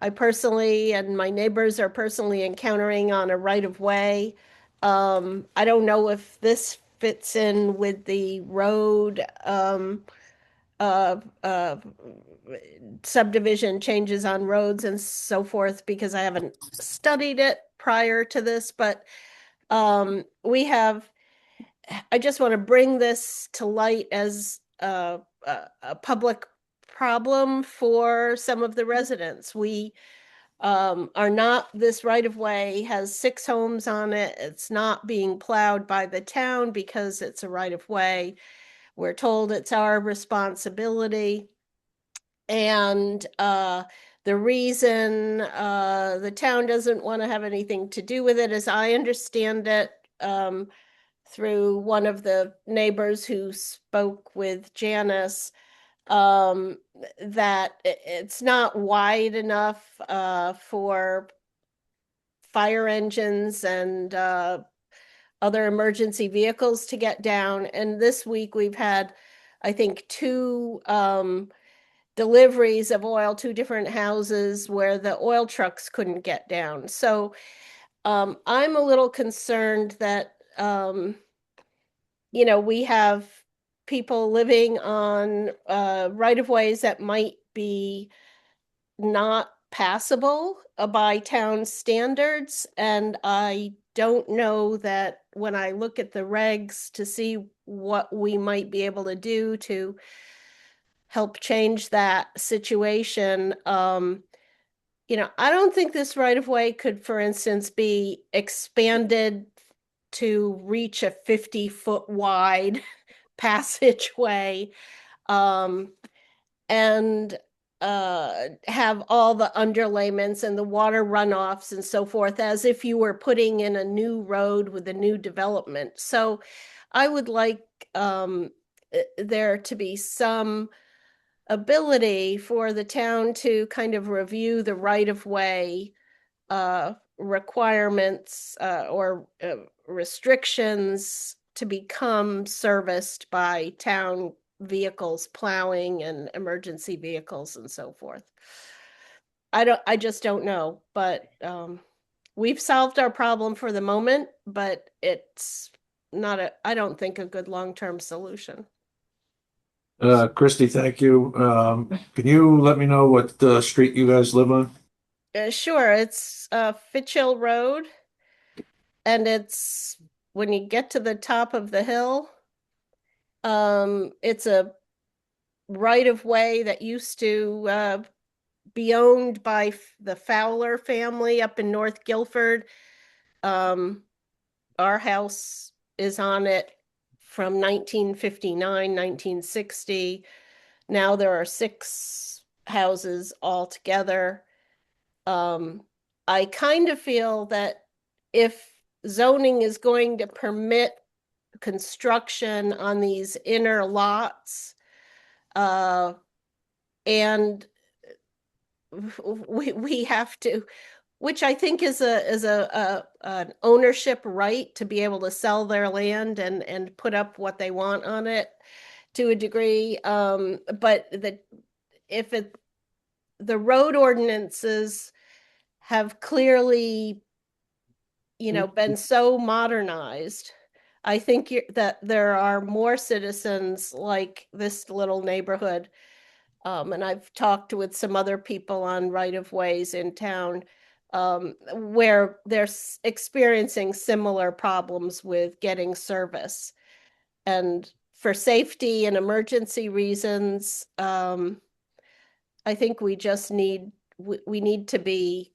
I personally and my neighbors are personally encountering on a right of way. I don't know if this fits in with the road subdivision changes on roads and so forth, because I haven't studied it prior to this, but I just want to bring this to light as a public problem for some of the residents. We are not, this right of way has 6 homes on it. It's not being plowed by the town because it's a right of way. We're told it's our responsibility. And the reason the town doesn't want to have anything to do with it, as I understand it, through one of the neighbors who spoke with Janice, that it's not wide enough for fire engines and other emergency vehicles to get down. And this week we've had, I think, 2 deliveries of oil to different houses where the oil trucks couldn't get down. So I'm a little concerned that we have people living on right of ways that might be not passable by town standards. And I don't know that when I look at the regs to see what we might be able to do to help change that situation. I don't think this right of way could, for instance, be expanded to reach a 50-foot wide passageway, and have all the underlayments and the water runoffs and so forth, as if you were putting in a new road with a new development. So I would like there to be some ability for the town to kind of review the right-of-way requirements or restrictions to become serviced by town vehicles, plowing and emergency vehicles and so forth. I just don't know, but we've solved our problem for the moment, but it's not I don't think a good long-term solution. Christie, thank you. Can you let me know what street you guys live on? Sure, it's Fitchill Road, and it's when you get to the top of the hill, it's a right of way that used to be owned by the Fowler family up in North Guilford. Our house is on it from 1959, 1960. Now there are 6 houses altogether. I kind of feel that if zoning is going to permit construction on these inner lots, and we have to, which I think is an ownership right to be able to sell their land and put up what they want on it to a degree. But the road ordinances have clearly, been so modernized. I think that there are more citizens like this little neighborhood. And I've talked with some other people on right-of-ways in town, where they're experiencing similar problems with getting service. And for safety and emergency reasons, I think we just need to be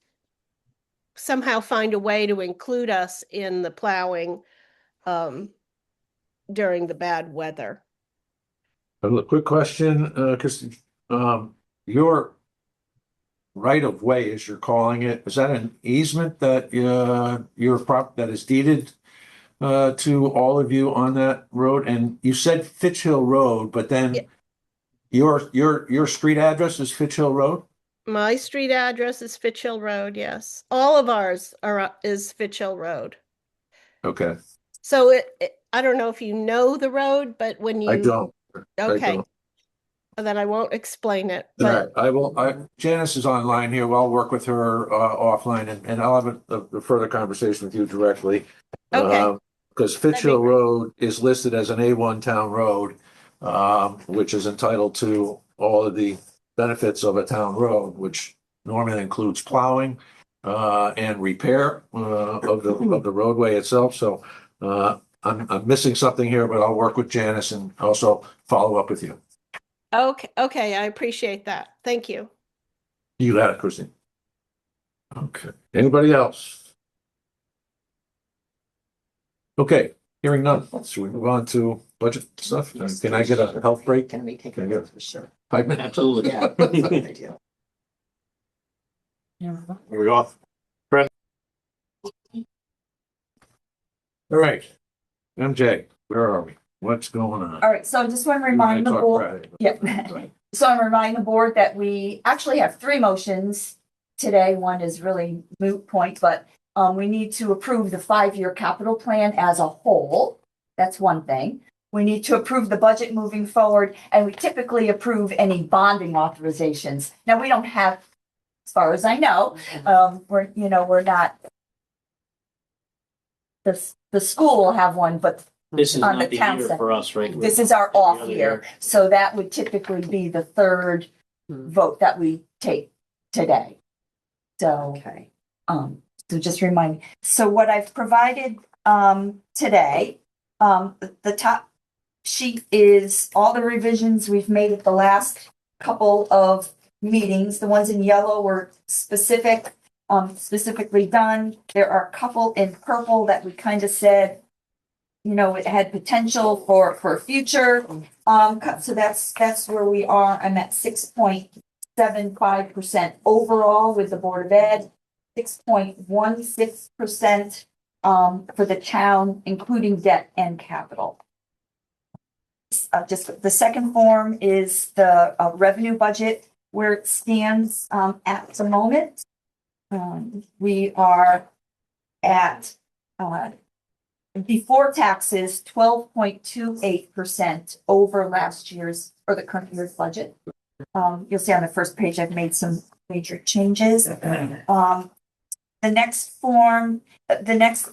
somehow find a way to include us in the plowing during the bad weather. A quick question, Christie. Your right of way, as you're calling it, is that an easement that that is deeded to all of you on that road? And you said Fitch Hill Road, but then your street address is Fitch Hill Road? My street address is Fitch Hill Road, yes. All of ours is Fitch Hill Road. Okay. So I don't know if you know the road, but when you... I don't. Okay. I don't. Then I won't explain it. All But right, I will. Janice is online here. I'll work with her offline, and I'll have a further conversation with you directly. Okay. Because Fitch Hill Road is listed as an A1 town road, which is entitled to all of the benefits of a town road, which normally includes plowing, and repair, of the roadway itself. So, I'm missing something here, but I'll work with Janice and also follow up with you. Okay, I appreciate that. Thank you. You got it, Christine. Okay. Anybody else? Okay, hearing none. Should we move on to budget stuff? Can I get a health break? Can we take Can I a get vote for sure? 5 minutes? Absolutely. Yeah, that's a good idea. Here we go. All right. MJ, where are we? What's going on? All right, so I just want to We're remind the gonna talk board, Friday. yeah. So I'm reminding the board that we actually have three motions today. One is really moot point, but we need to approve the 5-year capital plan as a whole. That's one thing. We need to approve the budget moving forward, and we typically approve any bonding authorizations. Now, we don't have, as far as I know, we're not, the school will have one, but This is on not the the town year side. for us, right? This is our Every off other year, so that would typically be the third vote that we take today. So, Okay. so just remind, so what I've provided, today, the top sheet is all the revisions we've made at the last couple of meetings. The ones in yellow were specifically done. There are a couple in purple that we kind of said, it had potential for future. So that's where we are. I'm at 6.75% overall with the Board of Ed, 6.16% for the town, including debt and capital. Just the second form is the revenue budget where it stands at the moment. We are at before taxes, 12.28% over last year's or the current year's budget. You'll see on the first page, I've made some major changes. The next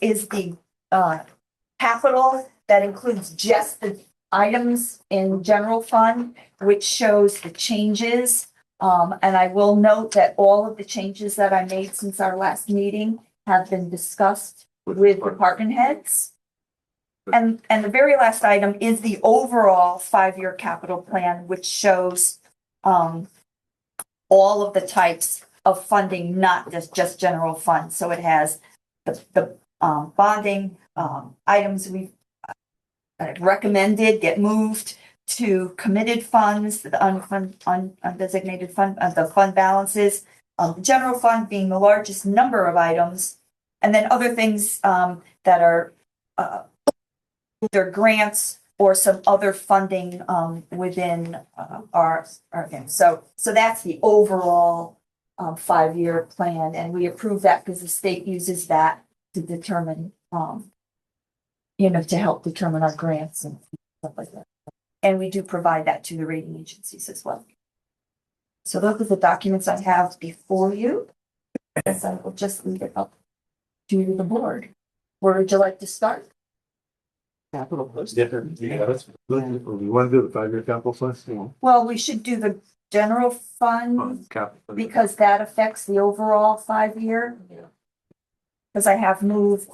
is the capital that includes just the items in general fund, which shows the changes. And I will note that all of the changes that I made since our last meeting have been discussed with department heads. And the very last item is the overall 5-year capital plan, which shows all of the types of funding, not just general funds. So it has the bonding items we've recommended get moved to committed funds, the undesignated fund, the fund balances, the general fund being the largest number of items, and then other things that are either grants or some other funding within our again. So that's the overall 5-year plan, and we approve that because the state uses that to determine, to help determine our grants and stuff like that. And we do provide that to the rating agencies as well. So those are the documents I have before you. I guess I will just leave it up to the board. Where would you like to start? Capital. Yeah, that's good. We want to do the 5-year capital plan? Well, we should do the general fund Capital. because that affects the overall 5-year. Because I have moved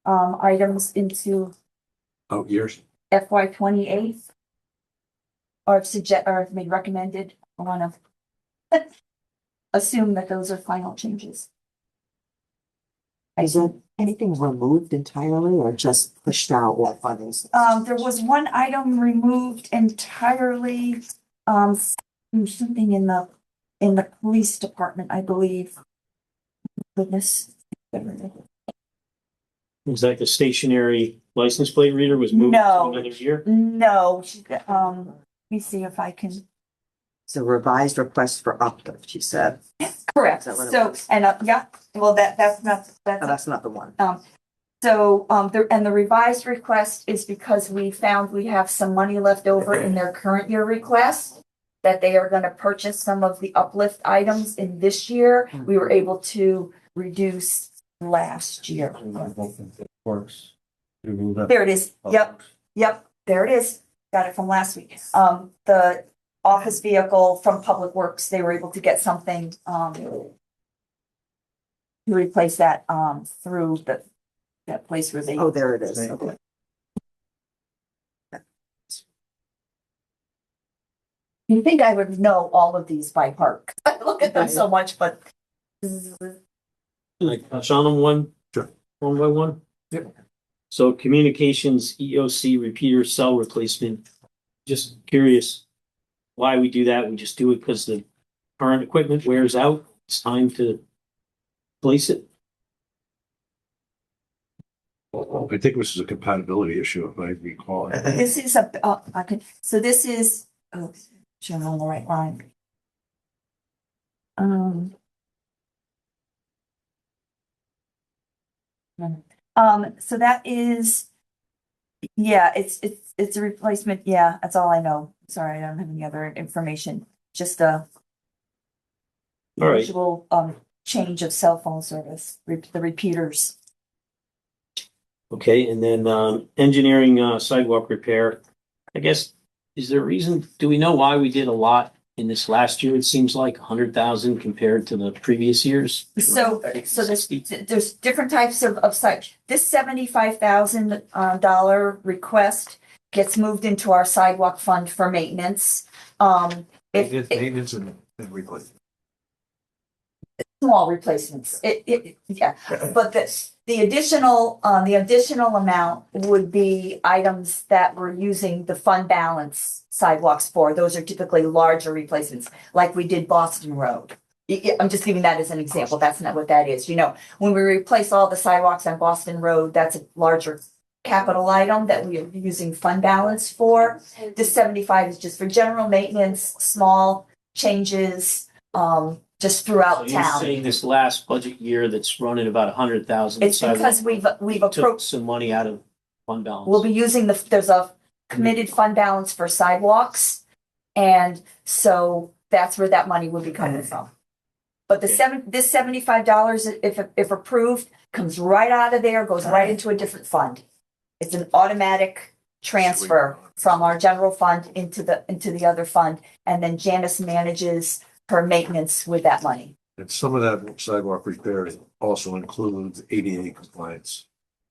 items into Years. FY 28. Or I've made recommended. I want to assume that those are final changes. Is it anything removed entirely or just pushed out what fundings? There was one item removed entirely, something in the police department, I believe. Goodness. Is that the stationary license plate reader was moved to No. another year? No, let me see if I can. It's a revised request for uplift, she said. Correct. Is that what it So, was? and yeah, well, that's not, Oh, that's not the one. The revised request is because we found we have some money left over in their current year request that they are going to purchase some of the uplift items in this year. We were able to reduce last year. Works. There it is. Yep, there it is. got it from last week. The office vehicle from Public Works, they were able to get something, to replace that, through that place where they. Oh, there it is. Okay. You'd think I would know all of these by heart. I look at them so much, but. Like touch on them one? Sure. One by one? Yep. So communications, EOC, repeater cell replacement. Just curious why we do that. We just do it because the current equipment wears out. It's time to replace it. I think this is a compatibility issue, if I recall. This is so this is, sure I'm on the right line. So that is, yeah, it's a replacement. Yeah, that's all I know. Sorry, I don't have any other information. Just a All right. usual change of cell phone service, the repeaters. Okay, and then engineering sidewalk repair. I guess, is there a reason, do we know why we did a lot in this last year? It seems like 100,000 compared to the previous years. So there's different types of site. This $75,000 request gets moved into our sidewalk fund for maintenance. Maintenance and replacement. Small replacements. Yeah, but the additional amount would be items that we're using the fund balance sidewalks for. Those are typically larger replacements, like we did Boston Road. I'm just giving that as an example. That's not what that is. You know, when we replace all the sidewalks on Boston Road, that's a larger capital item that we are using fund balance for. This 75 is just for general maintenance, small changes, just throughout So you're town. saying this last budget year that's running about 100,000. It's because we've took approached, some money out of fund balance. we'll be using there's a committed fund balance for sidewalks. And so that's where that money will be coming from. But this $75, if approved, comes right out of there, goes right into a different fund. It's an automatic transfer from our general fund into the other fund. And then Janice manages her maintenance with that money. And some of that sidewalk repair also includes ADA compliance.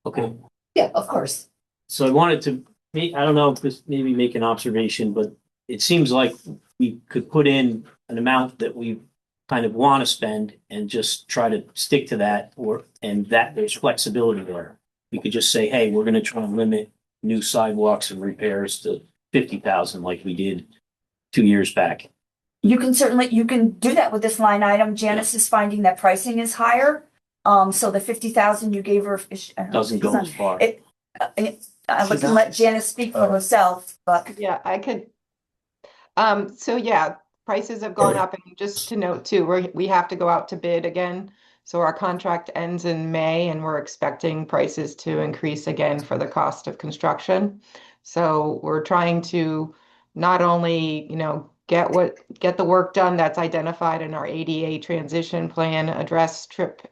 Okay. Yeah, of course. So I wanted to, I don't know if this maybe make an observation, but it seems like we could put in an amount that we kind of want to spend and just try to stick to that, and that there's flexibility there. We could just say, hey, we're going to try and limit new sidewalks and repairs to 50,000 like we did 2 years back. You can do that with this line item. Janice is finding that pricing is higher. So the 50,000 you gave her Doesn't go as far. I can let Janice speak for herself, but. Yeah, I could. So yeah, prices have gone up, and just to note too, we have to go out to bid again. So our contract ends in May, and we're expecting prices to increase again for the cost of construction. So we're trying to not only, get the work done that's identified in our ADA transition plan, address trip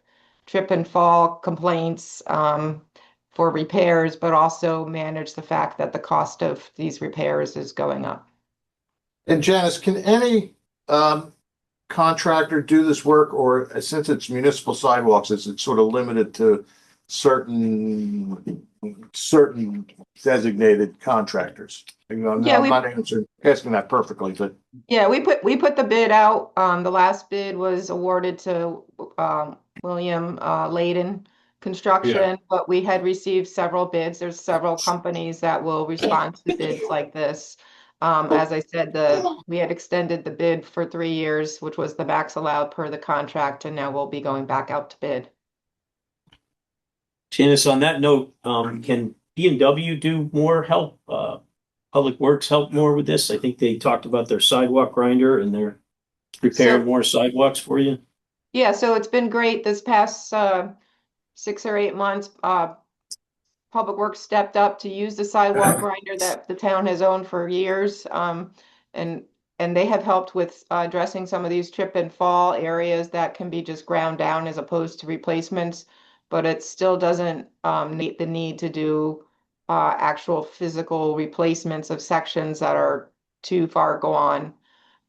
and fall complaints for repairs, but also manage the fact that the cost of these repairs is going up. And Janice, can any contractor do this work, or since it's municipal sidewalks, is it sort of limited to certain designated contractors? I'm not asking that perfectly, but yeah, we put the bid out. The last bid was awarded to William Layden Construction, but we had received several bids. There's several companies that will respond to bids like this. As I said, we had extended the bid for 3 years, which was the max allowed per the contract, and now we'll be going back out to bid. Janice, on that note, can B&W do more help? Public Works help more with this? I think they talked about their sidewalk grinder and they're preparing more sidewalks for you. Yeah, so it's been great this past 6 or 8 months. Public Works stepped up to use the sidewalk grinder that the town has owned for years. And they have helped with addressing some of these trip and fall areas that can be just ground down as opposed to replacements. But it still doesn't meet the need to do actual physical replacements of sections that are too far gone,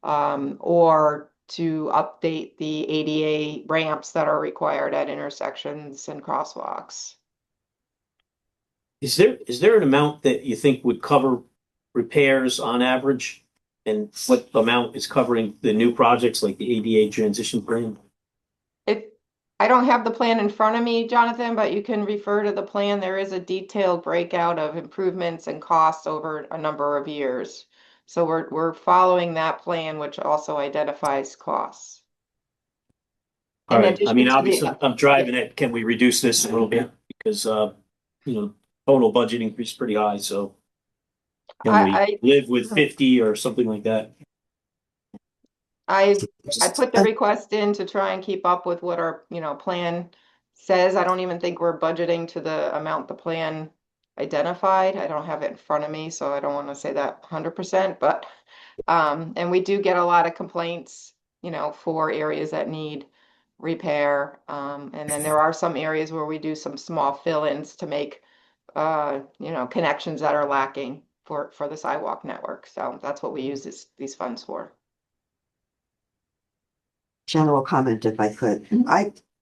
or to update the ADA ramps that are required at intersections and crosswalks. Is there an amount that you think would cover repairs on average? And what amount is covering the new projects like the ADA transition plan? I don't have the plan in front of me, Jonathan, but you can refer to the plan. There is a detailed breakout of improvements and costs over a number of years. So we're following that plan, which also identifies costs. All In right, I addition mean, to the- obviously, I'm driving it. Can we reduce this a little bit? Because, total budget increase pretty high, so can we live with 50 or something like that? I put the request in to try and keep up with what our, plan says. I don't even think we're budgeting to the amount the plan identified. I don't have it in front of me, so I don't want to say that 100%, but, and we do get a lot of complaints, for areas that need repair. And then there are some areas where we do some small fill-ins to make, connections that are lacking for the sidewalk network. So that's what we use these funds for. General comment if I could.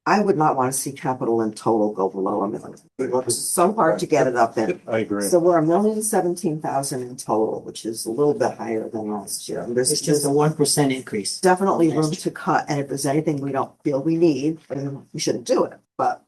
I would not want to see capital in total go below $1 million. It looks so hard to get it up there. I agree. So we're $1,017,000 in total, which is a little bit higher than last year. It's just a 1% increase. Definitely room to cut, and if there's anything we don't feel we need, then we shouldn't do it. But,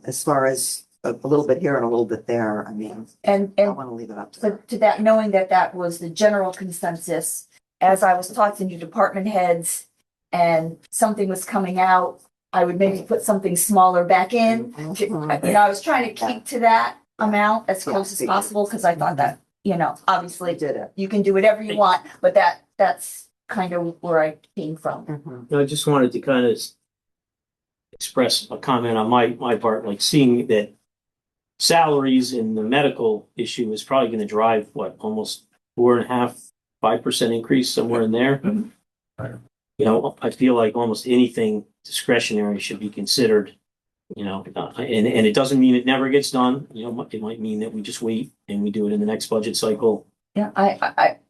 as far as a little bit here and a little bit there, I mean, And I want to leave it up to them. to that, knowing that that was the general consensus, as I was talking to department heads and something was coming out, I would maybe put something smaller back in. I was trying to keep to that amount as close as possible, because I thought that, obviously Did it. you can do whatever you want, but that's kind of where I came from. I just wanted to kind of express a comment on my part, like seeing that salaries in the medical issue is probably going to drive almost 4.5%, 5% increase, somewhere in there. I feel like almost anything discretionary should be considered, and it doesn't mean it never gets done. It might mean that we just wait and we do it in the next budget cycle. Yeah,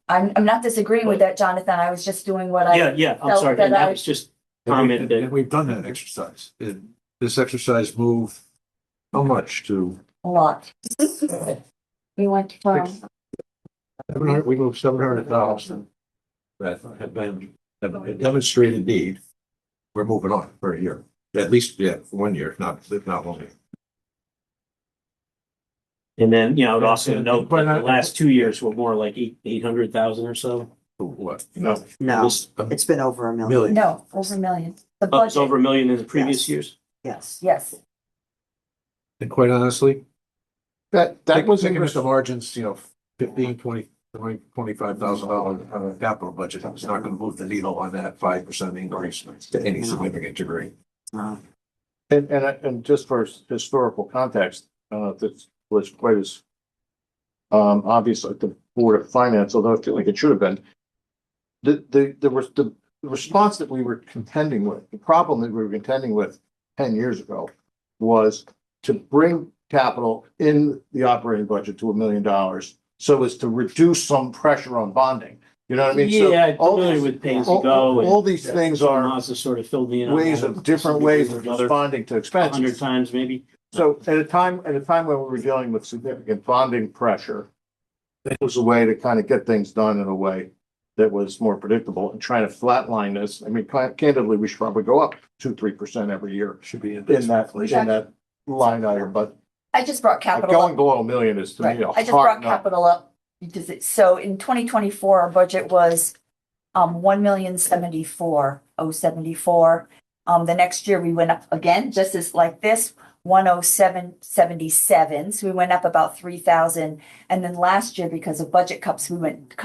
I'm not disagreeing with that, Jonathan. I was just doing what I. Yeah, I'm felt sorry. that And that I- was just And comment that we've done that exercise. This exercise moved how much to A lot. We went from, 700, we moved 700,000 that have a demonstrated need. We're moving on for a year, at least, for 1 year, if not longer. And then, I would also And- note but that I- the last 2 years were more like 800,000 or so. What? No, This- it's been over $1 million. Million. no, over $1 million. The Oh, it's budget, over $1 million in the previous Yes. years. Yes. yes. And quite honestly, That was taking in the margins, $15,000, $20,000, $25,000 capital budget, it's not going to move the needle on that 5% increase to any significant degree. And just for historical context, this was quite as obvious at the Board of Finance, although I feel like it should have been. There was the response that we were contending with, the problem that we were contending with 10 years ago was to bring capital in the operating budget to $1 million so as to reduce some pressure on bonding. You know what I mean? So Yeah, I'm all familiar these- with pay as you go. all these things are Mazda sort of filled me in on ways that. of different ways of Another responding to 100 expenses. times maybe. So at a time when we were dealing with significant bonding pressure, it was a way to kind of get things done in a way that was more predictable and trying to flatline this. I mean, candidly, we should probably go up 2-3% every year Should be in that line item, but I just brought capital going up. below $1 million is to Right. me a I just hard brought number. capital up because so in 2024, our budget was 1,074,074. The next year we went up again, just as like this, 107,77. So we went up about 3,000. And then last year, because of budget cuts, we went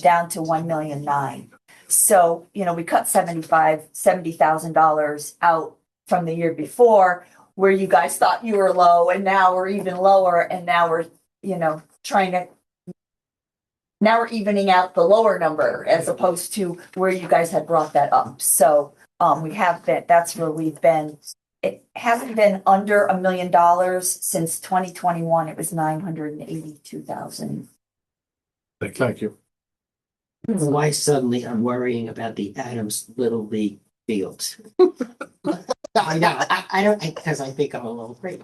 down to 1,000,009. So, we cut $70,000 out from the year before, where you guys thought you were low, and now we're even lower, and now we're, now we're evening out the lower number as opposed to where you guys had brought that up. So we have been, that's where we've been it hasn't been under $1 million since 2021. It was 982,000. Thank you. Why suddenly I'm worrying about the Adams Little League fields? I know, I don't, because I think I'm a little crazy.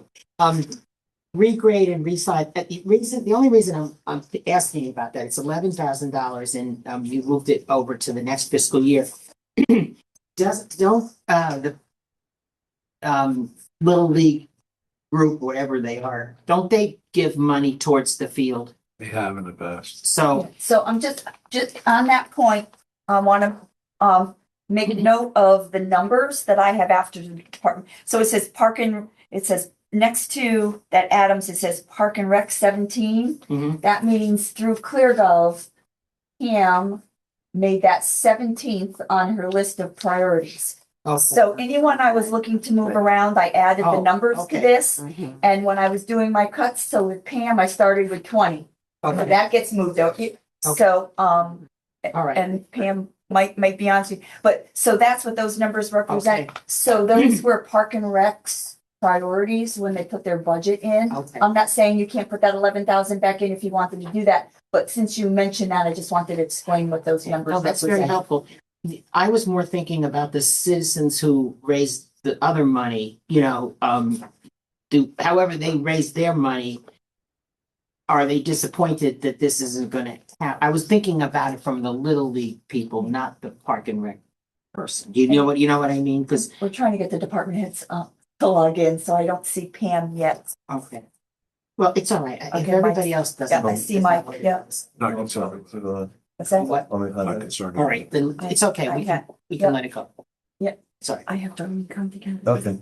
Regrade and reside, the only reason I'm asking you about that, it's $11,000 and, you moved it over to the next fiscal year. The Little League group, whatever they are, don't they give money towards the field? They have in the past. So, I'm just on that point, I want to make a note of the numbers that I have after the department. So it says it says next to that Adams, it says Park and Rec 17. mhm. That means through ClearGov, Pam made that 17th on her list of priorities. Okay. So anyone I was looking to move around, I added the Oh, numbers okay. to this. Mhm. And when I was doing my cuts, so with Pam, I started with 20. So Okay. that gets moved out. So, All right. and Pam might be on to, but so that's what those numbers represent. Okay. So those were Park and Rec's priorities when they put their budget in. Okay. I'm not saying you can't put that 11,000 back in if you wanted to do that, but since you mentioned that, I just wanted to explain what those numbers No, that's very represent. helpful. I was more thinking about the citizens who raised the other money, however they raised their money. Are they disappointed that this isn't gonna happen? I was thinking about it from the Little League people, not the Park and Rec person. You know what I mean? Because, We're trying to get the department heads to log in, so I don't see Pam yet. okay. Well, it's all right. If Okay, everybody else doesn't. Yeah, I see my, yeah. Not concerned. What's that? What? Not concerned. All right, then it's okay. We can Yeah. let it go. Yeah. Sorry. I have to come together. Okay.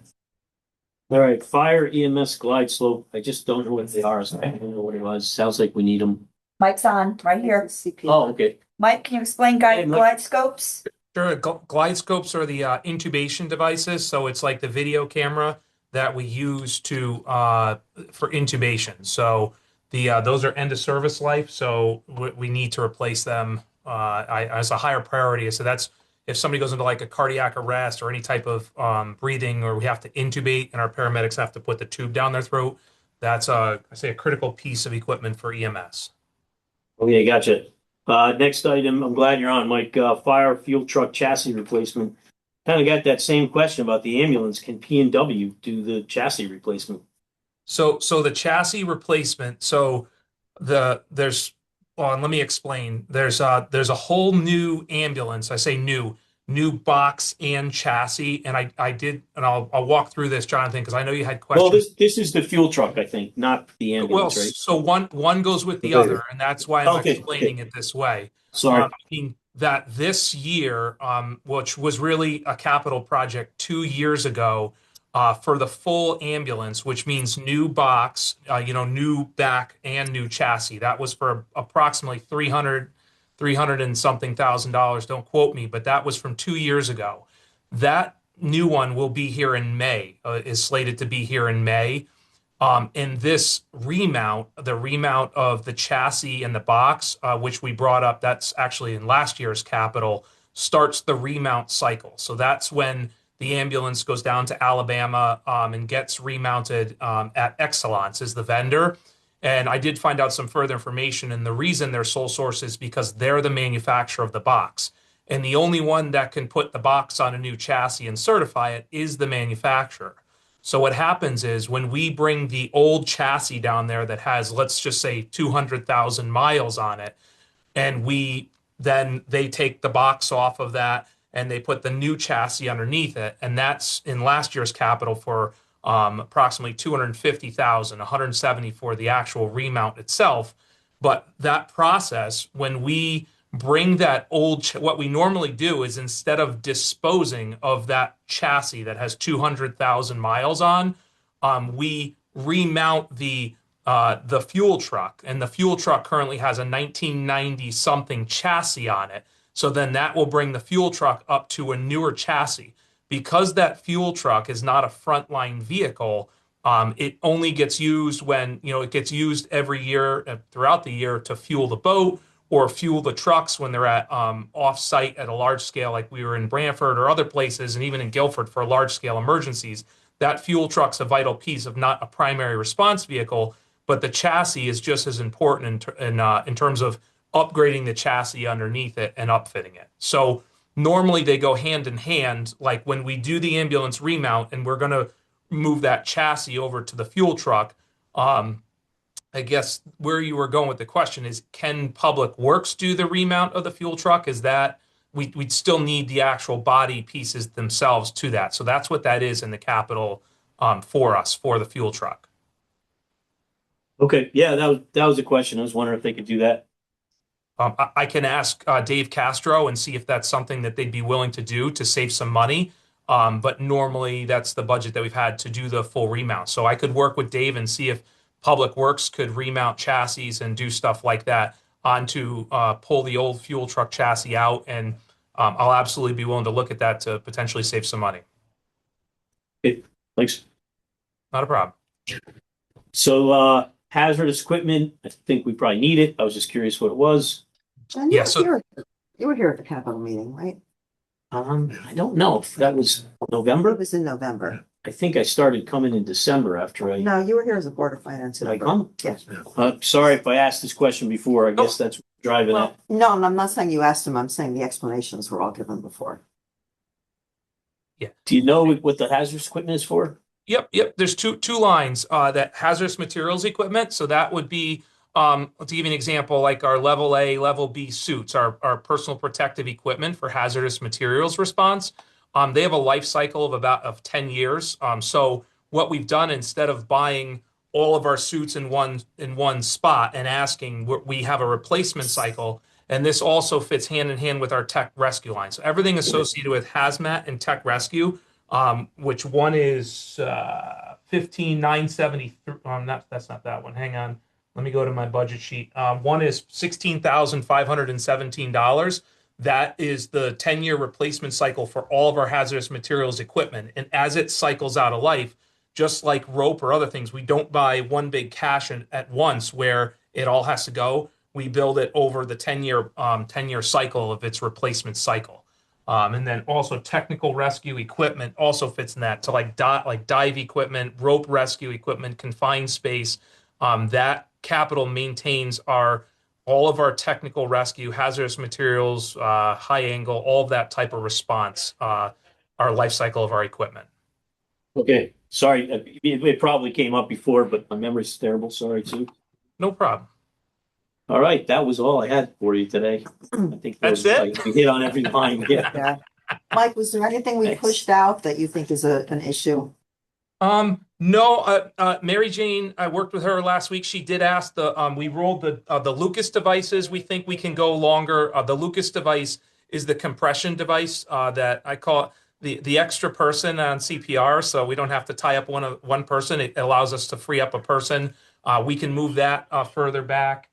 All right, fire EMS glide slope. I just don't know what they are. So I don't know what it was. Sounds like we need them. Mike's on right here. Oh, okay. Mike, can you explain Hey, Mike. glide scopes? Sure. Glide scopes are the intubation devices. So it's like the video camera that we use to for intubation. So those are end of service life. So we need to replace them as a higher priority. So that's if somebody goes into like a cardiac arrest or any type of breathing, or we have to intubate and our paramedics have to put the tube down their throat. That's I say a critical piece of equipment for EMS. Okay, gotcha. Next item, I'm glad you're on, Mike. Fire fuel truck chassis replacement. Kind of got that same question about the ambulance. Can P&W do the chassis replacement? So the chassis replacement. So there's let me explain. There's a whole new ambulance. I say new box and chassis. And I'll walk through this, Jonathan, because I know you had questions. Well, this is the fuel truck, I think, not the Well, ambulance, right? so one goes with the other, and that's why I'm explaining it this way. Sorry. I mean that this year, which was really a capital project 2 years ago, for the full ambulance, which means new box, new back and new chassis. That was for approximately 300 and something $1,000. Don't quote me, but that was from 2 years ago. That new one will be here in May, is slated to be here in May. And this remount, the remount of the chassis and the box, which we brought up, that's actually in last year's capital, starts the remount cycle. So that's when the ambulance goes down to Alabama and gets remounted at Excellence is the vendor. And I did find out some further information. And the reason they're sole source is because they're the manufacturer of the box. And the only one that can put the box on a new chassis and certify it is the manufacturer. So what happens is when we bring the old chassis down there that has, let's just say 200,000 miles on it, and then they take the box off of that and they put the new chassis underneath it. And that's in last year's capital for approximately 250,000, 170 for the actual remount itself. But that process, when we bring that old, what we normally do is instead of disposing of that chassis that has 200,000 miles on, we remount the fuel truck, and the fuel truck currently has a 1990 something chassis on it. So then that will bring the fuel truck up to a newer chassis. Because that fuel truck is not a frontline vehicle, it only gets used when, it gets used every year throughout the year to fuel the boat or fuel the trucks when they're at off-site at a large scale, like we were in Brantford or other places, and even in Guilford for large-scale emergencies. that fuel truck's a vital piece of not a primary response vehicle, but the chassis is just as important in terms of upgrading the chassis underneath it and upfitting it. So normally they go hand in hand. Like when we do the ambulance remount and we're going to move that chassis over to the fuel truck, I guess where you were going with the question is, can Public Works do the remount of the fuel truck? Is that we'd still need the actual body pieces themselves to that. So that's what that is in the capital for us, for the fuel truck. Okay, yeah, that was a question. I was wondering if they could do that. I can ask Dave Castro and see if that's something that they'd be willing to do to save some money. But normally that's the budget that we've had to do the full remount. So I could work with Dave and see if Public Works could remount chassis and do stuff like that onto pull the old fuel truck chassis out. And I'll absolutely be willing to look at that to potentially save some money. Okay, thanks. Not a problem. So hazardous equipment, I think we probably need it. I was just curious what it was. John, Yeah, so you were here at the Capitol meeting, right? I don't know if that was November. It was in November. I think I started coming in December after I. No, you were here as a Board of Finance. Did I come? Yes. Sorry if I asked this question before. I guess that's driving Well, at. no, and I'm not saying you asked him. I'm saying the explanations were all given before. Yeah. Do you know what the hazardous equipment is for? Yep. There's two lines. That hazardous materials equipment. So that would be, to give you an example, like our level A, level B suits, our personal protective equipment for hazardous materials response. They have a life cycle of about 10 years. So what we've done, instead of buying all of our suits in one spot and asking, we have a replacement cycle. And this also fits hand in hand with our tech rescue line. So everything associated with hazmat and tech rescue, which one is 15,973. That's not that one. Hang on. Let me go to my budget sheet. One is $16,517. That is the 10-year replacement cycle for all of our hazardous materials equipment. And as it cycles out of life, just like rope or other things, we don't buy one big cache at once where it all has to go. We build it over the 10-year cycle of its replacement cycle. And then also technical rescue equipment also fits in that. So like dive equipment, rope rescue equipment, confined space. That capital maintains all of our technical rescue, hazardous materials, high angle, all of that type of response, our life cycle of our equipment. Okay, sorry, it probably came up before, but my memory's terrible. Sorry, too. No problem. All right, that was all I had for you today. I think That's it? We hit on every line. Yeah. Mike, was there anything we pushed out that you think is an issue? No, Mary Jane, I worked with her last week. She did ask we rolled the Lucas devices. We think we can go longer. The Lucas device is the compression device that I call the extra person on CPR. So we don't have to tie up one person. It allows us to free up a person. We can move that further back.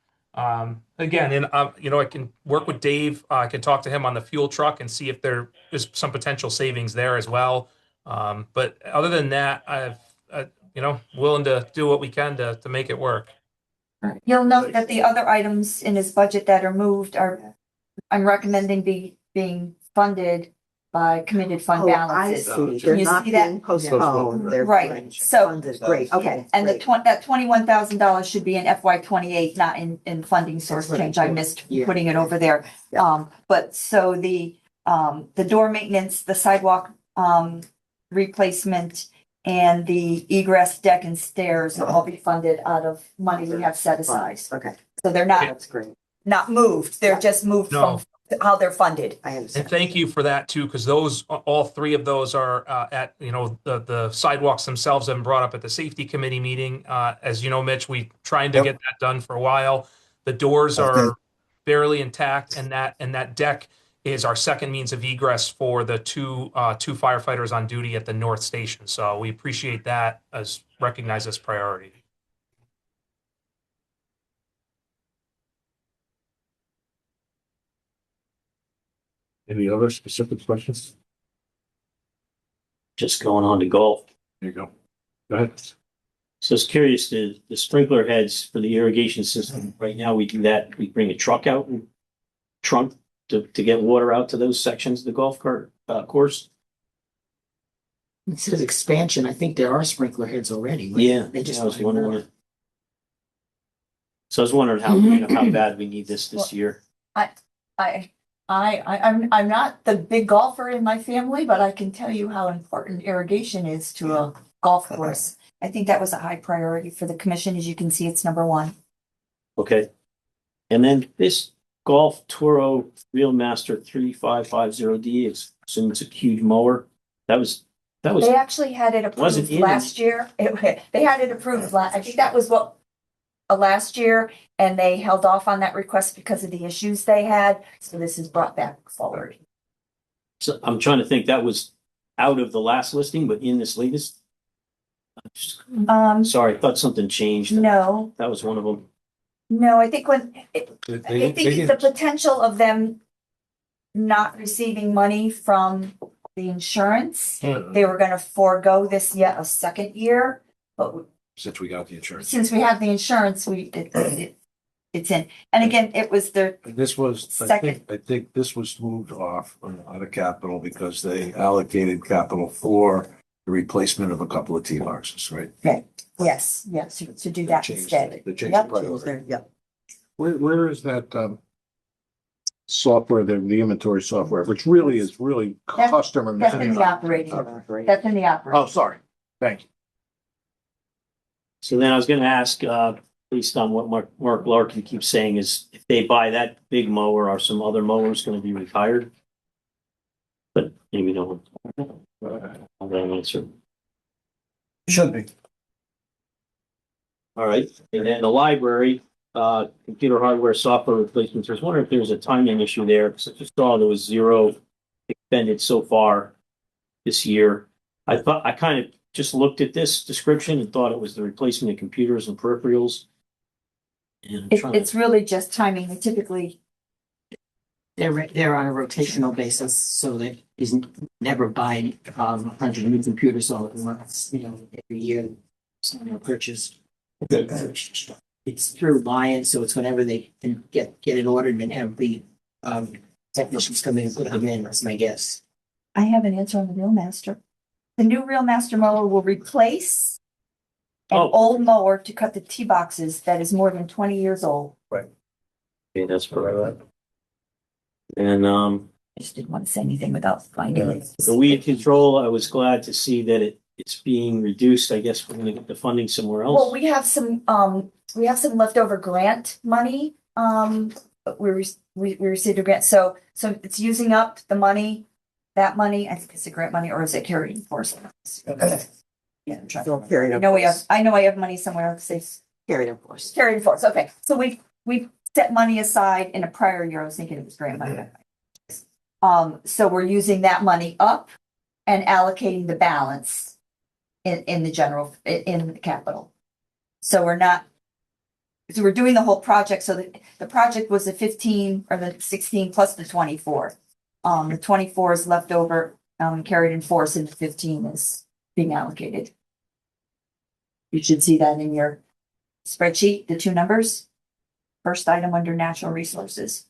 Again, and I can work with Dave. I can talk to him on the fuel truck and see if there is some potential savings there as well. But other than that, I've willing to do what we can to make it work. You'll note that the other items in his budget that are moved I'm recommending being funded by committed fund balances. I see. Can They're you not see that? being postponed. They're Right, being so- funded. Great, okay. And great. that $21,000 should be in FY 28, not in funding source That's what change. I I thought. missed Yeah. putting it over there. But so the door maintenance, the sidewalk replacement, and the egress deck and stairs will all be funded out of money we have set aside. Okay, So they're that's great. not moved, they're just moved No. from how they're funded. I understand. And thank you for that too, because all three of those are at the sidewalks themselves have been brought up at the safety committee meeting. As you know, Mitch, we trying to get that done for a while. The doors are barely intact, and that deck is our second means of egress for the two firefighters on duty at the North Station. So we appreciate that as recognized as priority. Any other specific questions? Just going on to golf. There you go. Go ahead. So I was curious, the sprinkler heads for the irrigation system, right now we do that, we bring a truck out and trunk to get water out to those sections of the golf cart course. It says expansion. I think there are sprinkler heads already. right? Yeah, They just I was want more. wondering. So I was wondering how, how bad we need this year. I'm not the big golfer in my family, but I can tell you how important irrigation is to a golf course. I think that was a high priority for the commission. As you can see, it's number one. Okay. And then this Golf Toro Reelmaster 3550D, assume it's a huge mower. That was, They actually had it Wasn't approved in- last year. They had it approved I think that was what, last year, and they held off on that request because of the issues they had. So this is brought back forward. so I'm trying to think, that was out of the last listing, but in this latest? Sorry, I thought something changed. No, That was one of them. no, I think I They think the potential of them not receiving money from the insurance, they were gonna forego this yet a second year, but since we got the insurance. since we have the insurance, it's in. And again, it was their And this was, I think this was moved off out of capital because they allocated capital for the replacement of a couple of tee boxes, right? yes, to do that Changed- instead. They changed the Yep. priority. Yep. Where is that, software, the inventory software, which really is customer That's in the management? operating. That's in the operating. Oh, sorry. Thank you. So then I was gonna ask, based on what Mark Larkin keeps saying, is if they buy that big mower, are some other mowers gonna be retired? But maybe no. I'll let him answer. Should be. All right, and then the library, computer hardware, software replacements. I was wondering if there was a timing issue there, because I just saw there was 0 expended so far this year. I kind of just looked at this description and thought it was the replacement of computers and peripherals. And I'm trying It's really just timing. They typically, They're on a rotational basis, so they isn't never buy 100 new computers all at once. Every year, someone purchase. It's through Lions, so it's whenever they can get it ordered and have the technicians come in and put them in. That's my guess. I have an answer on the Real Master. The new Real Master mower will replace an old mower to cut the tee boxes that is more than 20 years old. Okay, that's perfect. And I just didn't want to say anything without finding it. the weed control, I was glad to see that it's being reduced. I guess we're gonna get the funding somewhere Well, else. we have some leftover grant money. We received a grant, so it's using up the money, that money. I think it's the grant money, or is it carried in force? Yeah, I'm trying. Still carried I know I have money somewhere. Safe. Carried in force. Carried in force. Okay, so we set money aside in a prior year. I was thinking it was grant money. So we're using that money up and allocating the balance in the general, in the capital. So we're doing the whole project. So the project was the 15 or the 16 plus the 24. The 24 is left over, carried in force, and the 15 is being allocated. You should see that in your spreadsheet, the two numbers. First item under natural resources.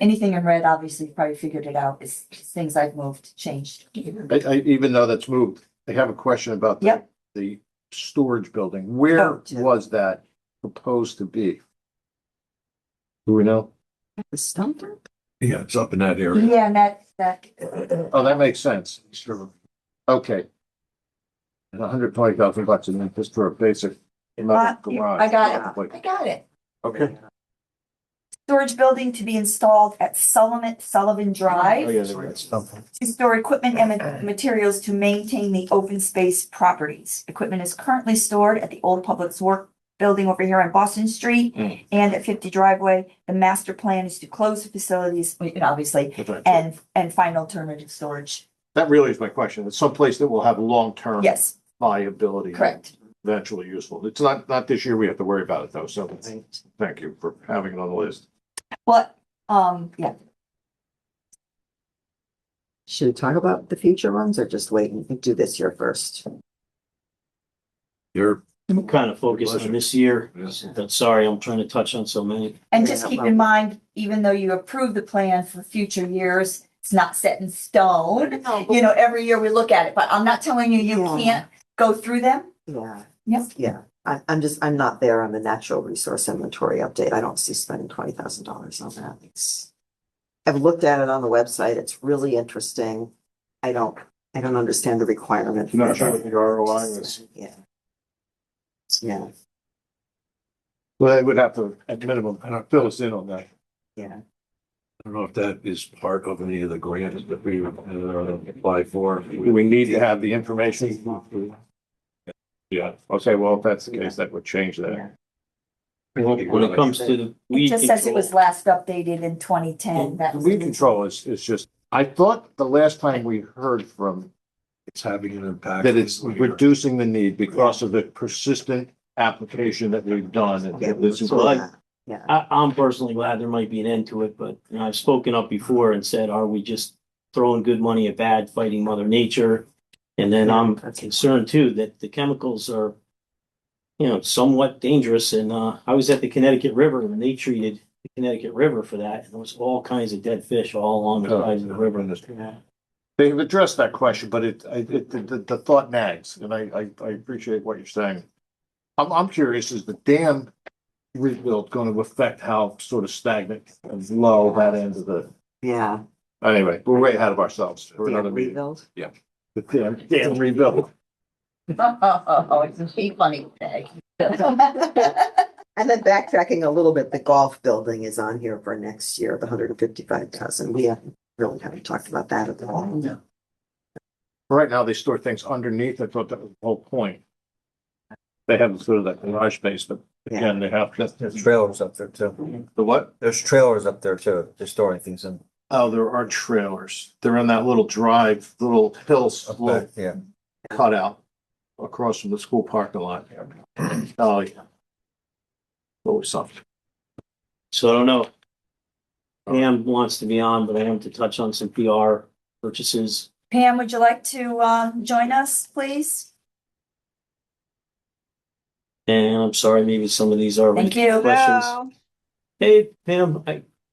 Anything in red, obviously, you probably figured it out, is things I've moved, changed. I even though that's moved, I have a question about the storage building. Where was that proposed to be? Do we know? The stump? Yeah, it's up in that area. Yeah, and that. Oh, that makes sense. Sure. Okay. And $120,000 and then just for a basic garage. I got it. Okay. Storage building to be installed at Sullivan Drive. Oh, yeah, there is something. To store equipment and materials to maintain the open space properties. Equipment is currently stored at the old Public Works building over here on Boston Street and at 50 Driveway. The master plan is to close the facilities, obviously, and find alternative storage. That really is my question. It's someplace that will have long-term viability. Correct. Eventually useful. It's not this year we have to worry about it though. So thank you for having it on the list. Well, yeah. Should we talk about the future ones or just wait and do this year first? I'm kind of focused on this year. But sorry, I'm trying to touch on so many. And just keep in mind, even though you approve the plan for future years, It's not set in stone. You know, every year we look at it, but I'm not telling you, you can't go through them. Yeah. Yep. Yeah, I'm not there on the natural resource inventory update. I don't see spending $20,000 on that. I've looked at it on the website. It's really interesting. I don't understand the requirement. You're not sure what the ROI is. Yeah. Yeah, Well, they would have to, at minimum, fill us in on that. yeah. I don't know if that is part of any of the grants that we apply for. Do we need to have the information? Yeah, okay, well, if that's the case, that would change that. When it comes to the It weed just says it control, was last updated in 2010. The weed control is just, I thought the last time we heard from It's having an impact. that it's reducing the need because of the persistent application that we've done. And that this is- So Yeah. I'm personally glad there might be an end to it, but you know, I've spoken up before and said, are we just throwing good money at bad, fighting Mother Nature? And then I'm concerned too that the chemicals are, you know, somewhat dangerous. And I was at the Connecticut River and they treated the Connecticut River for that. And there was all kinds of dead fish all along the sides of the river. They've addressed that question, but the thought nags, and I appreciate what you're saying. I'm curious, is the dam rebuild going to affect how sort of stagnant and low that end of the, Yeah. anyway, we're way ahead of ourselves for Dam another meeting. rebuild? Yeah. The dam rebuild. Oh, it's a funny thing. And then backtracking a little bit, the golf building is on here for next year, the 155,000. We haven't talked about that at all. No. Right now, they store things underneath. I thought that was the whole point. They have sort of that garage space, but again, they have to. There's trailers up there too. The what? There's trailers up there too. They're storing things in. Oh, there are trailers. They're in that little drive, little hill slope Yeah. cutout across from the school parking lot. Oh, yeah. Always something. So I don't know. Pam wants to be on, but I want to touch on some PR purchases. Pam, would you like to join us, please? And I'm sorry, maybe some of these are Thank you. questions. Hey, Pam,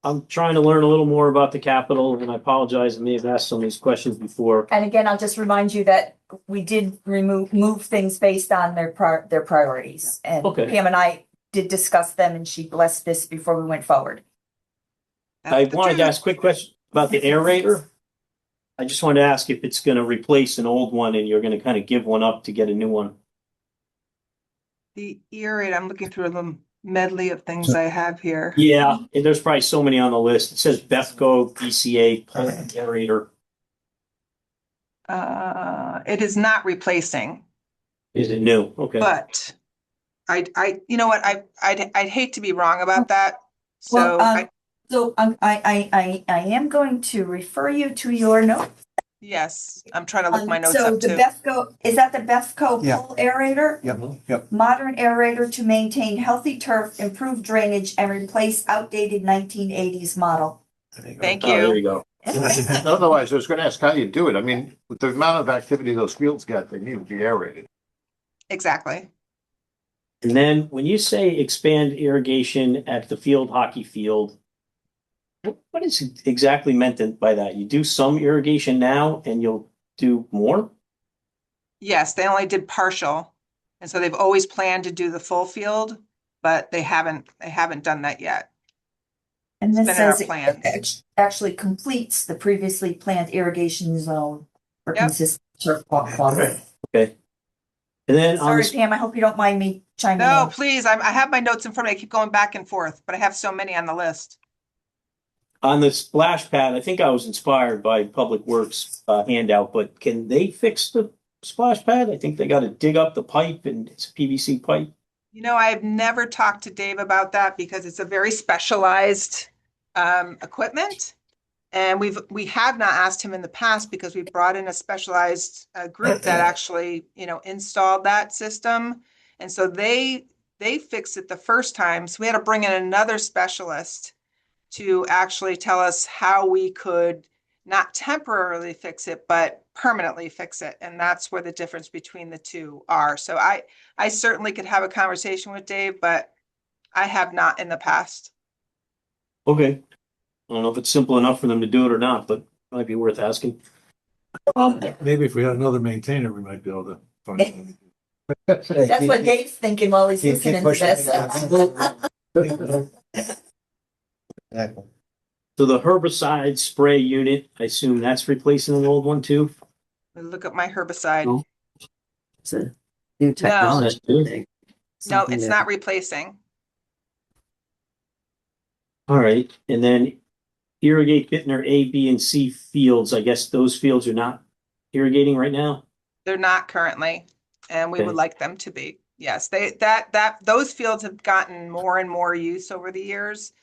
I'm trying to learn a little more about the Capitol, and I apologize, I may have asked some of these questions before. And again, I'll just remind you that we did move things based on their priorities. And Okay. Pam and I did discuss them and she blessed this before we went forward. I wanted to ask a quick question about the aerator. I just wanted to ask if it's gonna replace an old one and you're gonna kind of give one up to get a new one. The aerator, I'm looking through the medley of things I have here. Yeah, and there's probably so many on the list. It says Bethco, DCA, aerator. It is not replacing, Is it new? Okay. but you know what, I'd hate to be wrong about that. So I am going to refer you to your note. yes, I'm trying to look my notes So up the too. Bethco, is that the Bethco Yeah. pool aerator? Yep. Modern aerator to maintain healthy turf, improve drainage, and replace outdated 1980s model. Thank Oh, there you. you go. Otherwise, I was gonna ask how you do it. I mean, with the amount of activity those fields get, they need to be aerated. Exactly. And then when you say expand irrigation at the field hockey field, what is exactly meant by that? You do some irrigation now and you'll do more? Yes, they only did partial. And so they've always planned to do the full field, but they haven't done that yet. And It's this been in our says plans. it actually completes the previously planned irrigation zone for Yep. consistent turf quality. Okay. And then on Sorry, the, Pam, I hope you don't mind me chiming No, in. please, I have my notes in front of me. I keep going back and forth, but I have so many on the list. on the splash pad, I think I was inspired by Public Works handout, but can they fix the splash pad? I think they got to dig up the pipe and it's a PVC pipe. You know, I've never talked to Dave about that because it's a very specialized equipment. And we have not asked him in the past because we brought in a specialized group that actually, you know, installed that system. And so they fixed it the first time. So we had to bring in another specialist to actually tell us how we could not temporarily fix it, but permanently fix it. And that's where the difference between the two are. So I certainly could have a conversation with Dave, but I have not in the past. Okay. I don't know if it's simple enough for them to do it or not, but Might be worth asking. Maybe if we had another maintainer, we might be able to find something. That's what Dave's thinking while he's listening to this. So the herbicide spray unit, I assume that's replacing an old one too? Look at my herbicide. No. It's a new technology. thing. No, Something it's that- not replacing. All right, and then irrigate Bittner A, B, and C fields. I guess those fields are not irrigating right now? They're not currently, and we would Okay. like them to be. Yes, those fields have gotten more and more use over the years.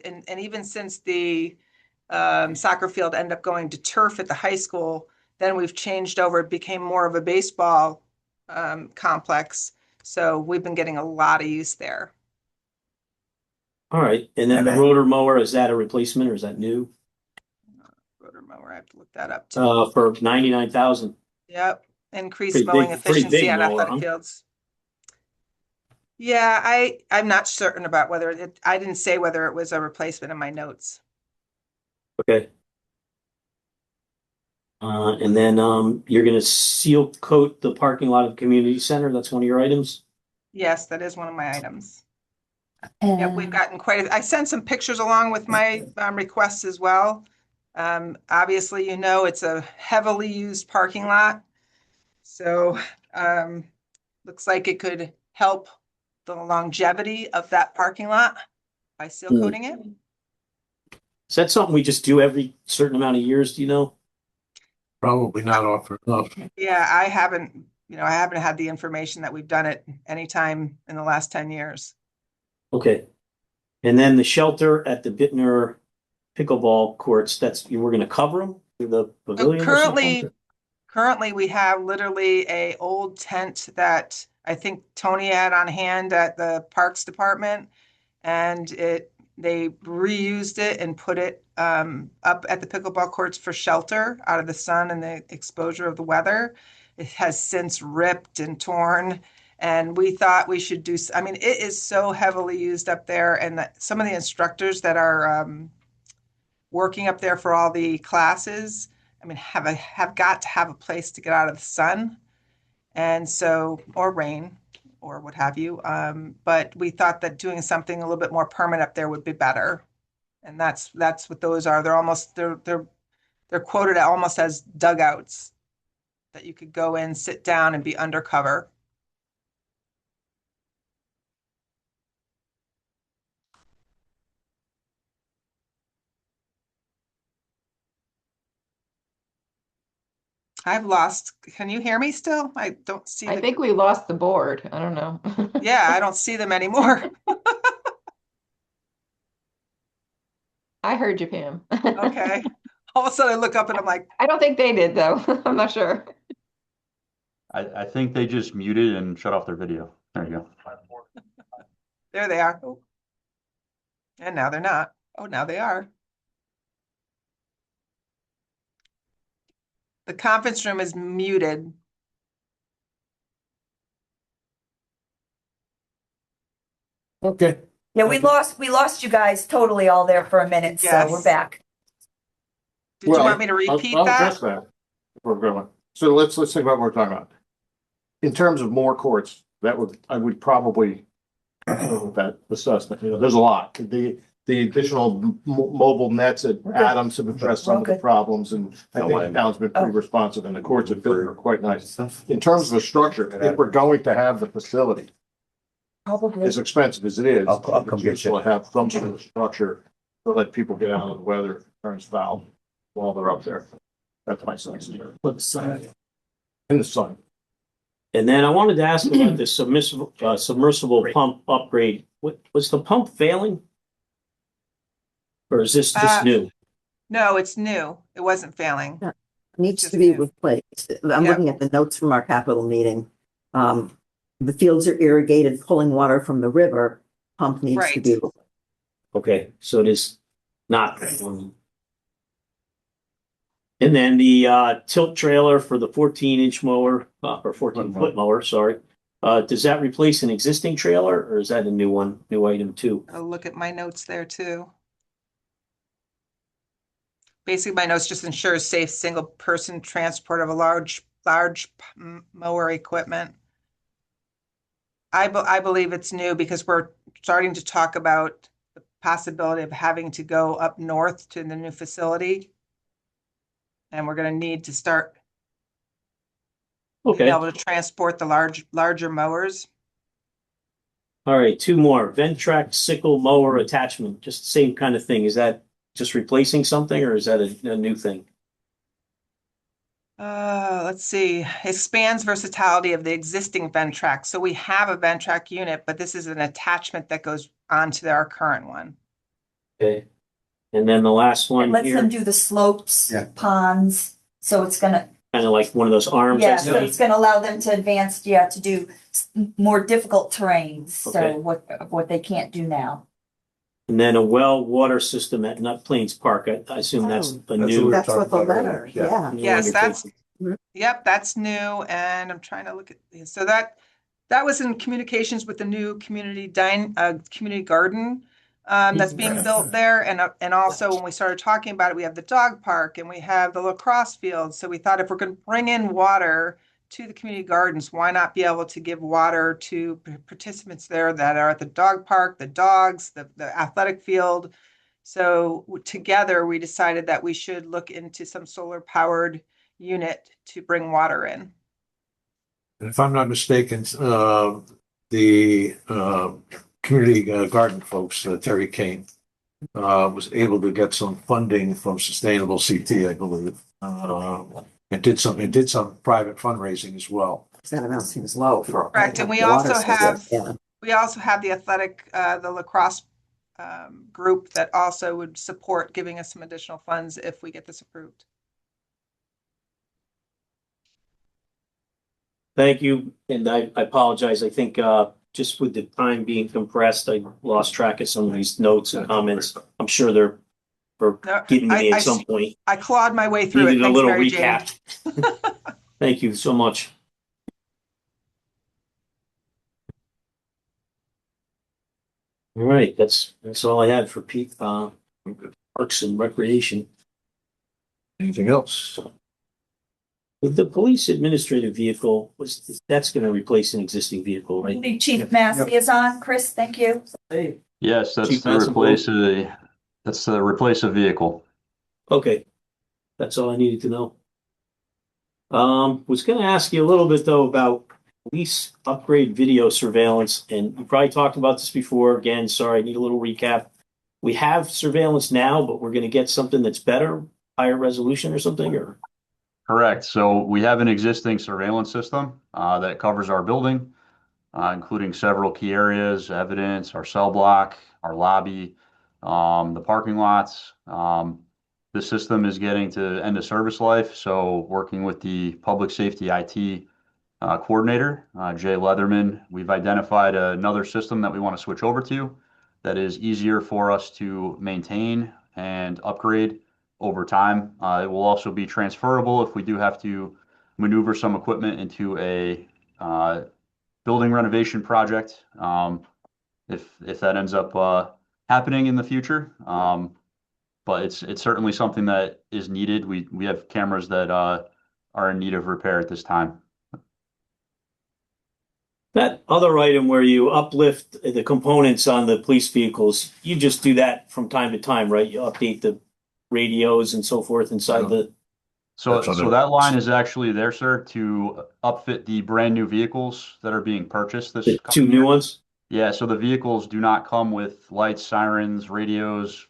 And even since the soccer field ended up going to turf at the high school, then we've changed over. It became more of a baseball complex. So we've been getting a lot of use there. All right, and then the rotor mower, is that a replacement or is that new? Rotor mower, I have to look that up too. For 99,000. Yep, increased Pretty mowing big- pretty efficiency big on mower, athletic huh? fields. Yeah, I'm not certain about whether I didn't say whether it was a replacement in my notes. Okay. And then you're gonna seal coat the parking lot of the community center. That's one of your items. Yes, that is one of my items. Yep, we've gotten I sent some pictures along with my requests as well. Obviously, it's a heavily used parking lot. So looks like it could help the longevity of that parking lot by seal coating it. Is that something we just do every certain amount of years? Do you know? Probably not often enough. Yeah, I haven't had the information that we've done it anytime in the last 10 years. Okay. And then the shelter at the Bittner pickleball courts, we're gonna cover them with the pavilion or something? Currently, we have literally a old tent that I think Tony had on hand at the Parks Department, and they reused it and put it up at the pickleball courts for shelter out of the sun and the exposure of the weather. It has since ripped and torn, and we thought we should do. I mean, it is so heavily used up there, and some of the instructors that are working up there for all the classes, I mean, have got to have a place to get out of the sun, and so, or rain, or what have you. But we thought that doing something a little bit more permanent up there would be better, and that's what those are. They're quoted almost as dugouts that you could go in, sit down, and be undercover. I've lost. Can you hear me still? I don't see. I think we lost the board. I don't know. Yeah, I don't see them anymore. I heard you, Pam. Okay. All of a sudden I look up and I'm like, I don't think they did though. I'm not sure. I think they just muted and shut off their video. There you go. there they are. Oh. And now they're not. Oh, now they are. The conference room is muted. Okay. Yeah, we lost you guys totally all there for a minute, so Yes. we're back. Did you want me to repeat I'll that? address that. If we're going. So let's think about what we're talking about. In terms of more courts, I would probably that assessment. There's a lot. The additional mobile nets at Adams have addressed some of the problems, and I think the town's been pretty responsive, and the courts have been quite nice. In terms of the structure, if we're going to have the facility, Probably. as expensive as it is, I'll come get you. we'll have some sort of structure to let people get out of the weather, if it turns foul while they're up there. That's my sense. In the sun. And then I wanted to ask about the submersible pump upgrade. Was the pump failing? Or is this just new? No, it's new. It wasn't failing. Needs to be replaced. I'm looking at the notes from our capital meeting. The fields are irrigated, pulling water from the river. Pump needs to be. Okay, so it is not. And then the tilt trailer for the 14-inch mower, or 14-foot mower, sorry. Does that replace an existing trailer, or is that a new one, new item too? I'll look at my notes there too. basically my notes just ensures safe single-person transport of a large mower equipment. I believe it's new because we're starting to talk about the possibility of having to go up north to the new facility. And we're gonna need to start being Okay, able to transport the larger mowers. all right, two more. Ventrac sickle mower attachment, just the same kind of thing. Is that just replacing something or is that a new thing? Let's see, expands versatility of the existing Ventrac. So we have a Ventrac unit, but this is an attachment that goes onto our current one. Okay. And then the last It one lets here, them do the slopes, Yeah. ponds, so it's gonna, kind of like one of those arms. yeah, I so see. it's gonna allow them to advance, to do more difficult terrains, so Okay. what they can't do now. And then a well water system at Nut Plains Park. I assume that's a new. That's what the letter, yeah. new Yes, undertaking. yep, that's new, and I'm trying to look at, so that was in communications with the new community community garden that's being built there, and also when we started talking about it, we have the dog park and we have the lacrosse field. So we thought if we're going to bring in water to the community gardens, why not be able to give water to participants there that are at the dog park, the dogs, the athletic field. So together we decided that we should look into some solar powered unit to bring water in. And if I'm not mistaken, the community garden folks, Terry Kane, was able to get some funding from Sustainable CT, I believe, and did some private fundraising as well. That amount seems low for. Correct, and we water also system. have Yeah. the athletic, the lacrosse group that also would support giving us some additional funds if we get this approved. Thank you, and I apologize. I think just with the time being compressed, I lost track of some of these notes and comments. I'm sure they're No, getting to me I at some point. I clawed my way through it. Needed a Thanks, little Mary Jane. recap. Thank you so much. All right, that's all I had for Parks and Recreation. Anything else? With the police administrative vehicle, that's going to replace an existing vehicle, right? The Chief Massey is on, Chris, thank you. Hey. Yes, that's Chief to Massey. replace a vehicle. Okay, that's all I needed to know. Was going to ask you a little bit though about police upgrade video surveillance, and you probably talked about this before. Again, sorry, I need a little recap. We have surveillance now, but we're going to get something that's better, higher resolution or something, or? Correct. So we have an existing surveillance system that covers our building, including several key areas, evidence, our cell block, our lobby, the parking lots. The system is getting to end of service life. So working with the public safety IT coordinator, Jay Leatherman, we've identified another system that we want to switch over to that is easier for us to maintain and upgrade over time. It will also be transferable if we do have to maneuver some equipment into a building renovation project, if that ends up happening in the future. But it's certainly something that is needed. We have cameras that are in need of repair at this time. That other item where you uplift the components on the police vehicles, you just do that from time to time, right? You update the radios and so forth inside the. So that line is actually there, sir, to upfit the brand new vehicles that are being purchased. The two new ones? Yeah, so the vehicles do not come with lights, sirens, radios,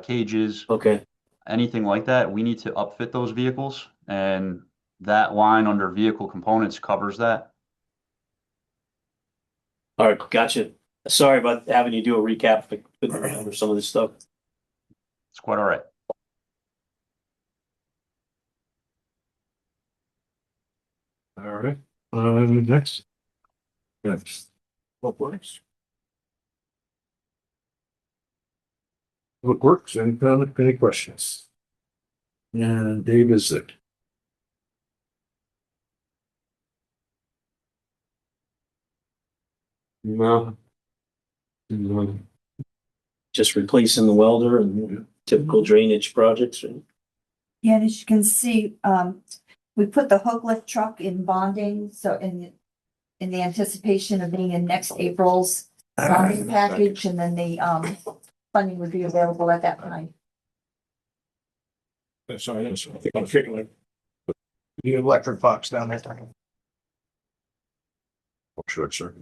cages. Okay. Anything like that. We need to upfit those vehicles, and that line under vehicle components covers that. All right, gotcha. Sorry about having you do a recap. I couldn't remember some of this stuff. It's quite all right. All right. Next. What works? What works? Any comment? Any questions? And Dave is it. No. Just replacing the welder and typical drainage projects. Yeah, and as you can see, we put the hook lift truck in bonding, so in the anticipation of being in next April's bonding package, and then the funding would be available at that time. Sorry, I think I'm figuring like the electric box down there. Short circuit.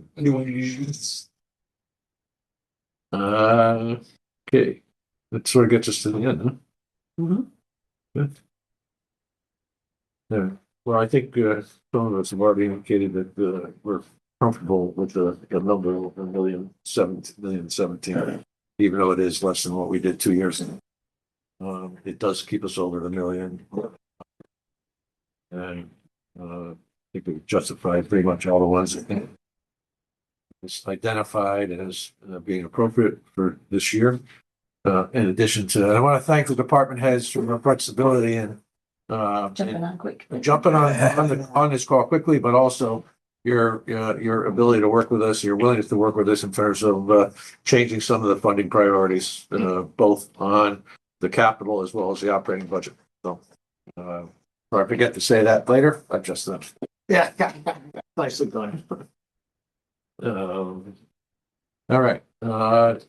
Okay, that sort of gets us to the end, huh? Mhm. Good. Yeah, well, I think some of us have already indicated that we're comfortable with the number of $1,017,017, even though it is less than what we did 2 years ago. It does keep us over the million. And I think we've justified pretty much all the ones that it's identified as being appropriate for this year. In addition to that, I want to thank the department heads for their flexibility and Jumping on quick. jumping on this call quickly, but also your ability to work with us, your willingness to work with us in terms of changing some of the funding priorities, both on the capital as well as the operating budget. So, if I forget to say that later, I just Yeah, nicely done. all right,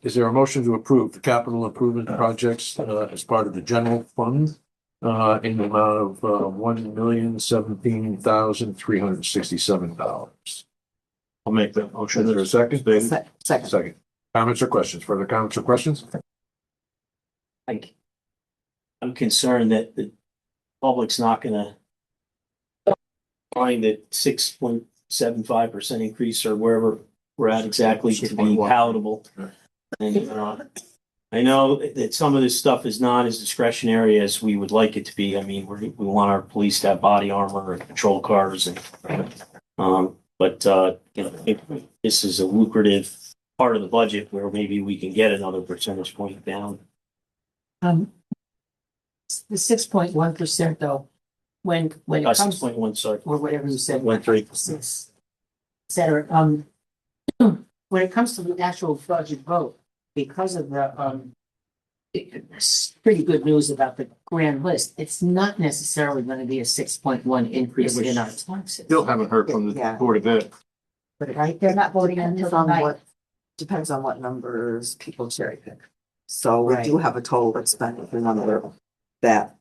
is there a motion to approve the capital improvement projects as part of the general fund in the amount of $1,017,367? I'll make that motion. Is there a second? David? Second. Second. Comments or questions? Further comments or questions? I'm concerned that the public's not gonna find that 6.75% increase or wherever we're at exactly to be palatable. And I know that some of this stuff is not as discretionary as we would like it to be. I mean, we want our police to have body armor and patrol cars and but you know, if this is a lucrative part of the budget where maybe we can get another percentage point down. The 6.1% though, when it comes, 6.1, sorry. or whatever you said. 1.3. 6, et cetera, when it comes to the actual budget vote, because of the, it's pretty good news about the grand list, it's not necessarily gonna be a 6.1 increase in our taxes. Still haven't heard from the Yeah. Board of Ed. But Right, they're not voting until depends on tonight. what, depends on what numbers people cherry pick. So we do have a total expenditure number that,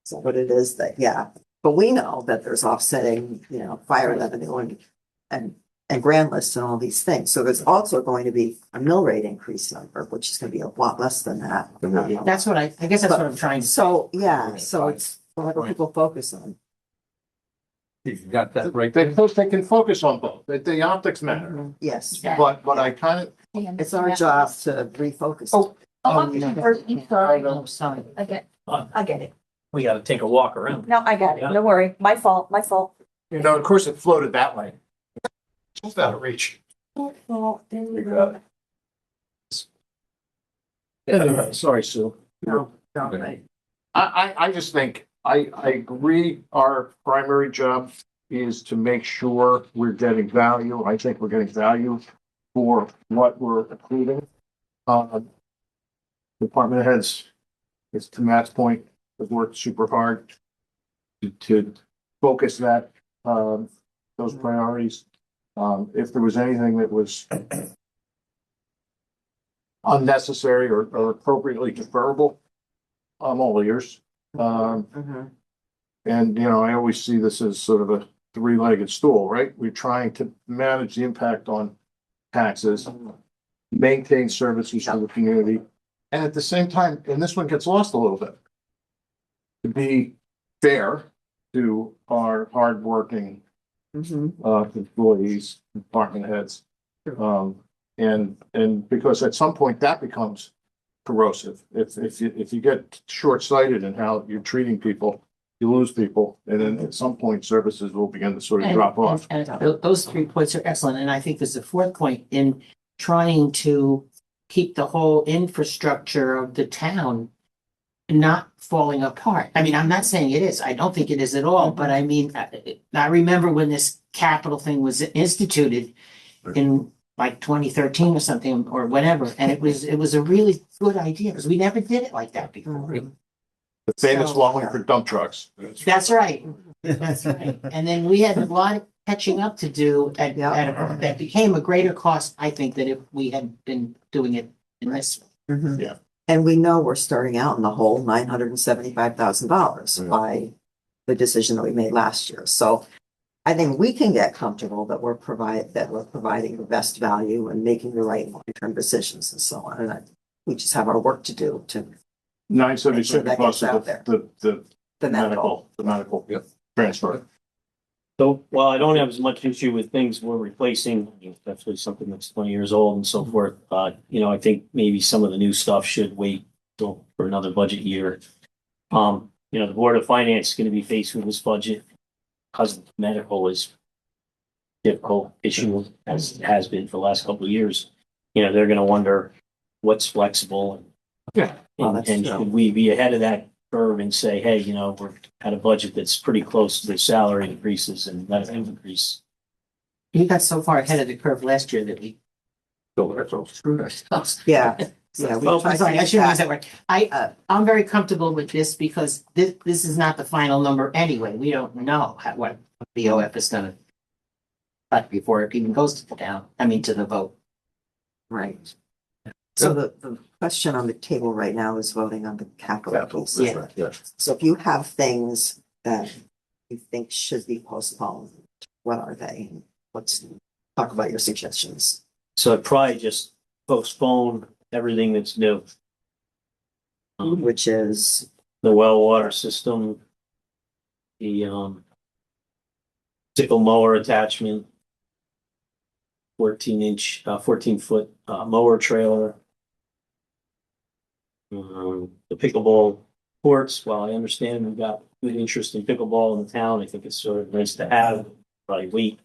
so what it is that, yeah, but we know that there's offsetting, fire revenue and grand lists and all these things. So there's also going to be a mill rate increase number, which is gonna be a lot less than that. That's what I guess that's what I'm trying to. So, yeah, so it's what people focus on. You got that right They there. can focus on both. The optics matter. Yes, But I kind of, it's our job to refocus. I'm sorry. Oh, sorry. I get it. We gotta take a walk around. No, I got it. Don't worry. My fault. of course it floated that way. Just out of reach. Well, there you go. Sorry, Sue. No. I just think, I agree, our primary job is to make sure we're getting value. I think we're getting value for what we're approving. Department heads, it's to Matt's point, have worked super hard to focus that, those priorities. If there was anything that was unnecessary or appropriately deferrable, I'm all ears. And, I always see this as sort of a three-legged stool, right? We're trying to manage the impact on taxes, maintain services to the community, and at the same time, and this one gets lost a little bit, to be fair to our hardworking employees, department heads. And because at some point that becomes corrosive. If you get short-sighted in how you're treating people, you lose people, and then at some point services will begin to sort of drop off. And those 3 points are excellent, and I think there's a fourth point in trying to keep the whole infrastructure of the town not falling apart. I mean, I'm not saying it is. I don't think it is at all, but I mean, I remember when this capital thing was instituted in like 2013 or something or whatever, and it was a really good idea because we never did it like that before. The famous So- Wallingford dump trucks. That's right. That's right. And then we had a lot of catching up to do that became a greater cost, I think, than if we had been doing it in this. Mhm. Yeah. And we know we're starting out in the hole $975,000 by the decision that we made last year. So I think we can get comfortable that we're providing the best value and making the right long-term decisions and so on. And we just have our work to do to 977 that cost gets out of there. the medical transfer. So while I don't have as much issue with things we're replacing, definitely something that's 20 years old and so forth, I think maybe some of the new stuff should wait till for another budget year. The Board of Finance is going to be faced with this budget because medical is difficult issue as it has been for the last couple of years. They're going to wonder what's flexible. Yeah. And should we be ahead of that curve and say, hey, we're at a budget that's pretty close to the salary increases and that increase. We got so far ahead of the curve last year that we screwed ourselves. Yeah. Yeah. Well, I'm sorry, I shouldn't use that word. I'm very comfortable with this because this is not the final number anyway. We don't know what BOF is gonna cut before it even goes to the to the vote. Right. So the question on the table right now is voting on the capital piece. That's right, yes. So if you have things that you think should be postponed, what are they? Let's talk about your suggestions. So I'd probably just postpone everything that's new. Which is The well water system, the sickle mower attachment, 14-foot mower trailer. The pickleball courts, while I understand we've got good interest in pickleball in the town, I think it's sort of nice to have, probably wait.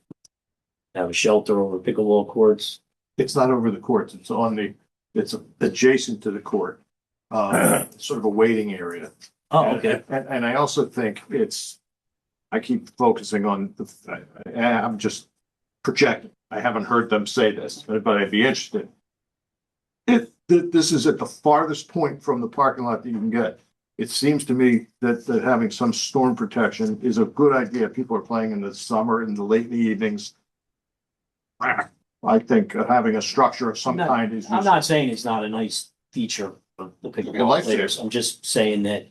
Have a shelter over pickleball courts. It's not over the courts. It's adjacent to the court. Sort of a waiting area. Oh, okay. And I also think I keep focusing on I'm just projecting. I haven't heard them say this, but I'd be interested. This is at the farthest point from the parking lot that you can get. It seems to me that having some storm protection is a good idea. People are playing in the summer, in the late in the evenings. I think having a structure of some kind is. I'm not saying it's not a nice feature of the pickleball players. I'm just saying that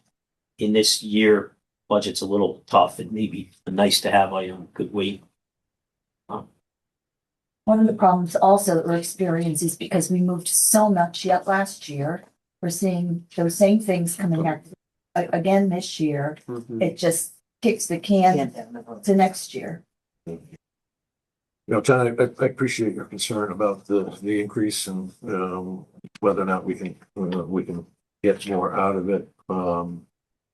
in this year, budget's a little tough and maybe a nice to have item could wait. One of the problems also that we're experiencing is because we moved so much yet last year, we're seeing those same things coming out again this year. It just kicks the can to next year. John, I appreciate your concern about the increase and whether or not we can get more out of it. I'm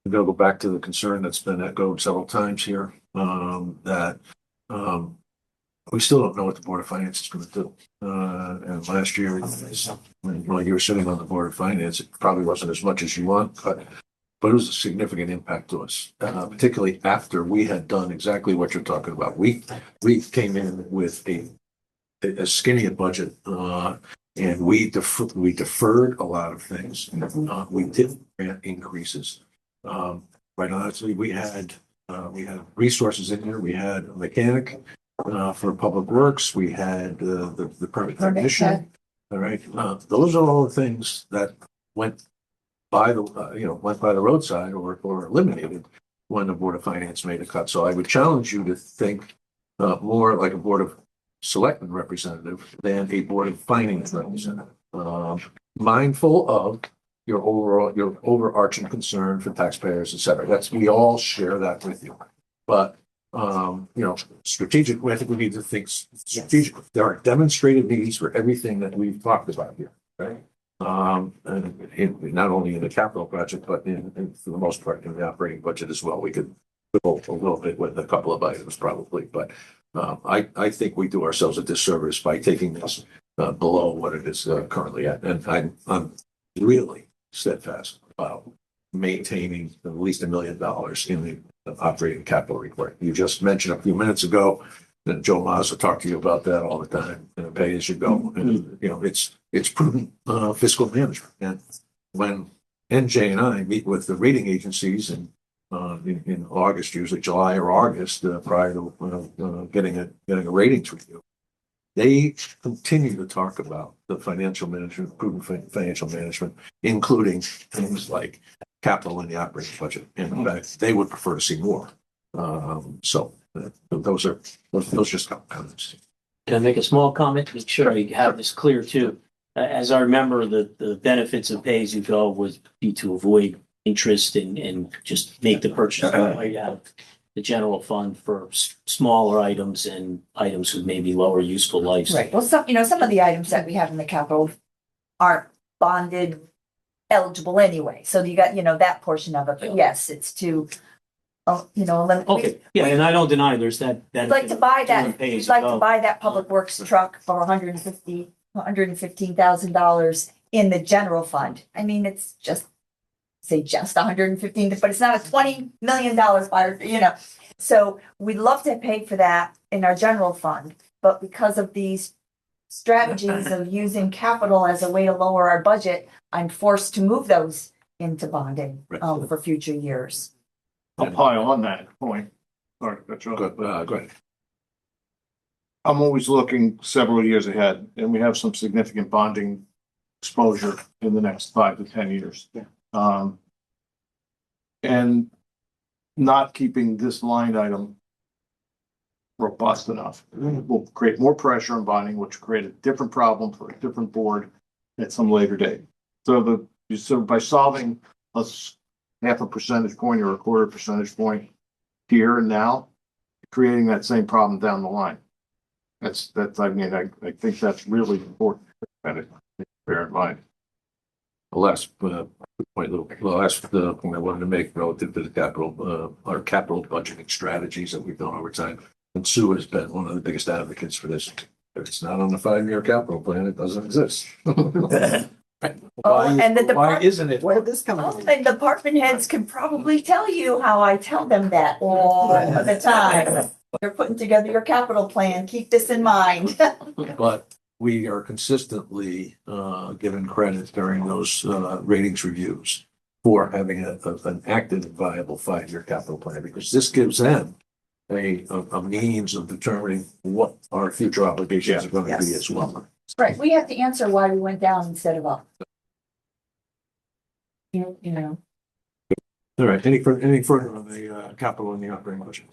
gonna go back to the concern that's been echoed several times here, that we still don't know what the Board of Finance is going to do. And last year, when you were sitting on the Board of Finance, it probably wasn't as much as you want, but it was a significant impact to us, particularly after we had done exactly what you're talking about. We came in with a skinny budget, and we deferred a lot of things. We did grant increases. Quite honestly, we had resources in there. We had a mechanic for public works. We had the permit technician. All right, those are all the things that went by the roadside or eliminated when the Board of Finance made a cut. So I would challenge you to think more like a Board of Selectmen representative than a Board of Finance representative. Mindful of your overarching concern for taxpayers, et cetera. We all share that with you. But strategically, I think we need to think strategically. There are demonstrated needs for everything that we've talked about here, right? And not only in the capital project, but for the most part in the operating budget as well. We could quibble a little bit with a couple of items probably, but I think we do ourselves a disservice by taking this below what it is currently at. And I'm really steadfast about maintaining at least $1 million in the operating capital report. You just mentioned a few minutes ago that Joe Mazza talked to you about that all the time, pay as you go. And it's prudent fiscal management. And when and Jay and I meet with the rating agencies in August, usually July or August, prior to getting a ratings review. They continue to talk about the financial management, prudent financial management, including things like capital in the operating budget. And in fact, they would prefer to see more. Those just comments. Can I make a small comment? Make sure I have this clear too. As I remember, the benefits of pay-as-you-go would be to avoid interest and just make the purchase right out of the general fund for smaller items and items with maybe lower useful lives. Right, well, some of the items that we have in the capital aren't bonded eligible anyway, so you got, that portion of it, but yes, it's to, Okay, yeah, and I don't deny there's that. We'd like to buy that, Pay we'd as like you to go. buy that public works truck for $115,000 in the general fund. I mean, it's just, say just 115, but it's not a $20 million fire, So we'd love to pay for that in our general fund, but because of these strategies of using capital as a way to lower our budget, I'm forced to move those into bonding, for future years. I'll pile on that point. Sorry, that's all. Go ahead. I'm always looking several years ahead, and we have some significant bonding exposure in the next 5 to 10 years. And not keeping this line item robust enough will create more pressure on bonding, which will create a different problem for a different board at some later date. So by solving half a percentage point or a quarter percentage point here and now, creating that same problem down the line. I think that's really important. Bear in mind. The last point I wanted to make relative to the our capital budgeting strategies that we've done over time. And Sue has been one of the biggest advocates for this. If it's not on the 5-year capital plan, it doesn't exist. Why isn't it? Where did this come from? And department heads can probably tell you how I tell them that all the time. You're putting together your capital plan, keep this in mind. But we are consistently given credit during those ratings reviews for having an active and viable 5-year capital plan, because this gives them a means of determining what our future obligations are going to be as well. Right, we have to answer why we went down instead of up. All right, any further on the capital and the operating budget?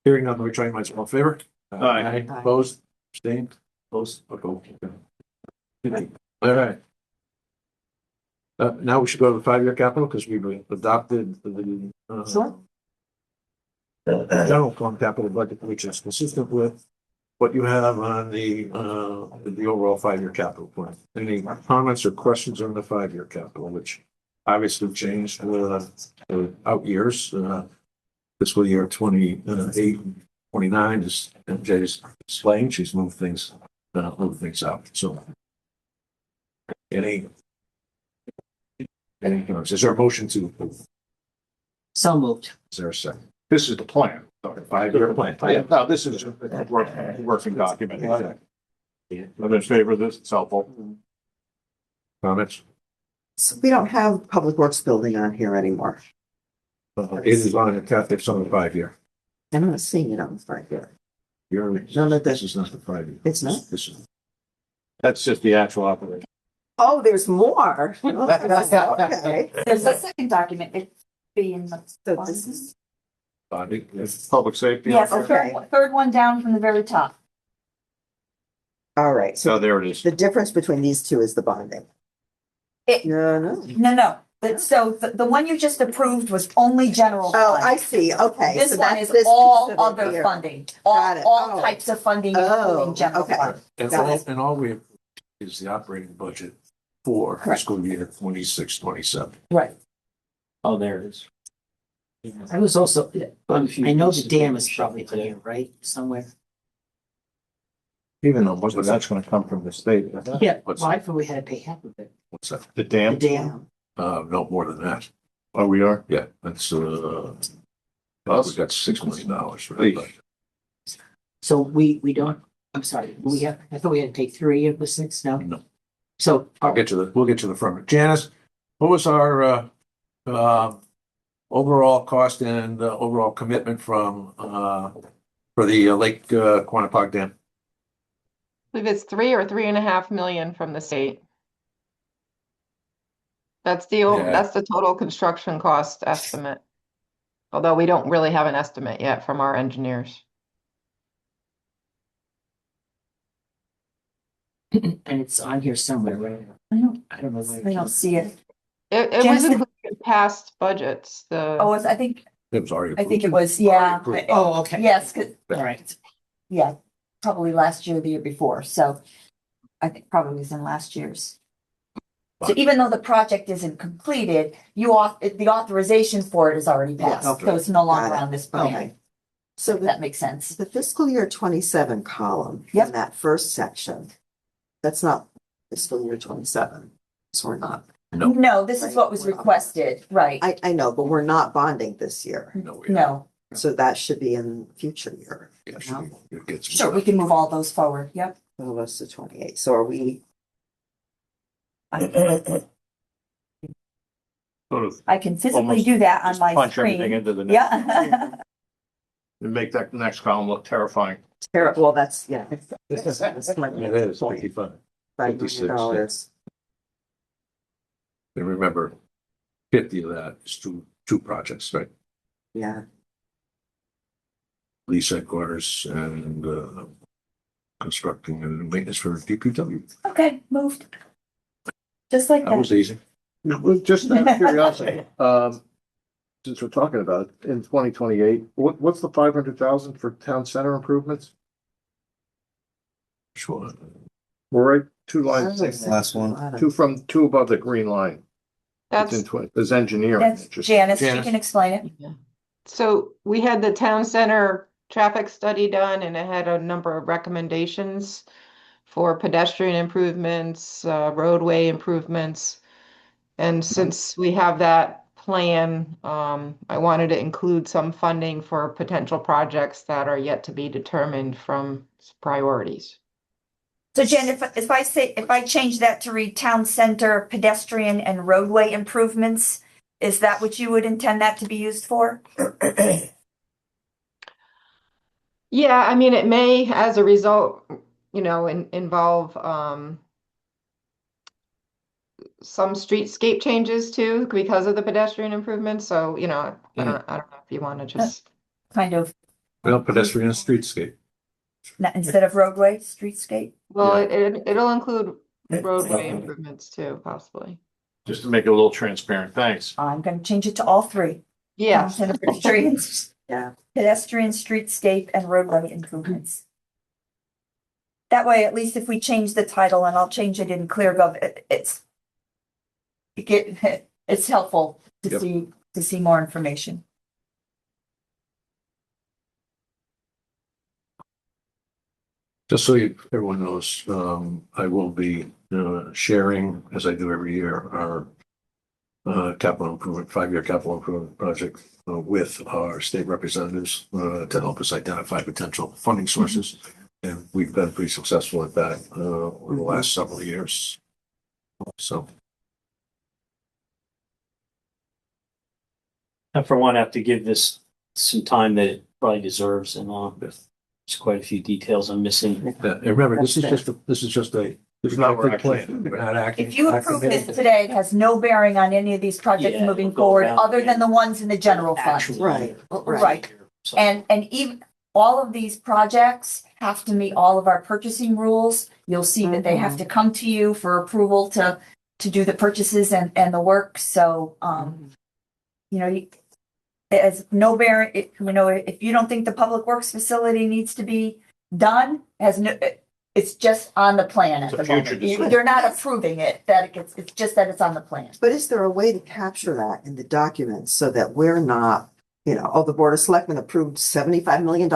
Hearing none, we try minds all in favor? Aye. Opposed? Abstained? Opposed? Okay. All right. Now we should go to the 5-year capital, because we've adopted the general fund capital budget, which is consistent with what you have on the overall 5-year capital plan. Any comments or questions on the 5-year capital, which obviously changed out years, fiscal year 28, 29, as Jay's explained, she's moved things out. So any comments? Is there a motion to approve? So moved. Is there a second? This is the plan. 5-year plan. No, this is a working document. I'm in favor of this. It's helpful. Comments? So we don't have Public Works building on here anymore. It is on it's on the 5-year. I'm not seeing it on the 5-year. This is not the 5-year. It's not? This is. That's just the actual operation. Oh, there's more. Okay. There's a second document, it's being. So this is. Bonding. It's public safety. Yes, the Okay. third one down from the very top. All right. So So there it is. the difference between these two is the bonding. No. No. But so the one you just approved was only general. Oh, fund. I see. Okay. This So one that's is this all piece of it other here. funding, Got it. all Oh. types of funding, Oh, including general okay. fund. And all we have is the operating budget for fiscal year 26, 27. Right. Oh, there it is. I was also, I know the dam is Shut probably me today. there, right, somewhere? Even though most of that's going to come from the state. Yeah, What's well, I thought we had to pay half of it. What's that? The The dam? dam. No more than that. Oh, we are? Yeah, that's we've got $6 million for that budget. So we don't, I'm sorry, I thought we had to pay 3 of the 6 now? No. So, We'll get to the front. Janice, What was our, overall cost and overall commitment from, for the Lake Quantapug Dam? I believe it's 3 or 3.5 million from the state. That's Yeah. that's the total construction cost estimate. Although we don't really have an estimate yet from our engineers. And it's on here somewhere, right? I don't, I don't know where. I don't see it. It was Jennifer? included in past budgets, Oh, I think, It was already I think it approved. was, yeah. Approved. Oh, okay. Yes, All right. yeah, probably last year, or the year before, so I think probably was in last year's. So even though the project isn't completed, the authorization for it is already passed, Yes. so it's no longer Got it. on this plan. Okay. So So if that makes sense. the fiscal year 27 column Yep. in that first section, that's not fiscal year 27. So we're not. No. No, this is what was requested, right? I know, but we're not bonding this year. No. No, So that should be in future year. Yeah, it gets- sure, we can move all those forward, yep. Move us to 28. So are we, Sort of I can physically Almost do that on just my punch everything screen. into the next, Yeah. and make that next column look terrifying. well, that's, yeah. It is, 55. $5 56, million. And remember, 50 of that is two projects, right? Yeah. Police headquarters and constructing and maintenance for DPW. Okay, moved. Just like That was that. easy. Well, just out of curiosity, since we're talking about it, in 2028, what's the 500,000 for town center improvements? Sure. We're right, two lines, two above the green line. It's in That's, there's engineering. That's Just- Janice, she Janice. can explain it. so we had the town center traffic study done and it had a number of recommendations for pedestrian improvements, roadway improvements. And since we have that plan, I wanted to include some funding for potential projects that are yet to be determined from priorities. So Jen, if I change that to read town center pedestrian and roadway improvements, is that what you would intend that to be used for? Yeah, I mean, it may, as a result, involve some streetscape changes too, because of the pedestrian improvements. So, I don't know if you want to just. Kind of, Well, pedestrian streetscape. instead of roadway, streetscape? Well, it'll include roadway improvements too, possibly. Just to make it a little transparent, thanks. I'm gonna change it to all three. Yeah. Town center pedestrians, Yeah. pedestrian, streetscape, and roadway improvements. That way, at least if we change the title, and I'll change it in ClearGov, it's helpful to Yep. see more information. Just so everyone knows, I will be sharing, as I do every year, our capital improvement, 5-year capital improvement project with our state representatives to help us identify potential funding sources. And we've been pretty successful at that over the last several years. So I, for one, have to give this some time that it probably deserves, and there's quite a few details I'm missing. and remember, this is just a It's not good actually- plan. We're not acting. If you approve this today, it has no bearing on any of these projects Yeah, moving it'll go forward, down other than the in ones in the general fund. Actual Right. Right. And even, all of these projects have to meet all of our purchasing rules. You'll see that they have to come to you for approval to do the purchases and the work, so, as no bearing, if you don't think the public works facility needs to be done, it's just on the plan at It's a the future moment. decision. You're not approving it, it's just that it's on the plan. But is there a way to capture that in the documents so that we're not, the Board of Selectmen approved $75 million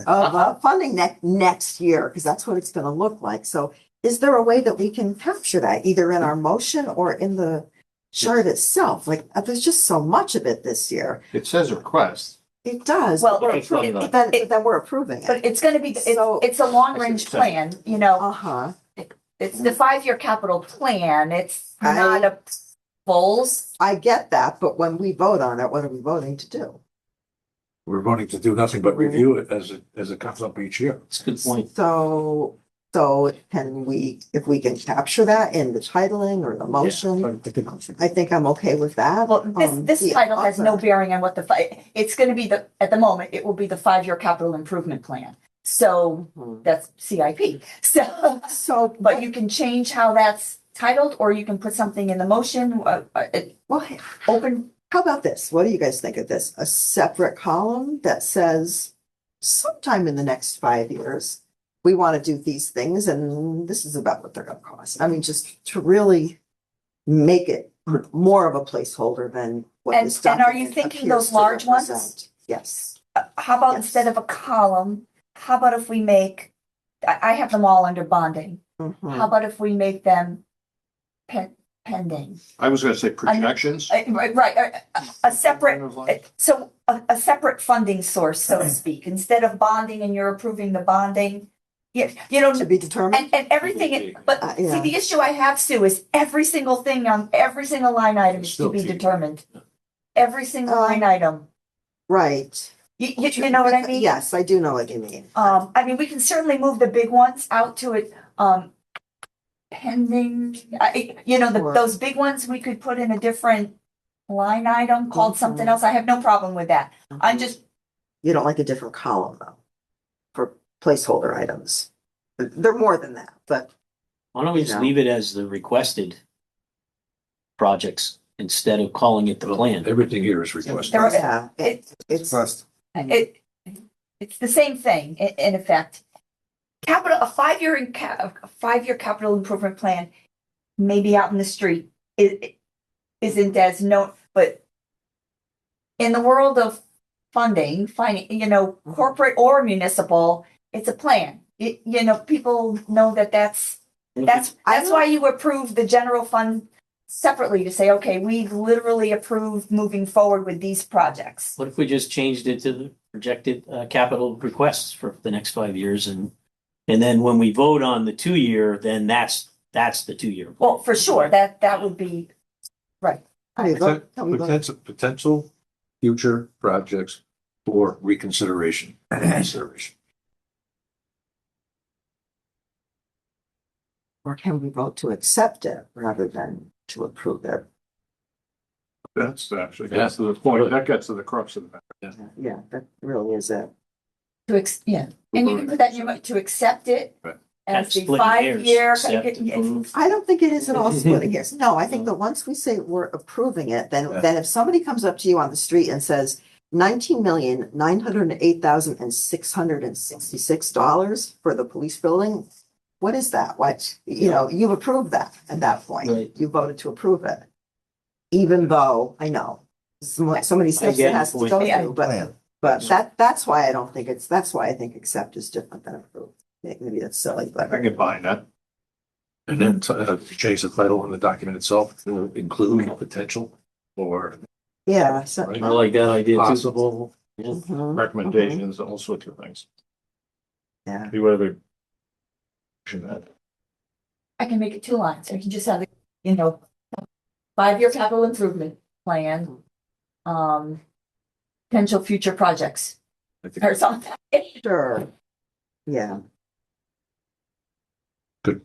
of funding next year, because that's what it's gonna look like. So is there a way that we can capture that either in our motion or in the chart itself? Like, there's just so much of it this year. It says request. It does, Well, but we're it- approving it- it, then we're approving But it. it's gonna be, So- it's a long-range plan, Uh-huh. it's the 5-year capital plan, it's I- not a goals. I get that, but when we vote on it, what are we voting to do? We're voting to do nothing but review it as it comes up each year. It's a good point. So can we, if we can capture that in the titling or the motion, I think I'm okay with that. Well, this the title has no other- bearing on what it's gonna be at the moment, it will be the 5-year capital improvement plan. So that's CIP. So, but you can change how that's titled, or you can put something in the motion, Well, open. how about this? What do you guys think of this? A separate column that says sometime in the next 5 years, we want to do these things and this is about what they're going to cost. I mean, just to really make it more of a placeholder than what this And are you document thinking appears those to large ones? represent. Yes. How about Yes. instead of a column, how about if we make, I have them all under bonding. Mhm. How about if we make them pending? I was gonna say projections. Right, a separate, a separate funding source, so to speak, instead of bonding and you're approving the bonding. You know, To be determined. and everything, but see, yeah. the issue I have, Sue, is every single thing on every single line item is to Still be cheap. determined. Every single line item. Right. You know what I mean? Yes, I do know what you mean. I mean, we can certainly move the big ones out to it, pending, those big ones, we could put in a different line item called something else. I have no problem with that. I'm just, You don't like a different column though, for placeholder items. They're more than that, but Why don't we just leave it as the requested projects instead of calling it the plan? Everything here is requested. yeah, it's the same thing in effect. A 5-year capital improvement plan, maybe out in the street, isn't as known, but in the world of funding, corporate or municipal, it's a plan. People know that's why you approve the general fund separately to say, okay, we've literally approved moving forward with these projects. What if we just changed it to the projected capital requests for the next 5 years, and then when we vote on the 2-year, then that's the 2-year. Well, for sure, that would be right. Potential future projects for reconsideration. or can we vote to accept it rather than to approve it? That's gets to the point. That gets to the crux of the matter. Yeah, that really is it. And you can put that to accept it as the Splitting hairs, 5-year. accept, approve. I don't think it is at all splitting hairs. No, I think that once we say we're approving it, then if somebody comes up to you on the street and says $19,908,666 for the police building, what is that? What, you've approved that at that point. Right. You voted to approve it. Even though I know so many steps it has to go through, but that's why I don't think that's why I think accept is different than approve. Maybe that's silly, but I can find that. And then change the title on the document itself to include potential or yeah. So, I like that idea too. possible. Mhm, Recommendations, all sorts of things. yeah. See whether. I can make it 2 lines. I can just have, 5-year capital improvement plan, potential future projects or something. Sure. Yeah. Good.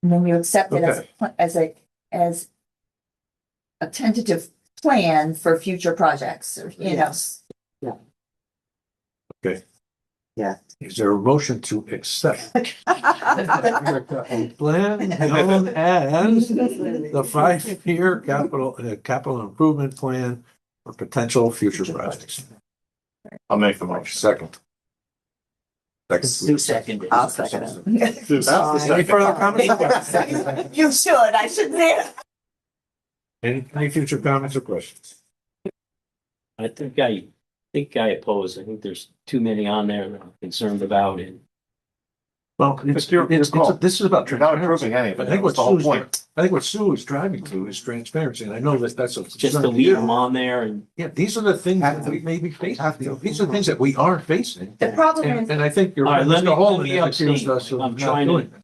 And then we accept it as a tentative plan for future projects, Yes. Yeah. Okay. Yeah. Is there a motion to accept a plan known as the 5-year capital improvement plan for potential future projects? I'll make the motion. Second. Sue seconded. I'll second it. Any further comments? You should, I should say it. Any future comments or questions? I think I oppose. I think there's too many on there that I'm concerned about, and Well, this is about You're not transparency. approving anything. I think That's the whole point. what Sue is driving to is transparency, and I know that's a. just to leave them on there and. Yeah, these are the things that we may be facing. These are the things that we are facing. The problem is, And I think you're. All right, let me Mr. Holden abstain. accused us of I'm not trying doing to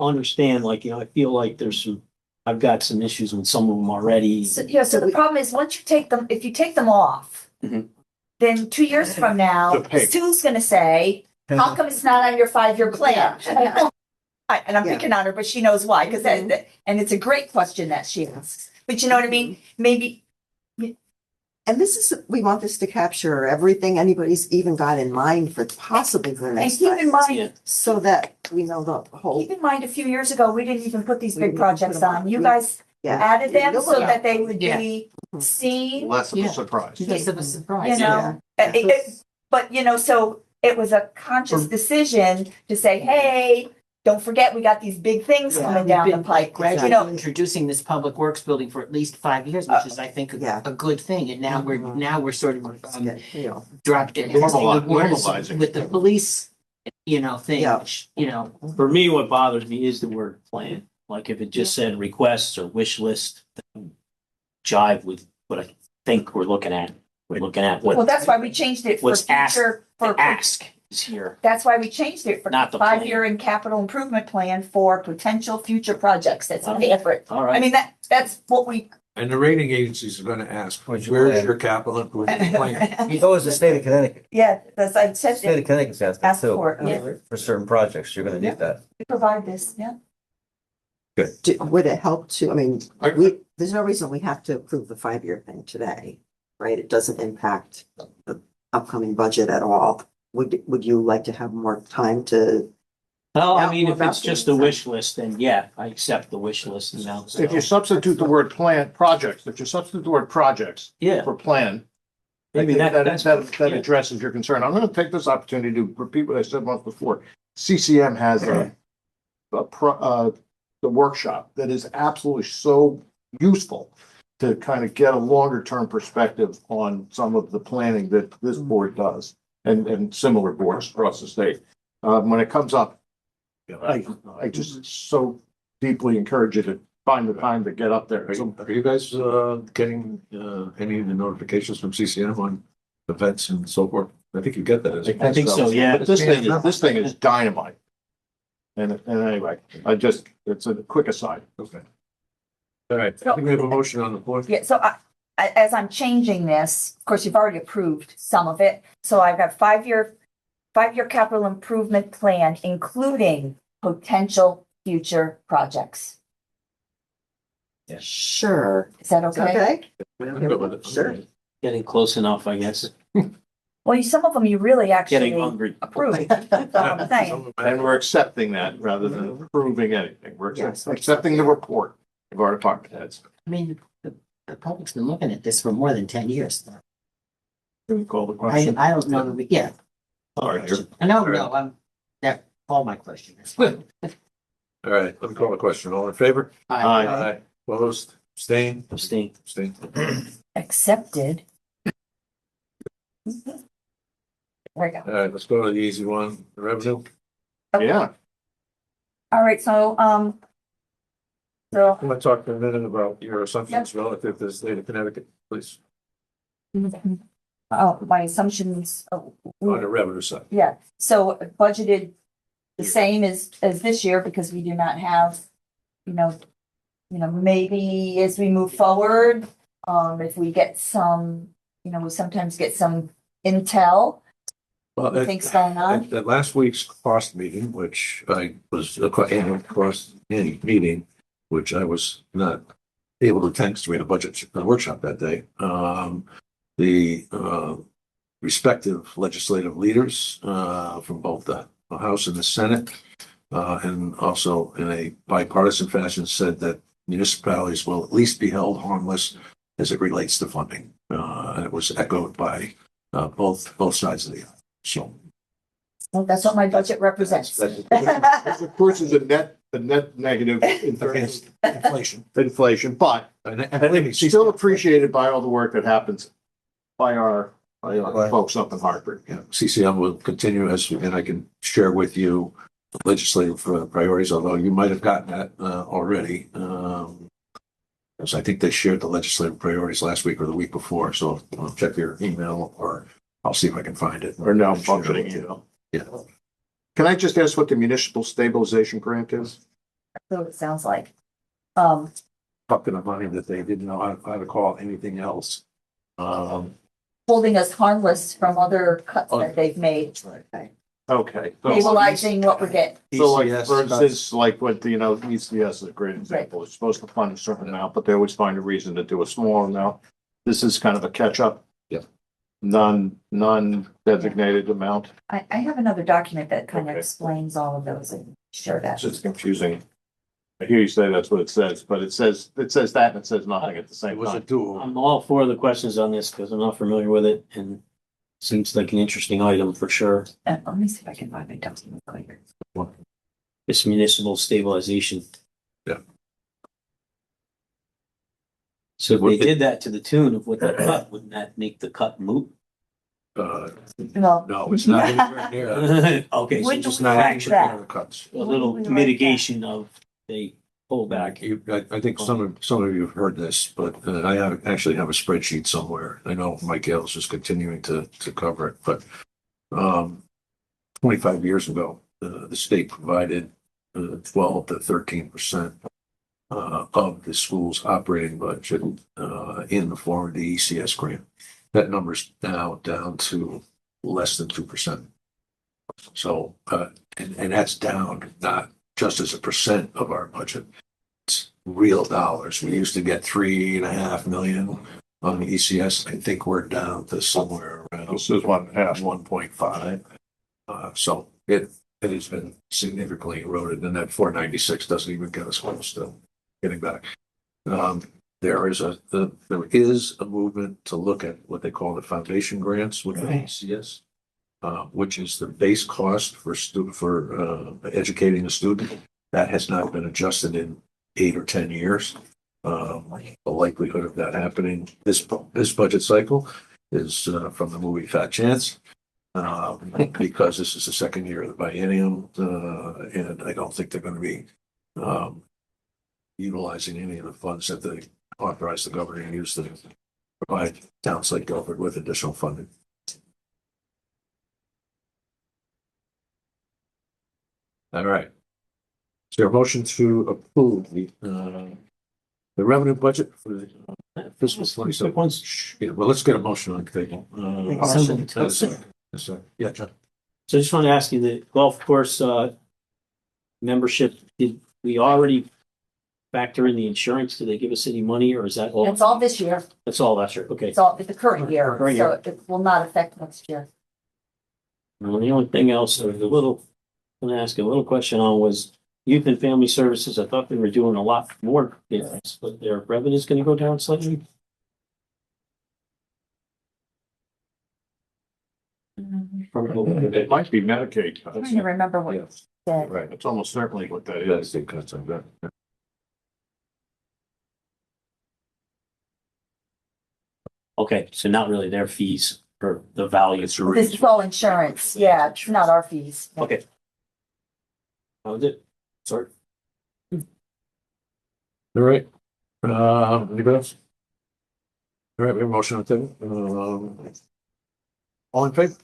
understand, I feel like there's some I've got some issues with some of them already. So, yeah, so the problem is, once you take them, if you take them off, Mhm. then 2 years from now, The pig. Sue's gonna say, how come it's not on your 5-year plan? And I'm picking on her, but she knows why, because and it's a great question that she asks. But you know what I mean? Maybe, And this is, we want this to capture everything anybody's even got in mind for possibly the and next. keep in mind, Yeah. So that we know the whole. keep in mind, a few years ago, we didn't even put these We big didn't put projects them on. You on. guys Yeah. added them You'll so look that they would Yeah. be seen, Less of Yeah. a surprise. Less of a surprise. you know? But, you know, so it was a conscious decision to say, hey, don't forget, we got these big things coming down the pike. Gradually You know, introducing this public works building for at least 5 years, which is, I think, Yeah. a good thing. And now we're sort of You know. dropped it. Normalizing. With the police, thing, Yeah. which, For me, what bothers me is the word plan. Like if it just said requests or wish list, that would jive with what I think we're looking at. We're looking at well, what, that's why we changed it for what's asked, future, the ask is here. that's why we changed it for Not the plan. 5-year and capital improvement plan for potential future projects. That's an effort. All I right. mean, that's what we. And the rating agencies are gonna ask, where's your capital improvement plan? It's always the state of Connecticut. Yeah, that's, I said, State of Connecticut's asked that ask too. for it, yeah. For certain projects, you're gonna need that. We provide this, yeah. Would it help to, I mean, there's no reason we have to approve the 5-year thing today, right? It doesn't impact the upcoming budget at all. Would you like to have more time to? Well, I Yeah, mean, what if about it's just these? a wish list, then yeah, I accept the wish list now. If you substitute the word plan, projects, if you substitute the word projects Yeah, for plan, maybe that yeah. addresses your concern. I'm gonna take this opportunity to repeat what I said once before. CCM has the workshop that is absolutely so useful to kind of get a longer term perspective on some of the planning that this board does and similar boards across the state. When it comes up, I just so deeply encourage you to find the time to get up there. Are you guys getting any of the notifications from CCM on events and so forth? I think you get that. I think so, yeah. But this thing is dynamite. And anyway, it's a quick aside. Okay. All right, I think we have a motion on the floor. Yeah, so as I'm changing this, of course, you've already approved some of it. So I've got 5-year capital improvement plan, including potential future projects. Sure. Is that okay? I'm good with it. Sure. Getting close enough, I guess. Well, some of them you really actually Getting hungry. approve. That's all I'm saying. And we're accepting that rather than approving anything. We're Yes. accepting the report of our department heads. I mean, the public's been looking at this for more than 10 years. Call the I question. don't know that we, yeah. All right, here. That, all my questions. All right, let me call the question. All in favor? Aye. Opposed? Abstain? Abstain. Abstain. Accepted. There we go. All right, let's go to the easy one, the revenue. Yeah. All right, so, I want to talk for a minute about your assumptions relative to the state of Connecticut, please, my assumptions, on the revenue side. yeah, so budgeted the same as this year because we do not have, maybe as we move forward, if we get some, we sometimes get some intel, things going on. At last week's cost meeting, which I was, annual cost meeting, which I was not able to attend because we had a budget workshop that day. The respective legislative leaders from both the House and the Senate, and also in a bipartisan fashion, said that municipalities will at least be held harmless as it relates to funding. And it was echoed by both sides of the aisle. So Well, that's what my budget represents. Of course, is a net negative in terms of inflation, but still appreciated by all the work that happens by our folks up in Hartford. Yeah, CCM will continue and I can share with you legislative priorities, although you might have gotten that already. Because I think they shared the legislative priorities last week or the week before, so I'll check your email or I'll see if I can find it. Or now functioning email. Yeah. Can I just ask what the municipal stabilization grant is? That's what it sounds like. bucket of money that they didn't know how to call anything else. Holding us harmless from other cuts Oh, that they've made, Okay. stabilizing what we're getting. So like, ECS for instance, like what, ECS is a great example. It's supposed to fund a certain amount, but they always find a reason to do a smaller amount. This is kind of a catch-up. Yeah. Non-designated amount. I have another document that kind of Okay. explains all of those and share that. It's just confusing. I hear you say that's what it says, but it says that and it says nothing at the same time. I'm all for the questions on this because I'm not familiar with it and seems like an interesting item for sure. Let me see if I can find my document later. It's municipal stabilization. Yeah. So if they did that to the tune of what they cut, wouldn't that make the cut moot? No. No, it's not anywhere near that. Okay, so Wouldn't just we not like anywhere near that? the cuts. a little Wouldn't we like mitigation of the pullback. I think some of you have heard this, but I actually have a spreadsheet somewhere. I know Mike Ailes is continuing to cover it, but 25 years ago, the state provided 12 to 13% of the school's operating budget in the form of the ECS grant. That number's now down to less than 2%. So, and that's down not just as a percent of our budget. It's real dollars. We used to get 3.5 million on the ECS. I think we're down to somewhere around This is 1.5. 1.5. So it has been significantly eroded, and that 496 doesn't even get us close to getting back. There is a movement to look at what they call the foundation grants with the ECS, which is the base cost for educating a student. That has not been adjusted in 8 or 10 years. The likelihood of that happening this budget cycle is from the movie Fat Chance. Because this is the second year of the biennium, and I don't think they're going to be utilizing any of the funds that they authorized the governor to use to provide towns like Guilford with additional funding. All right. Is there a motion to approve the revenue budget for the fiscal 27? Yeah, well, let's get a motion on the table. Yes, sir. Yeah, John. So I just want to ask you, the golf course membership, did we already factor in the insurance? Did they give us any money, or is that all? It's all this year. That's all last year, okay. It's all the current year, Current so year. it will not affect next year. Well, the only thing else, I'm gonna ask a little question on was youth and family services. I thought they were doing a lot more business, but their revenue is gonna go down slightly. It might be Medicaid I'm cuts. trying to remember what Yeah. you said. Right, it's almost certainly what that That's is. the cuts on that. Yeah. Okay, so not really their fees for the value. It's This is all insurance. Yeah, it's not our fees. Okay. That was it. Sorry. All right. Anybody else? All right, we have a motion on the table. All in favor?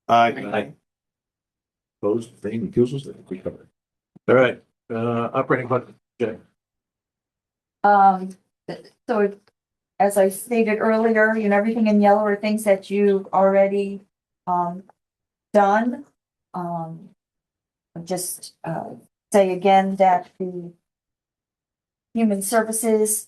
Aye. Opposed, any recusals? I think we covered it. All right, operating budget. Jay. So as I stated earlier, everything in yellow are things that you've already, done. Just, say again that the Human Services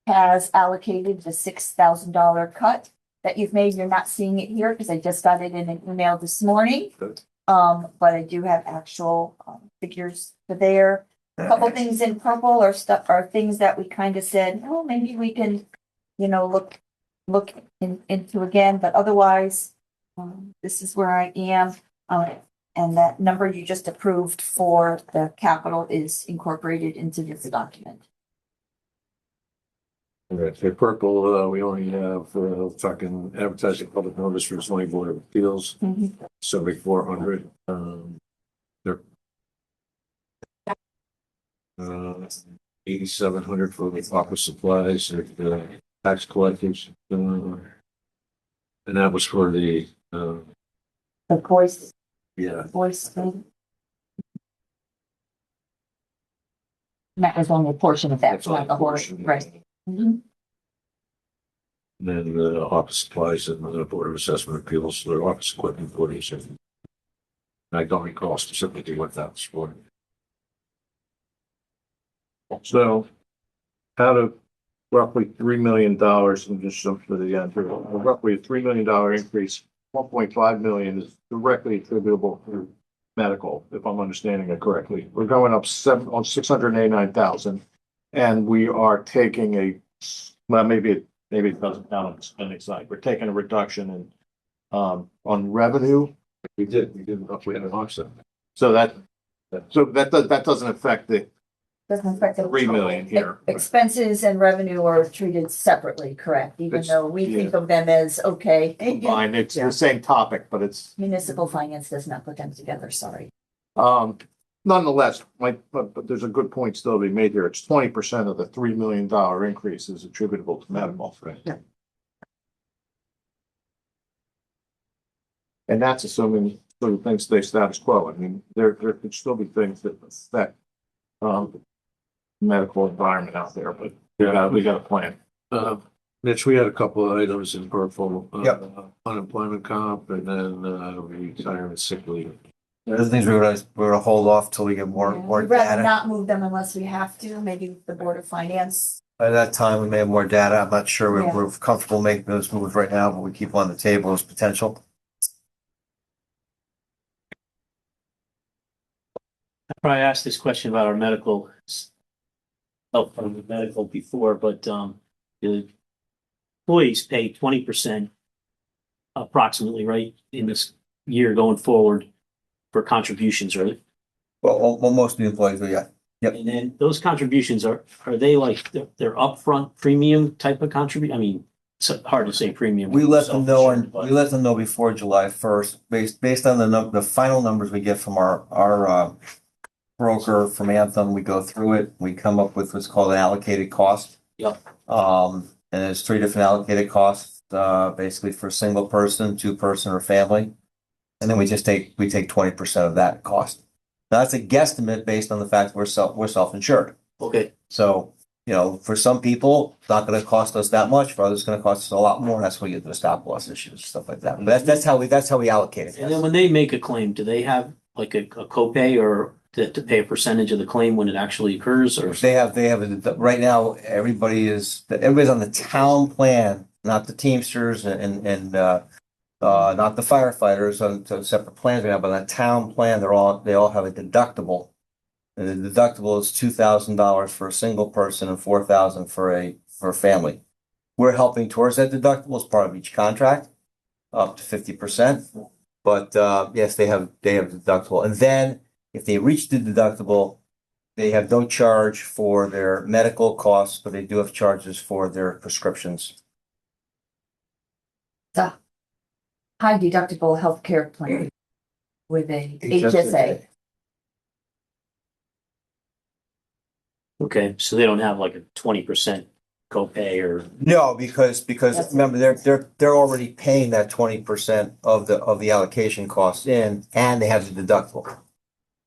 has allocated the $6,000 cut that you've made. You're not seeing it here because I just got it in an email this morning. Good. But I do have actual figures for there. A couple things in purple are things that we kind of said, oh, maybe we can, look into again, but otherwise, this is where I am. And that number you just approved for the capital is incorporated into this document. All right, for purple, we only have talking advertising public notice for zoning board of appeals, 7,400. They're 8,700 for the office supplies, tax collectors, and that was for the The voice yeah. thing. That was only a portion of that, That's only not the a whole, portion. right. Mhm. Then the office supplies and the Board of Assessment Appeals, their office equipment, what is it? I don't recall specifically what that's for. So out of roughly $3 million, and just jump to the end here, roughly a $3 million increase, 1.5 million is directly attributable to medical, if I'm understanding it correctly. We're going up 689,000, and we are taking well, maybe it doesn't count on the spending side. We're taking a reduction in on revenue. We had an offset. So that doesn't affect the Doesn't affect the 3 million here. Expenses and revenue are treated separately, correct? Even It's- though we yeah. think of them as okay. Fine, it's the same topic, but it's, Municipal finance does not put them together, sorry. nonetheless, but there's a good point still to be made here. It's 20% of the $3 million increase is attributable to medical. Yeah. And that's assuming sort of things stay status quo. I mean, there could still be things that affect, medical environment out there, but we got a plan. Mitch, we had a couple of items in purple. Yep. Unemployment comp and then retirement sick leave. Those things we're gonna hold off till we get more We'd rather data. not move them unless we have to, maybe the Board of Finance. By that time, we may have more data. I'm not sure Yeah. we're comfortable making those moves right now, but we keep on the table as potential. I probably asked this question about our medical, from the medical before, but, the employees pay 20% approximately, right, in this year going forward for contributions, right? Well, most of the employees do, yeah. Yep. And then those contributions are they like, they're upfront premium type of contribute? I mean, it's hard to say premium. We let them know, and But- we let them know before July 1st, based on the final numbers we get from our broker from Anthem. We go through it. We come up with what's called an allocated cost. Yep. And there's 3 different allocated costs, basically for a single person, 2-person, or family. And then we take 20% of that cost. Now, that's a guesstimate based on the fact we're self-insured. Okay. So, for some people, it's not gonna cost us that much. For others, it's gonna cost us a lot more. That's when we get to the stop loss issues, stuff like that. But that's how we allocate it. And then when they make a claim, do they have like a copay or to pay a percentage of the claim when it actually occurs, or? They have right now, everybody's on the town plan, not the Teamsters and not the firefighters on separate plans right now, but on the town plan, they all have a deductible. And the deductible is $2,000 for a single person and $4,000 for a family. We're helping towards that deductible as part of each contract, up to 50%. But yes, they have deductible, and then if they reach the deductible, they have no charge for their medical costs, but they do have charges for their prescriptions. The high deductible healthcare plan with a HSA. Okay, so they don't have like a 20% copay or? No, because remember, they're already paying that 20% of the allocation costs in, and they have the deductible.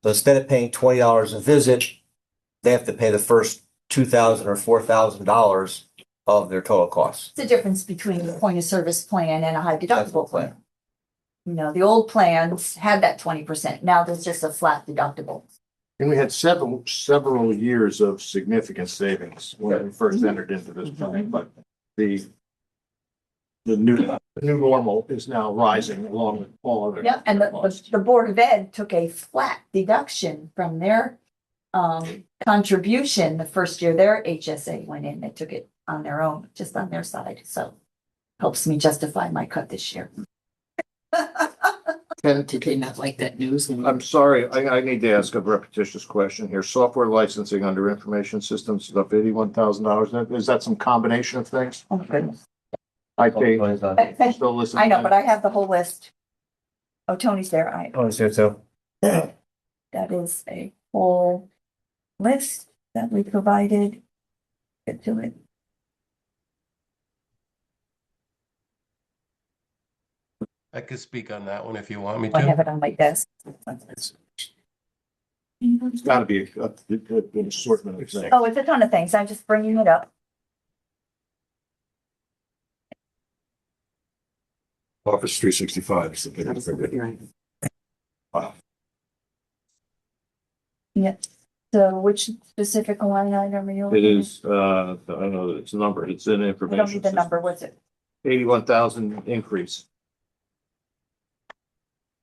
So instead of paying $20 a visit, they have to pay the first $2,000 or $4,000 of their total costs. It's the difference between a point of service plan and a high deductible plan. The old plans had that 20%. Now there's just a flat deductible. And we had several years of significant savings when we first entered into this plan, but the new normal is now rising along with all other. Yeah, and the Board of Ed took a flat deduction from their contribution the first year their HSA went in. They took it on their own, just on their side. So helps me justify my cut this year. Did they not like that news? I'm sorry, I need to ask a repetitious question here. Software licensing under information systems is up $81,000. Is that some combination of things? Oh, goodness. I pay, still listen. I know, but I have the whole list. Oh, Tony's there. Oh, it's there too. That is a whole list that we provided. Get to it. I could speak on that one if you want me I have to. it on my desk. It's gotta be an assortment of things. Oh, it's a ton of things. I'm just bringing it up. Office 365 is the big figure. Wow. Yeah. So which specific line item are you? It looking at? is, I don't know, it's a number, it's in I don't information. need the number. What's it? 81,000 increase.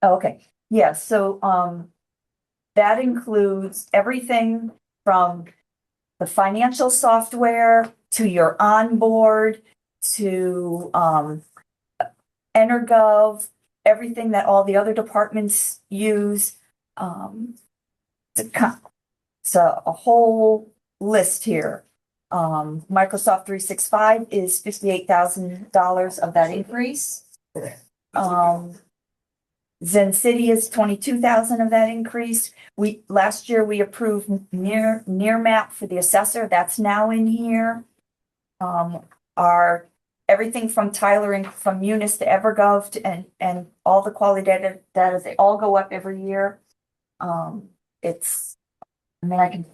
Oh, okay. Yeah, so, that includes everything from the financial software to your onboard to, Energov, everything that all the other departments use. It's a whole list here. Microsoft 365 is $58,000 of that increase. Zen City is 22,000 of that increase. Last year we approved near map for the assessor. That's now in here. Our everything from Tyler and from Munis to Evergov and all the quality data, they all go up every year. I mean, I can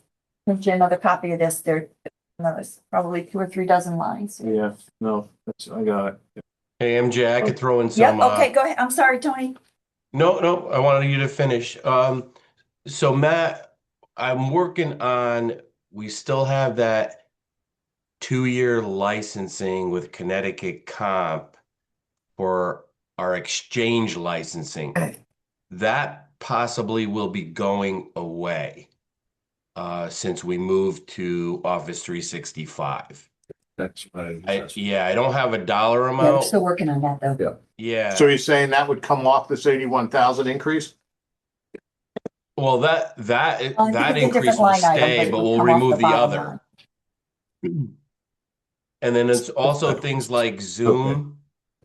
print you another copy of this. There's probably 2 or 3 dozen lines. Yeah, no, I got it. Hey, MJ, I could throw in Yeah, some. okay, go ahead. I'm sorry, Tony. No, I wanted you to finish. So Matt, I'm working on, we still have that 2-year licensing with Connecticut Comp for our exchange licensing. That possibly will be going away since we moved to Office 365. That's my. I don't have a dollar Yeah, we're amount. still working on that though. Yeah. Yeah. So you're saying that would come off this 81,000 increase? Well, that I think it's a increase different will line item, stay, it but would we'll come off remove the bottom other. line. And then it's also things like Zoom.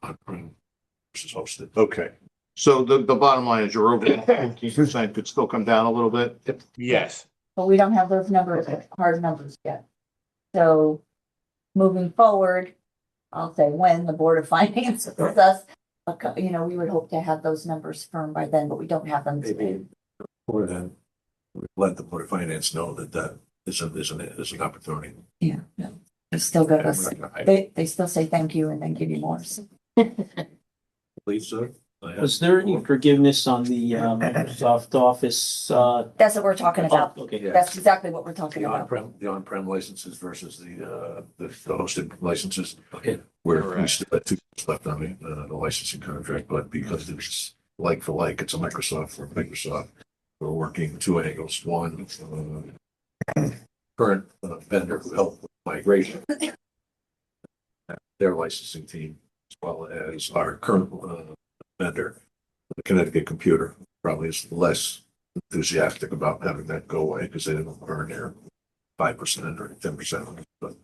Versus hosted. Okay. So the bottom line is your overall 15% could still come down a little bit? Yes. But we don't have those numbers, hard numbers yet. So moving forward, I'll say when the Board of Finance with us, we would hope to have those numbers firm by then, but we don't have them today. Maybe before then, we let the Board of Finance know that is an opportunity. Yeah, no, they still give us, they still say thank you and then give you more. So. Please, sir. Was there any forgiveness on the Microsoft Office? That's what we're talking about. Okay. Yeah. That's exactly what we're talking The about. on-prem licenses versus the hosted licenses. Okay. Where we still have 2 years left on the licensing contract, but because it's like for like, it's a Microsoft for Microsoft. We're working 2 angles. One, current vendor who helped with migration. Their licensing team, as well as our current vendor, the Connecticut Computer, probably is less enthusiastic about having that go away because they didn't earn their 5% or 10%. But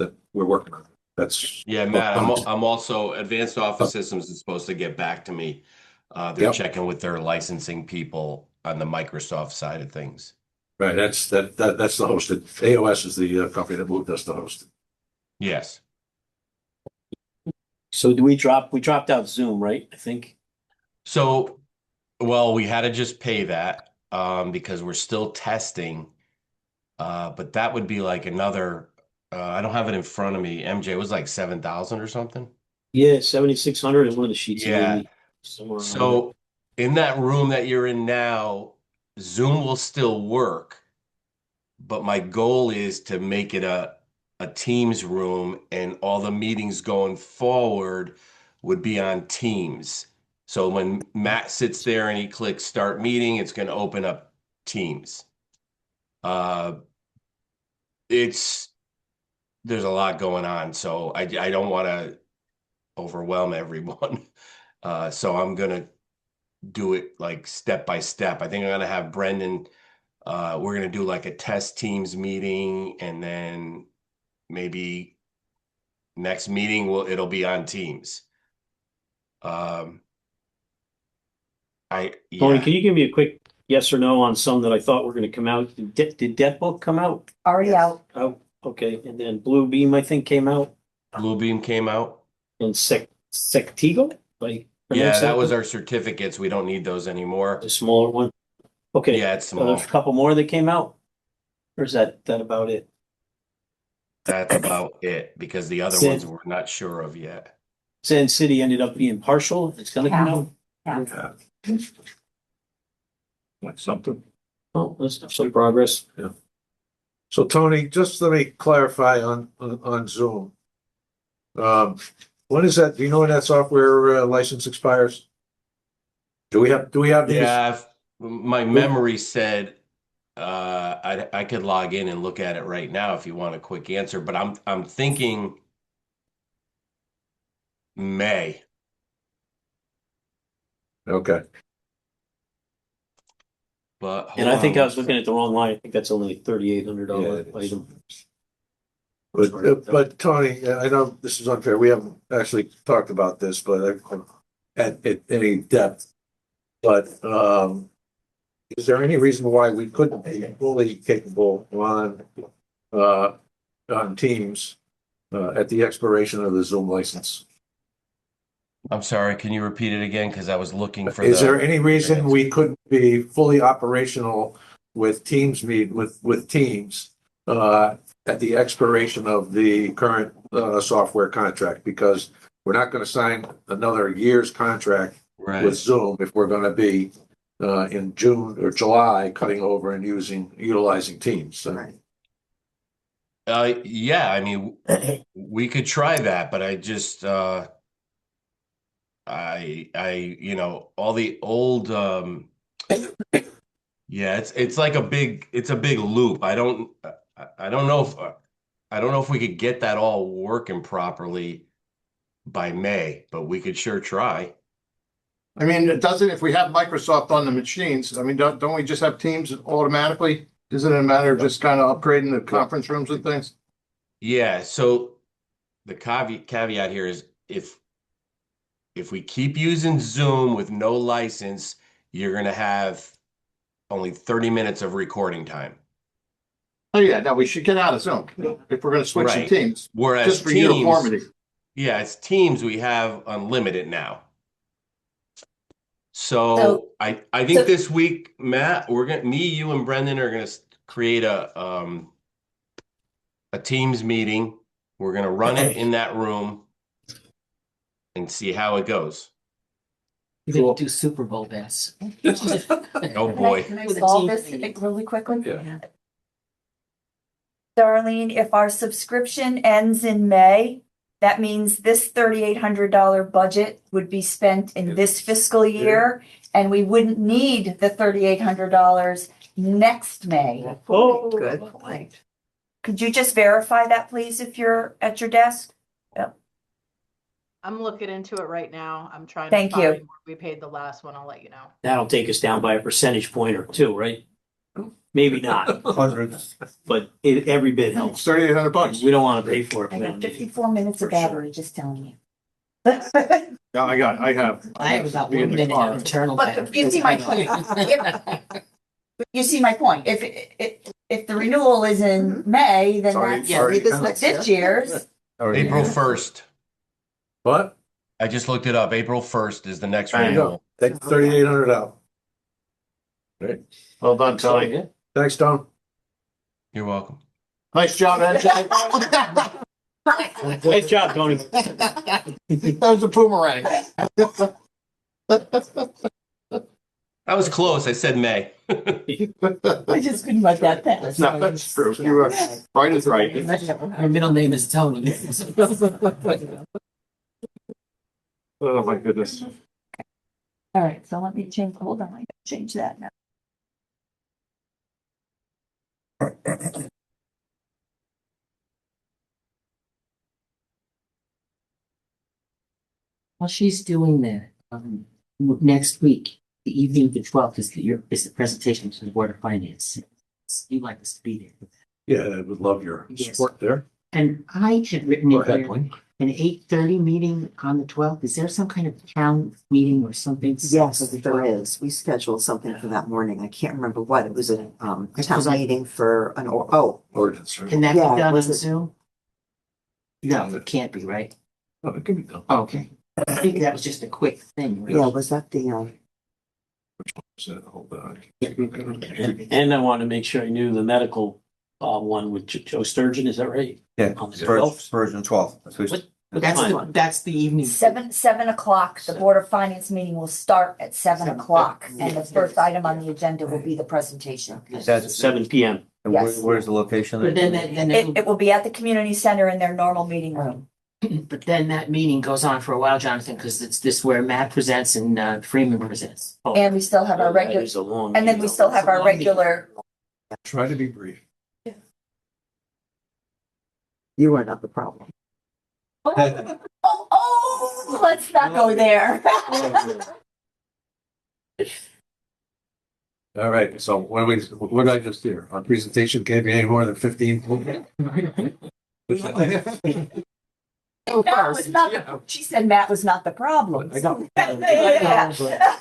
that we're working on. That's Matt, I'm also Advanced Office Systems is supposed to get back to me. They're checking with their licensing people on the Microsoft side of things. Right. That's the hosted. AOS is the company that moved us to hosted. Yes. So we dropped out Zoom, right? I think. So, well, we had to just pay that because we're still testing. But that would be like another. I don't have it in front of me. MJ, it was like 7,000 or something. Yeah, 7,600 is one of the sheets. Yeah. Somewhere So in that room that you're in now, Zoom will still work, but my goal is to make it a Teams room, and all the meetings going forward would be on Teams. So when Matt sits there and he clicks start meeting, it's going to open up Teams. There's a lot going on, so I don't want to overwhelm everyone. So I'm going to do it like step by step. I think I'm going to have Brendan, we're going to do like a test Teams meeting, and then maybe next meeting it'll be on Teams. Tony, can you give me a quick yes or no on some that I thought were going to come out? Did Death Book come out? Already out. Oh, okay. And then Blue Beam, I think, came out. Blue Beam came out. And Sectigo? Yeah, that was our certificates. We don't need those anymore. The smaller one. Okay. Yeah, it's Well, there's small. a couple more that came out? Or is that about it? That's about it, because the other Sin- ones we're not sure of yet. Sand City ended up being partial. It's gonna come out. Yeah. Like something. Oh, that's some progress. So Tony, just let me clarify on Zoom. When is that, do you know when that software license expires? Do we have these? Yeah, my memory said I could log in and look at it right now if you want a quick answer, but I'm thinking May. Okay. But And I think I was hold on. looking at the wrong line. I think that's only $3,800 Yeah, it is. item. But Tony, I know this is unfair. We haven't actually talked about this, but at any depth. But is there any reason why we couldn't be fully capable on Teams at the expiration of the Zoom license? I'm sorry, can you repeat it again? Because I was looking for Is the. there any reason we couldn't be fully operational with Teams with Teams at the expiration of the current software contract? Because we're not going to sign another year's contract Right. with Zoom if we're going to be in June or July cutting over and utilizing Teams. So, Yeah, I mean, we could try that, but I just all the old yeah, it's like it's a big loop. I don't know if we could get that all working properly by May, but we could sure try. I mean, it doesn't, if we have Microsoft on the machines, I mean, don't we just have Teams automatically? Isn't it a matter of just kind of upgrading the conference rooms and things? Yeah, so the caveat here is if we keep using Zoom with no license, you're gonna have only 30 minutes of recording time. Oh, yeah, no, we should get out of Zoom if we're gonna switch to Right. Teams, Whereas just for Teams, uniformity. yeah, it's Teams, we have unlimited now. So I think this week, Matt, me, you, and Brendan are gonna create a Teams meeting. We're gonna run it in that room and see how it goes. You're gonna do Super Bowl bets. Oh boy. Can I solve this really quickly? Yeah. Darlene, if our subscription ends in May, that means this $3,800 budget would be spent in this fiscal year, and we wouldn't need the $3,800 next May. Oh, Good point. Could you just verify that, please, if you're at your desk? I'm looking into it right now. I'm trying Thank to find you. where we paid the last one. I'll let you know. that'll take us down by a percentage point or two, right? Maybe not, Hundreds. but every bit helps. $3,800. We don't want to pay for it. I got 54 minutes of battery, just telling you. Yeah, I have. I have about Be in 1 the minute car. of internal. But you see my point. You see my point. If the renewal is in May, then Sorry, that's sorry. this year's. April 1st. What? I just looked it up. April 1st is the next There you go. renewal. Take 3,800 out. Great. Well done, Tony. Thanks, Tom. You're welcome. Nice job, NJ. Nice job, Tony. That was a boomerang. I was close. I said May. I just couldn't write that fast. No, that's true. You were right is right. Her middle name is Tony. Oh, my goodness. All right, so let me change, hold on, I gotta change that now. While she's doing that, next week, the evening of the 12th is the presentation to the Board of Finance. You'd like us to be there. Yeah, I would love your Yes. support there. And I had written Go in ahead, here Wayne. an 8:30 meeting on the 12th. Is there some kind of town meeting or something? Yes, there is. We scheduled something for that morning. I can't remember what. It was a town meeting for an, Ordinance. Right? Can that be Yeah, done on was it- Zoom? No, it can't be, right? Oh, it can be done. Okay. I think that was just a quick thing. right? yeah, was that the, Hold on. And I want to make sure I knew the medical one with Joe Sturgeon, is that right? Yeah, On the 12th? version 12. That's what he's- What That's time? that's the evening. 7 o'clock, the Board of Finance meeting will start at 7 o'clock, and the first item on the agenda will be the presentation. That's 7 PM. and where- Yes. Where's the location? But then It will be at the community center in their normal meeting room. but then that meeting goes on for a while, Jonathan, because it's this where Matt presents and Freeman presents. And we still have our That regular, is a long and then we still have our regular, Try to be brief. You are not the problem. let's not go there. All right, so what did I just hear? Our presentation can't be any more than 15. Matt was not she said Matt was not the problem. I know. Yeah.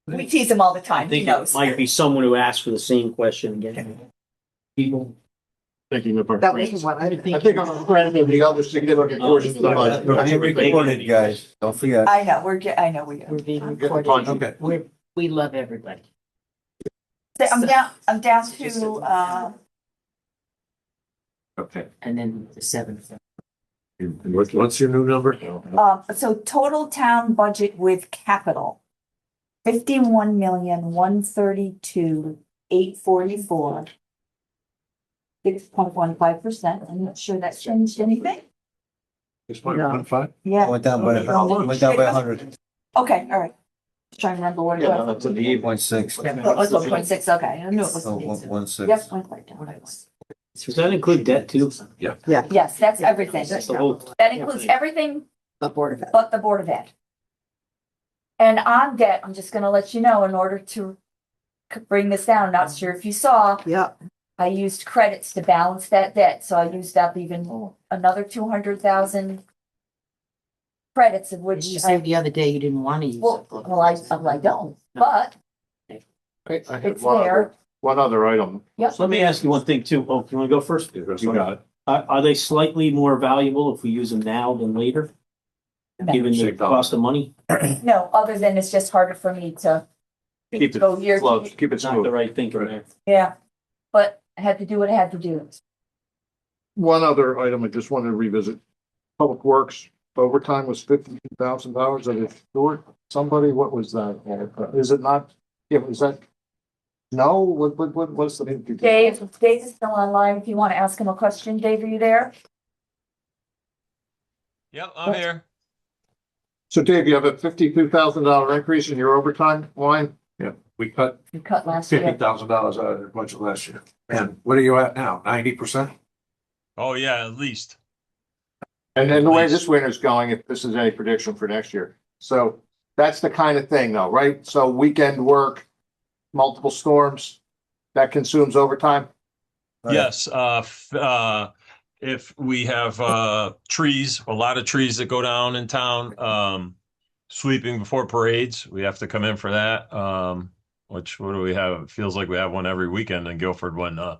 We tease him all the I time, he think it knows. might be someone who asked for the same question again. People. Thinking of our. That was what I I think I'm afraid of the other significant portions of the budget. Being recorded, guys. Don't forget. I know, I know we We're are. being Get the recorded. punch. Okay. We love everybody. So I'm down to, Okay. And then the 7th. And what's your new number? so total town budget with capital. 51,132,844. 6.15%. I'm not sure that changed anything. 6.15? Yeah. Went down by 100. Okay, all right. Just trying to remember what it was. that's a the 8.6. Oh, it was 1.6, okay. I knew it was. Oh, 1.6. Yep, went right down. Does that include debt too? Yes, that's everything. That's the whole. That includes everything The Board of Ed. but the Board of Ed. And on debt, I'm just gonna let you know, in order to bring this down, not sure if you saw, Yeah, I used credits to balance that debt, so I used up even another 200,000 credits, of which You said the other day you didn't want to use it. I don't, but I had it's there. one other item. Yep. So let me ask you one thing too. Oh, you want to go first? You got it. Are they slightly more valuable if we use them now than later? Given the Shake down. cost of money? No, other than it's just harder for me to Keep it go year close, to, keep it It's not the smooth. right thinking there. yeah. But I had to do what I had to do. One other item I just wanted to revisit. Public Works overtime was $52,000. And if somebody, what was that? Is it not? Yeah, was that? No, what's the? Dave is still online. If you want to ask him a question, Dave, are you there? Yep, I'm here. So Dave, you have a $52,000 increase in your overtime line? Yeah, we cut You cut last year. $50,000 out of their budget last year. And what are you at now? 90%? Oh, yeah, at least. And then the way this winter's going, if this is any prediction for next year. So that's the kind of thing though, right? So weekend work, multiple storms, that consumes overtime? Yes, if we have trees, a lot of trees that go down in town, sweeping before parades, we have to come in for that. Which, what do we have? It feels like we have one every weekend in Guilford when the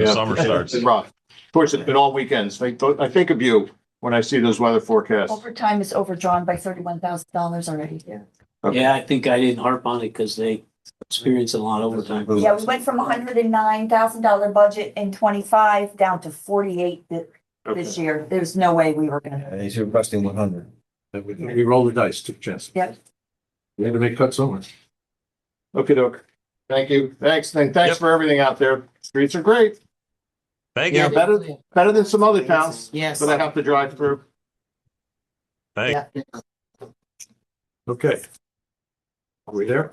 summer starts. It's rough. Of course, it's been all weekends. I think of you when I see those weather forecasts. Overtime is overdrawn by $31,000 already. Yeah. Okay. Yeah, I think I didn't harp on it because they experience a lot of overtime. Yeah, we went from $109,000 budget in 25 down to 48 this year. There's no way we were gonna. He's requesting 100. And we rolled the dice, took chances. Yep. We had to make cuts somewhere. Okay, doke. Thank you. Thanks. And thanks Yep. for everything out there. Streets are great. Thank Yeah, you. better than some other towns Yes. that I have to drive through. Thank you. Okay. Are we there?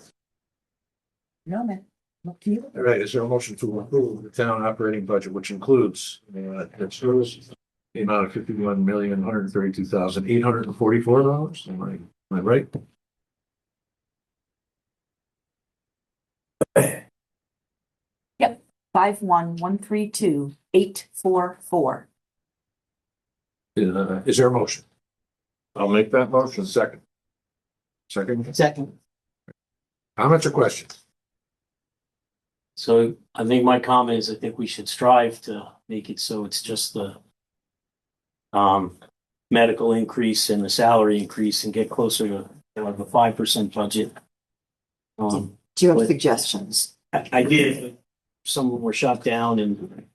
No, man. Up to you. All right, is there a motion to approve the town operating budget, which includes, it shows the amount of $51,132,844? Am I right? Yep. 51,132,844. Is there a motion? I'll make that motion. Second. Second. Comments or questions? So I think my comment is I think we should strive to make it so it's just the medical increase and the salary increase and get closer to like a 5% budget. Do you have But- suggestions? I did, but some of them were shot down and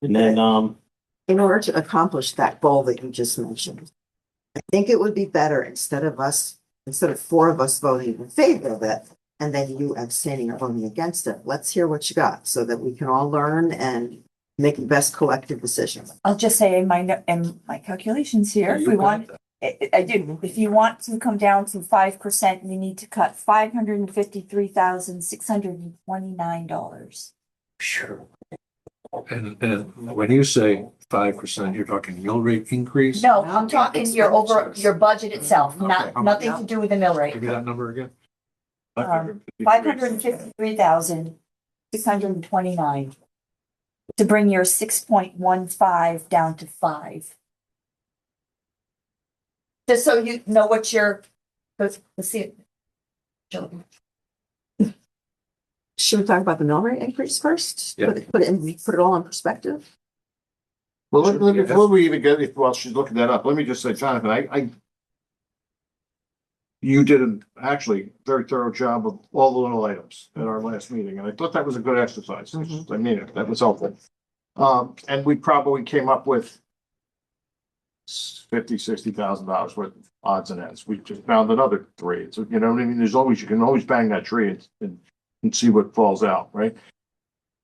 then, In order to accomplish that goal that you just mentioned, I think it would be better instead of four of us voting in favor of it, and then you abstaining or voting against it. Let's hear what you got so that we can all learn and make the best collective decision. I'll just say in my calculations here, if we want, I do, if you want to come down to 5%, you need to cut $553,629. sure. And when you say 5%, you're talking mill rate increase? No, I'm talking your budget itself, nothing to do with the mill rate. Give me that number again. $553,629 to bring your 6.15 down to 5. Just so you know what let's see it. Should we talk about the mill rate increase first? Yeah. Put it all in perspective. Well, let me, before we even get, while she's looking that up, let me just say, Jonathan, you did an actually very thorough job of all the little items at our last meeting, and I thought that was a good exercise. I mean, that was helpful. And we probably came up with $50,000-$60,000 worth of odds and ends. We just found another three. So, you know what I mean? You can always bang that tree and see what falls out, right?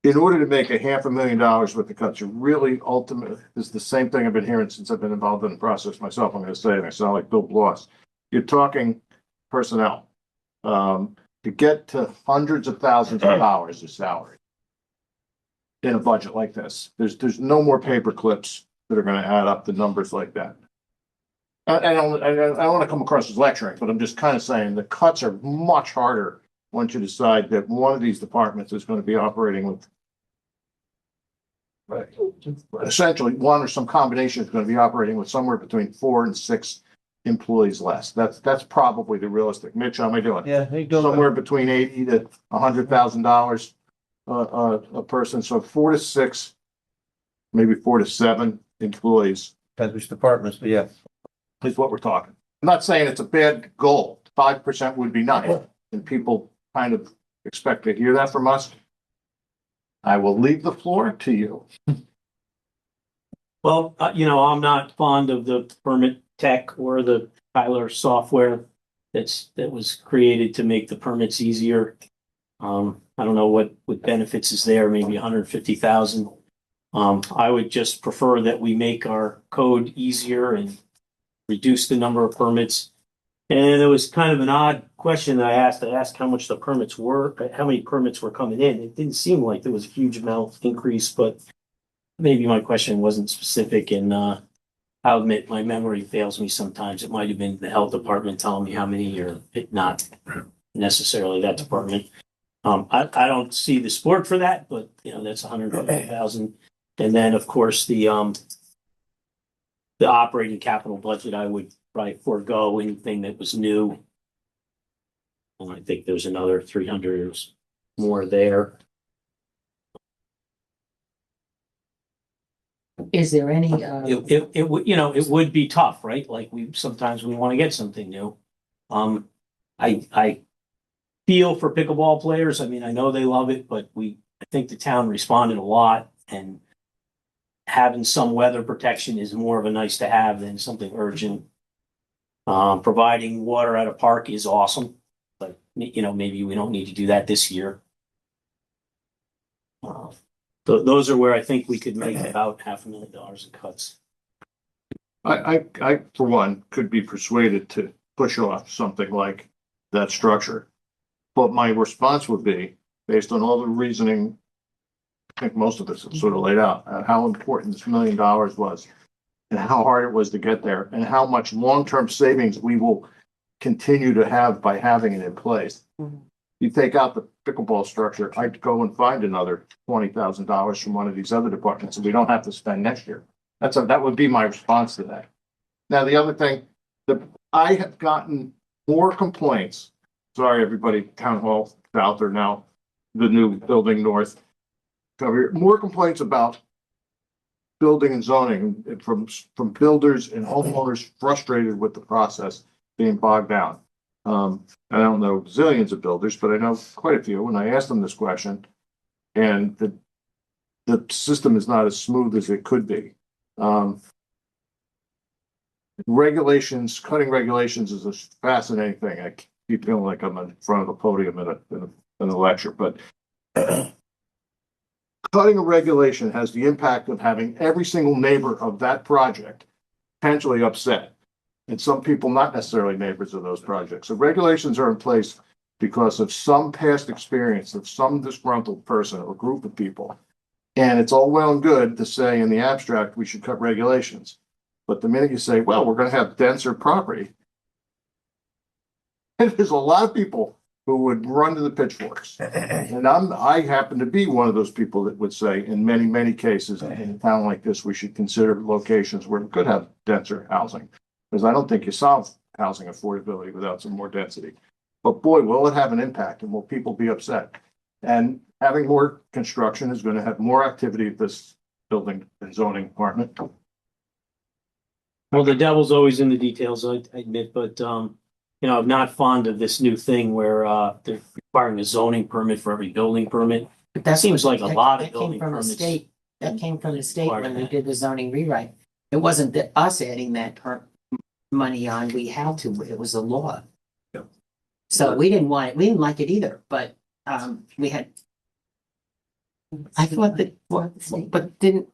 In order to make $500,000 worth of cuts, you really ultimately, is the same thing I've been hearing since I've been involved in the process myself. I'm going to say it, I sound like Bill Bloss. You're talking personnel. To get to hundreds of thousands of dollars of salary in a budget like this, there's no more paper clips that are going to add up the numbers like that. I don't want to come across as lecturing, but I'm just kind of saying the cuts are much harder once you decide that one of these departments is going to be operating with essentially one or some combination is going to be operating with somewhere between 4 and 6 employees less. That's probably the realistic. Mitch, how am I doing? Yeah, you doing Somewhere between $80,000 to $100,000 a person. So 4 to 6, maybe 4 to 7 employees Depends which departments, but yeah. is what we're talking. I'm not saying it's a bad goal. 5% would be nice, and people kind of expect to hear that from us. I will leave the floor to you. Well, I'm not fond of the permit tech or the Tyler software that was created to make the permits easier. I don't know what benefits is there, maybe 150,000. I would just prefer that we make our code easier and reduce the number of permits. And it was kind of an odd question that I asked. I asked how much the permits were, how many permits were coming in. It didn't seem like there was a huge amount increase, but maybe my question wasn't specific, and I'll admit my memory fails me sometimes. It might have been the health department telling me how many, or not necessarily that department. I don't see the support for that, but that's 150,000. And then, of course, the operating capital budget, I would probably forego anything that was new. And I think there's another 300 or more there. Is there any, It would, it would be tough, right? Like sometimes we want to get something new. I feel for pickleball players. I mean, I know they love it, but I think the town responded a lot, and having some weather protection is more of a nice to have than something urgent. Providing water at a park is awesome, but maybe we don't need to do that this year. Those are where I think we could make about $500,000 in cuts. I, for one, could be persuaded to push off something like that structure. But my response would be, based on all the reasoning, I think most of this is sort of laid out, how important this $1 million was, and how hard it was to get there, and how much long-term savings we will continue to have by having it in place. You take out the pickleball structure, I'd go and find another $20,000 from one of these other departments, and we don't have to spend next year. That would be my response to that. Now, the other thing, I have gotten more complaints. Sorry, everybody, Town Hall South or now the new building north. More complaints about building and zoning from builders and homeowners frustrated with the process being bogged down. I don't know zillions of builders, but I know quite a few, and I asked them this question. And the system is not as smooth as it could be. Regulations, cutting regulations is a fascinating thing. I keep feeling like I'm in front of a podium in a lecture, but cutting a regulation has the impact of having every single neighbor of that project potentially upset. And some people not necessarily neighbors of those projects. So regulations are in place because of some past experience of some disgruntled person or group of people. And it's all well and good to say in the abstract, we should cut regulations. But the minute you say, well, we're going to have denser property, and there's a lot of people who would run to the pitchforks. And I happen to be one of those people that would say, in many, many cases, in a town like this, we should consider locations where we could have denser housing. Because I don't think you solve housing affordability without some more density. But boy, will it have an impact, and will people be upset? And having more construction is going to have more activity at this building and zoning department. Well, the devil's always in the details, I admit, but, I'm not fond of this new thing where, they're requiring a zoning permit for every building permit. But that seems like a lot of that came building from the permits. state. That came from the state Part of when we that. did the zoning rewrite. It wasn't us adding that money on. We had to. It was a law. Yep. So we didn't want it. We didn't like it either. But we had. I thought that, but didn't.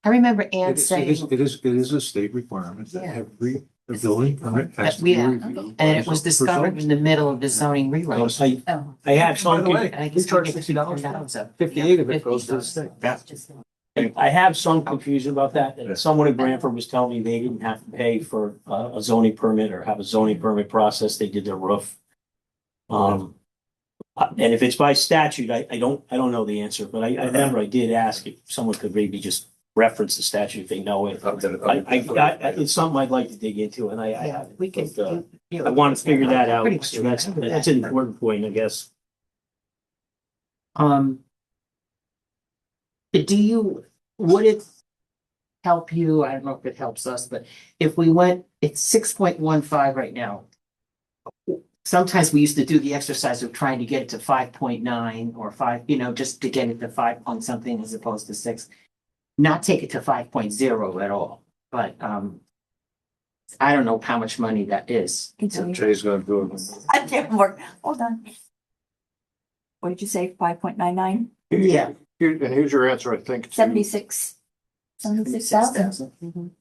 I remember Ann saying. It is a state requirement that Yeah. every building permit has to be Yeah, reviewed. and it was discovered in the middle of the zoning rewrite. I have some. And I guess we get $50. 58 of it goes to the state. I have some confusion about that. And someone in Branford was telling me they didn't have to pay for a zoning permit or have a zoning permit process. They did their roof. And if it's by statute, I don't know the answer, but I remember I did ask if someone could maybe just reference the statute if they know it. It's something I'd like to dig into, and I haven't. We can. I want to figure that out. Pretty So much. that's an important point, I guess. Would it help you? I don't know if it helps us, but if we went, it's 6.15 right now. Sometimes we used to do the exercise of trying to get it to 5.9 or 5, just to get it to 5 point something as opposed to 6. Not take it to 5.0 at all, but I don't know how much money that is. Jay's gonna do it. I can't work. Hold on. What did you say? 5.99? Yeah. And here's your answer, I think. 76,000?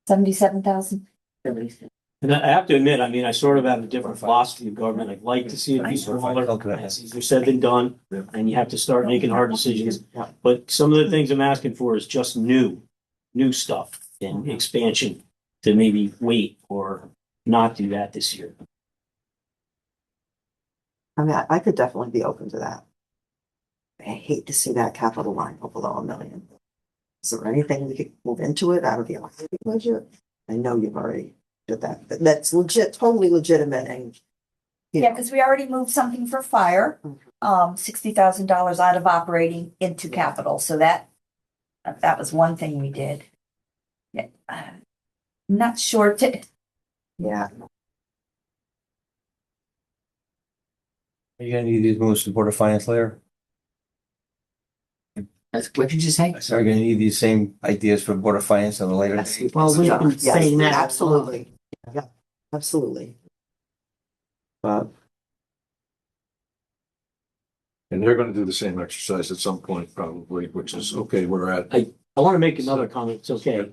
77,000? And I have to admit, I sort of have a different philosophy of government. I'd like to see it be smaller. It's easier said than done, and you have to start making hard decisions. But some of the things I'm asking for is just new stuff and expansion to maybe wait or not do that this year. I could definitely be open to that. I hate to see that capital line go below $1 million. Is there anything we could move into it out of the electricity budget? I know you've already did that, but that's legit, totally legitimate. And Yeah, because we already moved something for fire, $60,000 out of operating into capital. So that was one thing we did. Yeah, I'm not sure yeah. Are you gonna need these moves to Board of Finance later? What did you say? So are you gonna need these same ideas for Board of Finance on the later? Well, we've been saying that. Absolutely. Yeah, absolutely. But And they're gonna do the same exercise at some point probably, which is, okay, we're at. I want to make another comment. It's okay.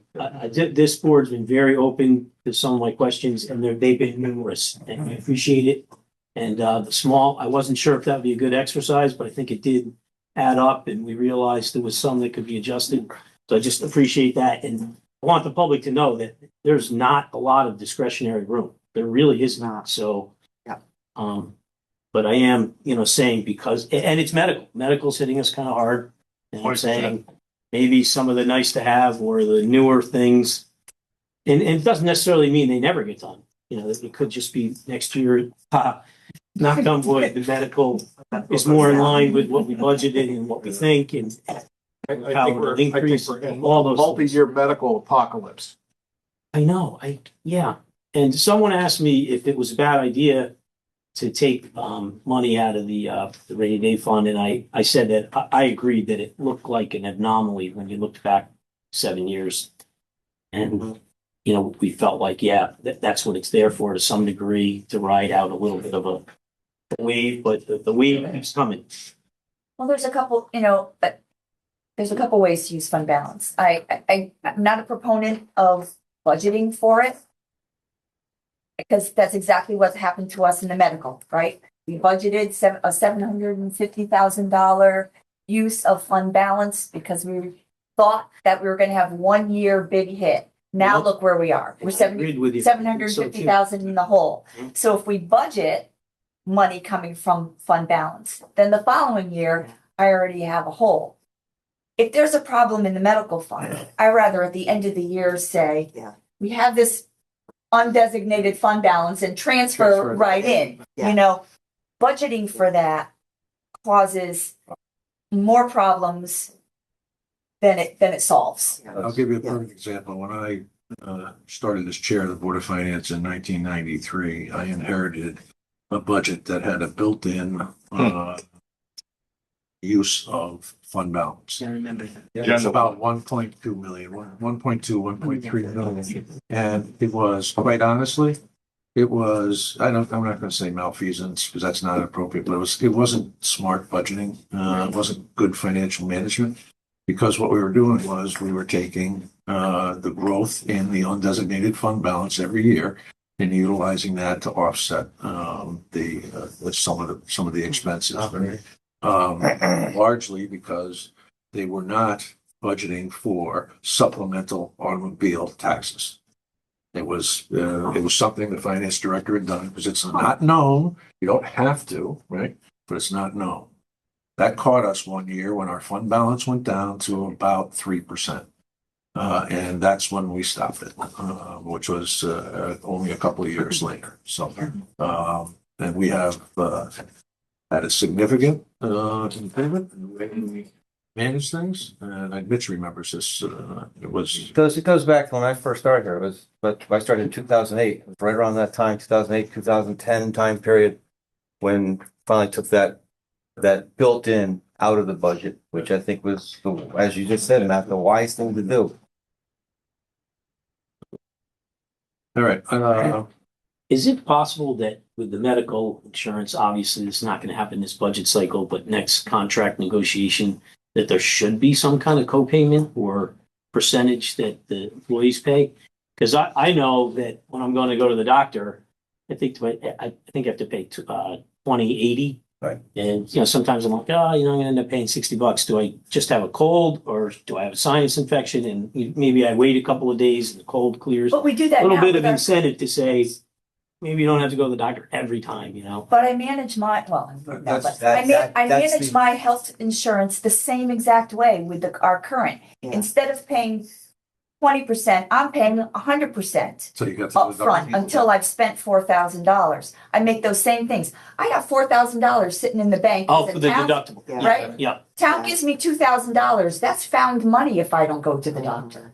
This board's been very open to some of my questions, and they've been numerous, and I appreciate it. And I wasn't sure if that would be a good exercise, but I think it did add up, and we realized there was some that could be adjusted. So I just appreciate that, and I want the public to know that there's not a lot of discretionary room. There really is not. So, yeah. But I am, saying because, and it's medical's hitting us kind of hard. And I'm saying maybe some of the nice to have or the newer things, and it doesn't necessarily mean they never get done. It could just be next year. Knock on wood, the medical is more in line with what we budgeted and what we think, and how it'll increase all those multi-year medical apocalypse. I know. Yeah. And someone asked me if it was a bad idea to take money out of the rainy day fund, and I said that I agreed that it looked like an anomaly when you looked back 7 years. And, you know, we felt like, yeah, that's what it's there for to some degree, to ride out a little bit of a wave, but the wave keeps coming. Well, there's a couple, there's a couple ways to use fund balance. I'm not a proponent of budgeting for it, because that's exactly what happened to us in the medical, right? We budgeted a $750,000 use of fund balance because we thought that we were gonna have 1 year big hit. Now Yep. look where we are. We're Agreed with you. 750,000 in the hole. So if we budget money coming from fund balance, then the following year, I already have a hole. If there's a problem in the medical fund, I rather at the end of the year say, we have this undesignated fund balance and transfer right in. Budgeting for that causes more problems than it solves. I'll give you a perfect example. When I started as chair of the Board of Finance in 1993, I inherited a budget that had a built-in use of fund balance. I remember that. It's about 1.2 million, 1.3 million. And it was, quite honestly, I'm not going to say malfeasance because that's not appropriate, but it wasn't smart budgeting. It wasn't good financial management, because what we were doing was we were taking the growth in the undesignated fund balance every year and utilizing that to offset some of the expenses. Largely because they were not budgeting for supplemental automobile taxes. It was something the finance director had done because it's not known. You don't have to, right? But it's not known. That caught us 1 year when our fund balance went down to about 3%. And that's when we stopped it, which was only a couple of years later. So, and we have had a significant improvement in the way we manage things. And Mitch remembers this. It goes back to when I first started here. But I started in 2008. It was right around that time, 2008, 2010 time period, when finally took that built-in out of the budget, which I think was, as you just said, not the wise thing to do. All right. Is it possible that with the medical insurance, obviously it's not going to happen this budget cycle, but next contract negotiation, that there should be some kind of co-payment or percentage that the employees pay? Because I know that when I'm going to go to the doctor, I think I have to pay 2080. Right. And sometimes I'm like, I'm going to end up paying $60. Do I just have a cold, or do I have a sinus infection? And maybe I wait a couple of days and the cold clears. But we do that A little now bit with of our- incentive to say, maybe you don't have to go to the doctor every time, But I manage my, That's I manage the- my health insurance the same exact way with our current. Instead of paying 20%, I'm paying 100%. So you got upfront until I've spent $4,000. I make those same things. I have $4,000 sitting in the bank. Oh, as a for the town- deductible. Right? Yeah. Town gives me $2,000. That's found money if I don't go to the doctor.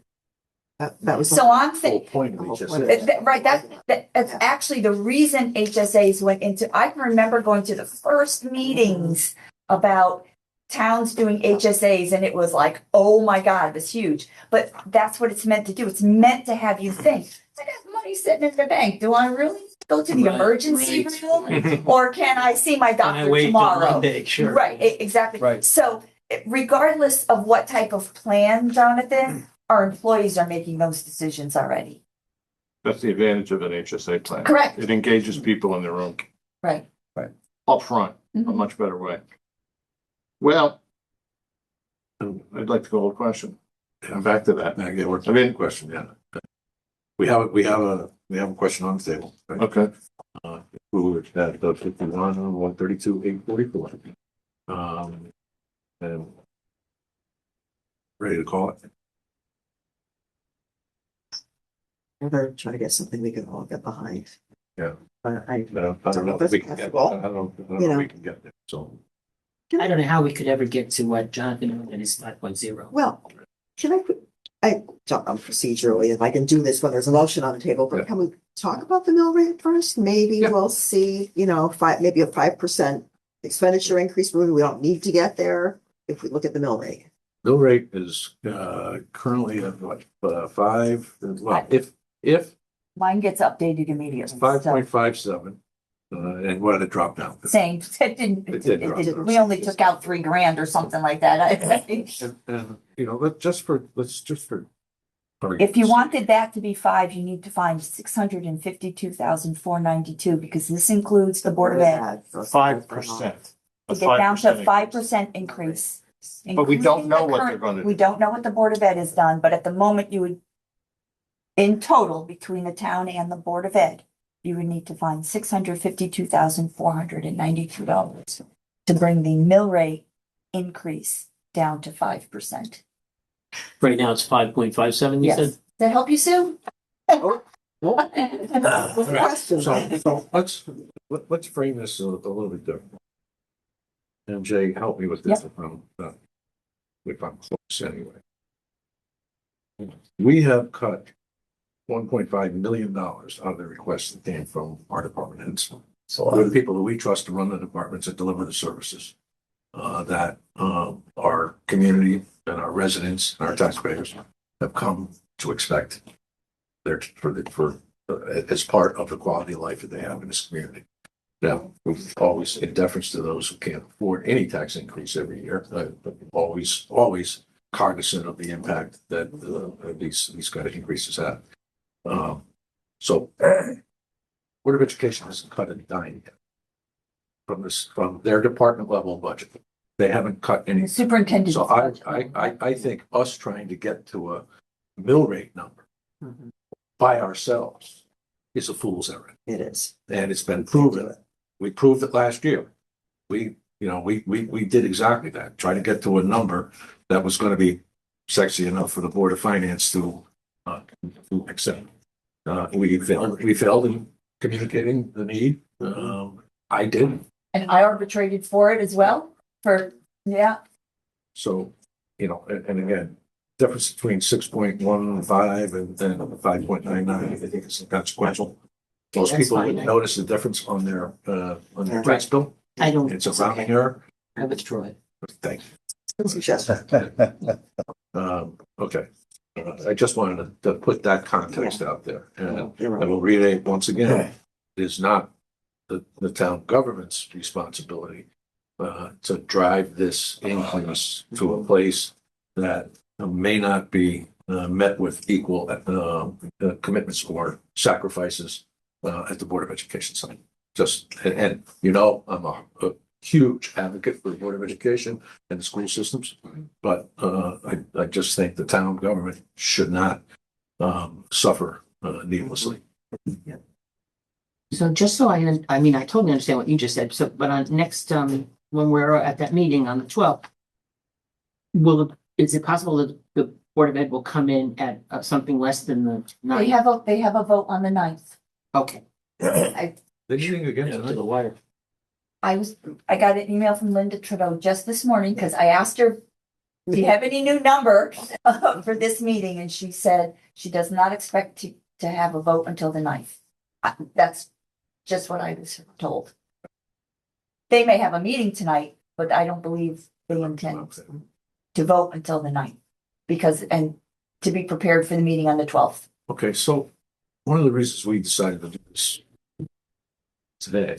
That was So I'm thinking, point of HSA. right, that's actually the reason HSAs went into, I can remember going to the first meetings about towns doing HSAs, and it was like, oh my God, it was huge. But that's what it's meant to do. It's meant to have you think, I got money sitting in the bank. Do I really go to the Right, emergency right. room? Or can I see my Can I doctor wait till tomorrow? Monday? Sure. Right, exactly. Right. So regardless of what type of plan, Jonathan, our employees are making those decisions already. That's the advantage of an HSA plan. Correct. It engages people in their own Right. upfront, a Mhm. much better way. Well, I'd like to call a question. I'm back to that. I mean, question. Yeah, we have a question on the table. Right? Okay. Who at 51 on 132 844. And ready to call it. Never try to get something we can all get behind. Yeah. I don't know if we can get there. I don't know if we can get there. So I don't know how we could ever get to what Jonathan and his 5.0. Well, can I put, I don't know procedurally if I can do this when there's a motion on the table, but can we talk about the mill rate first? Maybe we'll see, maybe a 5% expenditure increase. Maybe we don't need to get there if we look at the mill rate. Mill rate is currently at what, 5? Well, if Mine gets updated immediately. 5.57, and what did it drop down? Same, it didn't, It did drop. we only took out $3,000 or something like that. And let's just for. If you wanted that to be 5, you need to find 652,492 because this includes the Board of Ed. 5%. To get down to 5% increase. But we don't including know the what current- they're gonna do. We don't know what the Board of Ed has done, but at the moment you would, in total, between the town and the Board of Ed, you would need to find $652,492 to bring the mill rate increase down to 5%. Right now it's 5.57, you Yes. said? Does that help you, Sue? Question. So let's frame this a little bit different. And Jay, help me with this if I'm close anyway. We have cut $1.5 million out of the requests that came from our department heads. So the people that we trust to run the departments and deliver the services that our community and our residents and our taxpayers have come to expect as part of the quality of life that they have in this community. Now, we've always, in deference to those who can't afford any tax increase every year, but always cognizant of the impact that these kind of increases have. So, Board of Education hasn't cut a dime yet from their department level budget. They haven't cut any. Superintendent. So I think us trying to get to a mill rate number by ourselves is a fool's errand. It is. And it's been proven. We proved it last year. We did exactly that, try to get to a number that was going to be sexy enough for the Board of Finance to accept. We failed in communicating the need. I did. And I arbitrated for it as well, So, and again, difference between 6.15 and then 5.99, I think it's inconsequential. Most That's people fine. would notice the difference on their tax bill. I don't. It's a rounding error. I withdraw it. Thank Suggestion. you. Okay. I just wanted to put that context out there. And I will read it once again. It is not the town government's responsibility to drive this increase to a place that may not be met with equal commitments or sacrifices at the Board of Education side. I'm a huge advocate for the Board of Education and the school systems, but I just think the town government should not suffer needlessly. So just so I totally understand what you just said. So, but on next, when we're at that meeting on the 12th, is it possible that the Board of Ed will come in at something less than the 9th? They have a vote on the 9th. Okay. They're meeting again To tonight. the wire. I got an email from Linda Trudeau just this morning because I asked her, do you have any new number for this meeting? And she said she does not expect to have a vote until the 9th. That's just what I was told. They may have a meeting tonight, but I don't believe they intend to vote until the 9th and to be prepared for the meeting on the 12th. Okay, so one of the reasons we decided to do this today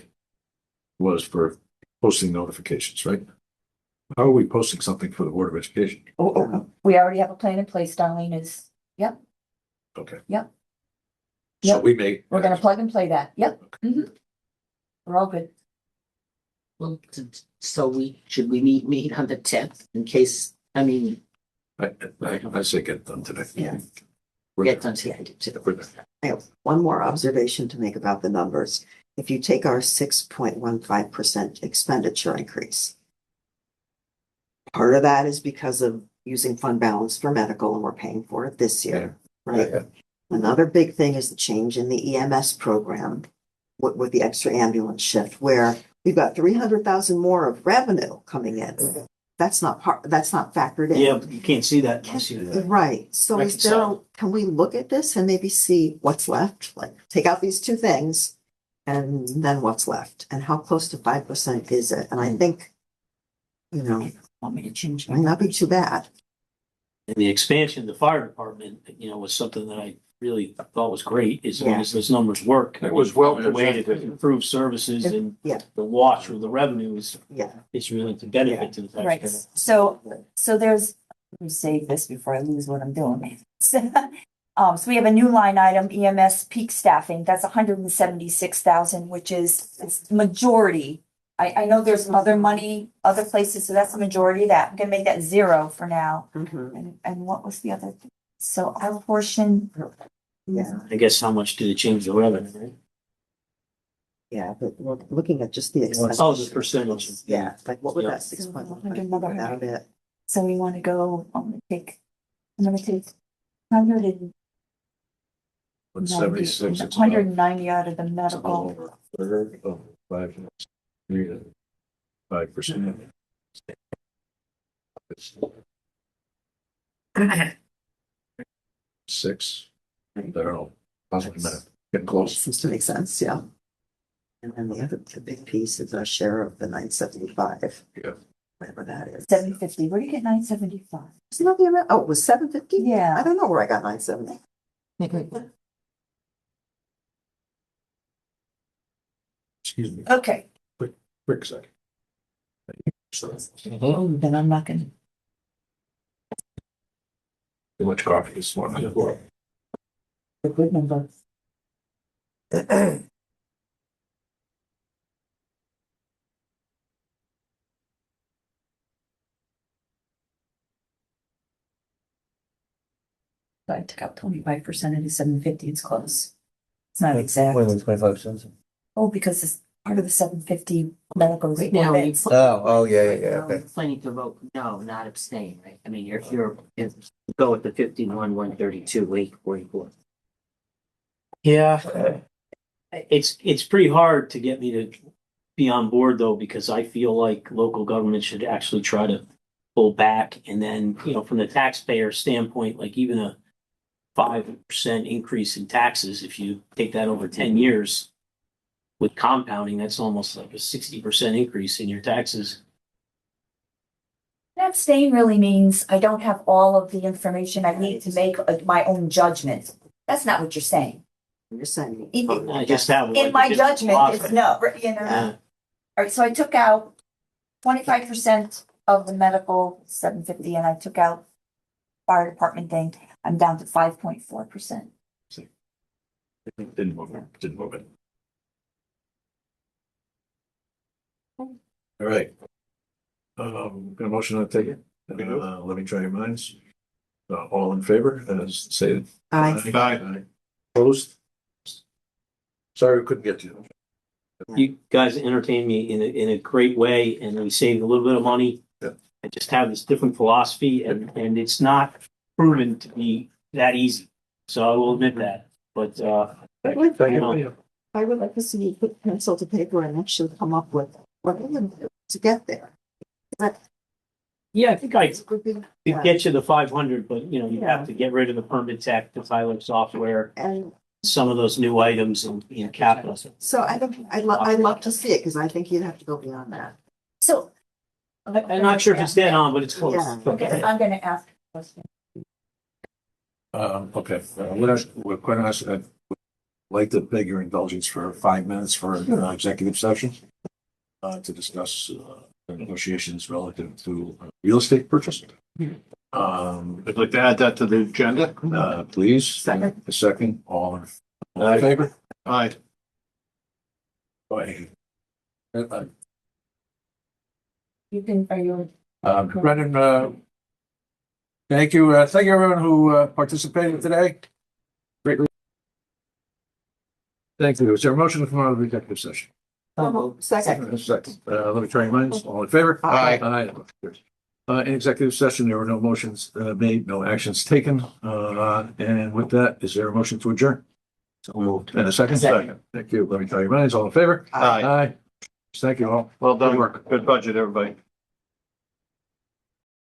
was for posting notifications, right? How are we posting something for the Board of Education? We already have a plan in place. Darlene is, yep. Okay. Yep. So we may. We're going to plug and play that. Yep. Mm-hmm. We're all good. Well, so should we meet on the 10th in case, I say get it done today. Yeah. Get done today. I do too. I have one more observation to make about the numbers. If you take our 6.15% expenditure increase, part of that is because of using fund balance for medical, and we're paying for it this year, right? Yeah. Another big thing is the change in the EMS program with the extra ambulance shift, where we've got 300,000 more of revenue coming in. that's not factored in. Yeah, but you can't see that unless you. Right, so is there, Reconcile. can we look at this and maybe see what's left? Like, take out these two things and then what's left? And how close to 5% is it? And I think, Want me to change? might not be too bad. And the expansion of the fire department, was something that I really thought was great, as long as those numbers work. It was well The way to presented. improve services and Yeah. the wash of the revenues Yeah. is really to benefit to the Right, taxpayer. so there's, let me save this before I lose what I'm doing. So we have a new line item, EMS peak staffing, that's 176,000, which is majority. I know there's other money, other places, so that's the majority of that. I'm gonna make that 0 for now. And what was the other thing? So our portion. Yeah. I guess how much did it change the revenue, right? Yeah, but looking at just the expense. Oh, the percentage. Yeah, like what would Yeah. that 6.1 Another without it? So we wanna go, I'm gonna take 190 176. 190 out of the medical. Third of 5%. Six. They're all possibly math. Getting close. Seems to make sense, yeah. And then the big piece is our share of the 975. Yeah. Whatever that is. 750, where do you get 975? Isn't that the amount? Oh, it was 750? Yeah. I don't know where I got 970. Excuse me. Okay. Quick second. Oh, then I'm not gonna. Too much coffee this morning. A good number. I took out 25% of the 750, it's close. It's not exact. 25 cents. Oh, because it's part of the 750 medical Right now, report. you- Yeah, You're planning to vote no, not abstain, right? I mean, if go with the 51, 132, 844. Yeah. It's pretty hard to get me to be on board though, because I feel like local government should actually try to pull back. And then, from the taxpayer standpoint, like even a 5% increase in taxes, if you take that over 10 years with compounding, that's almost like a 60% increase in your taxes. Abstain really means I don't have all of the information I need to make my own judgment. That's not what you're saying. You're saying. I just have. In my judgment, it's no, Yeah. All right, so I took out 25% of the medical 750 and I took out fire department thing. I'm down to 5.4%. Didn't move it. All right. Got a motion to take it. Let me try your minds. All in favor, as stated. Aye. Opposed? Sorry, we couldn't get to you. You guys entertained me in a great way and we saved a little bit of money. Yeah. I just have this different philosophy and it's not proven to be that easy. So I will admit that, but, I would like to see you put pencil to paper and actually come up with what we're going to do to get there. yeah, I think I Could be- could yeah. get you the 500, but you have to get rid of the permit tech, the Tyler software, And some of those new items in capital. so I'd love to see it because I think you'd have to go beyond that. So. I'm not sure if it's dead on, but it's close. Yeah. Okay, I'm gonna ask a question. Okay, we're quite honest, I'd like to beg your indulgence for 5 minutes for an executive session to discuss the negotiations relative to real estate purchase. I'd like to add that to the agenda. Please. Second. A second, all in favor? Aye. Go ahead. You can, are you? Brendan, thank you. Thank you everyone who participated today. Greatly. Thank you. Is there a motion to come out of the executive session? Second. Second. Let me try your minds. All in favor? Aye. Aye. In executive session, there were no motions made, no actions taken. And with that, is there a motion to adjourn? So moved. And a second? Second. Thank you. Let me try your minds. All in favor? Aye. Aye. Thank you all. Well done. Good work. Good budget, everybody.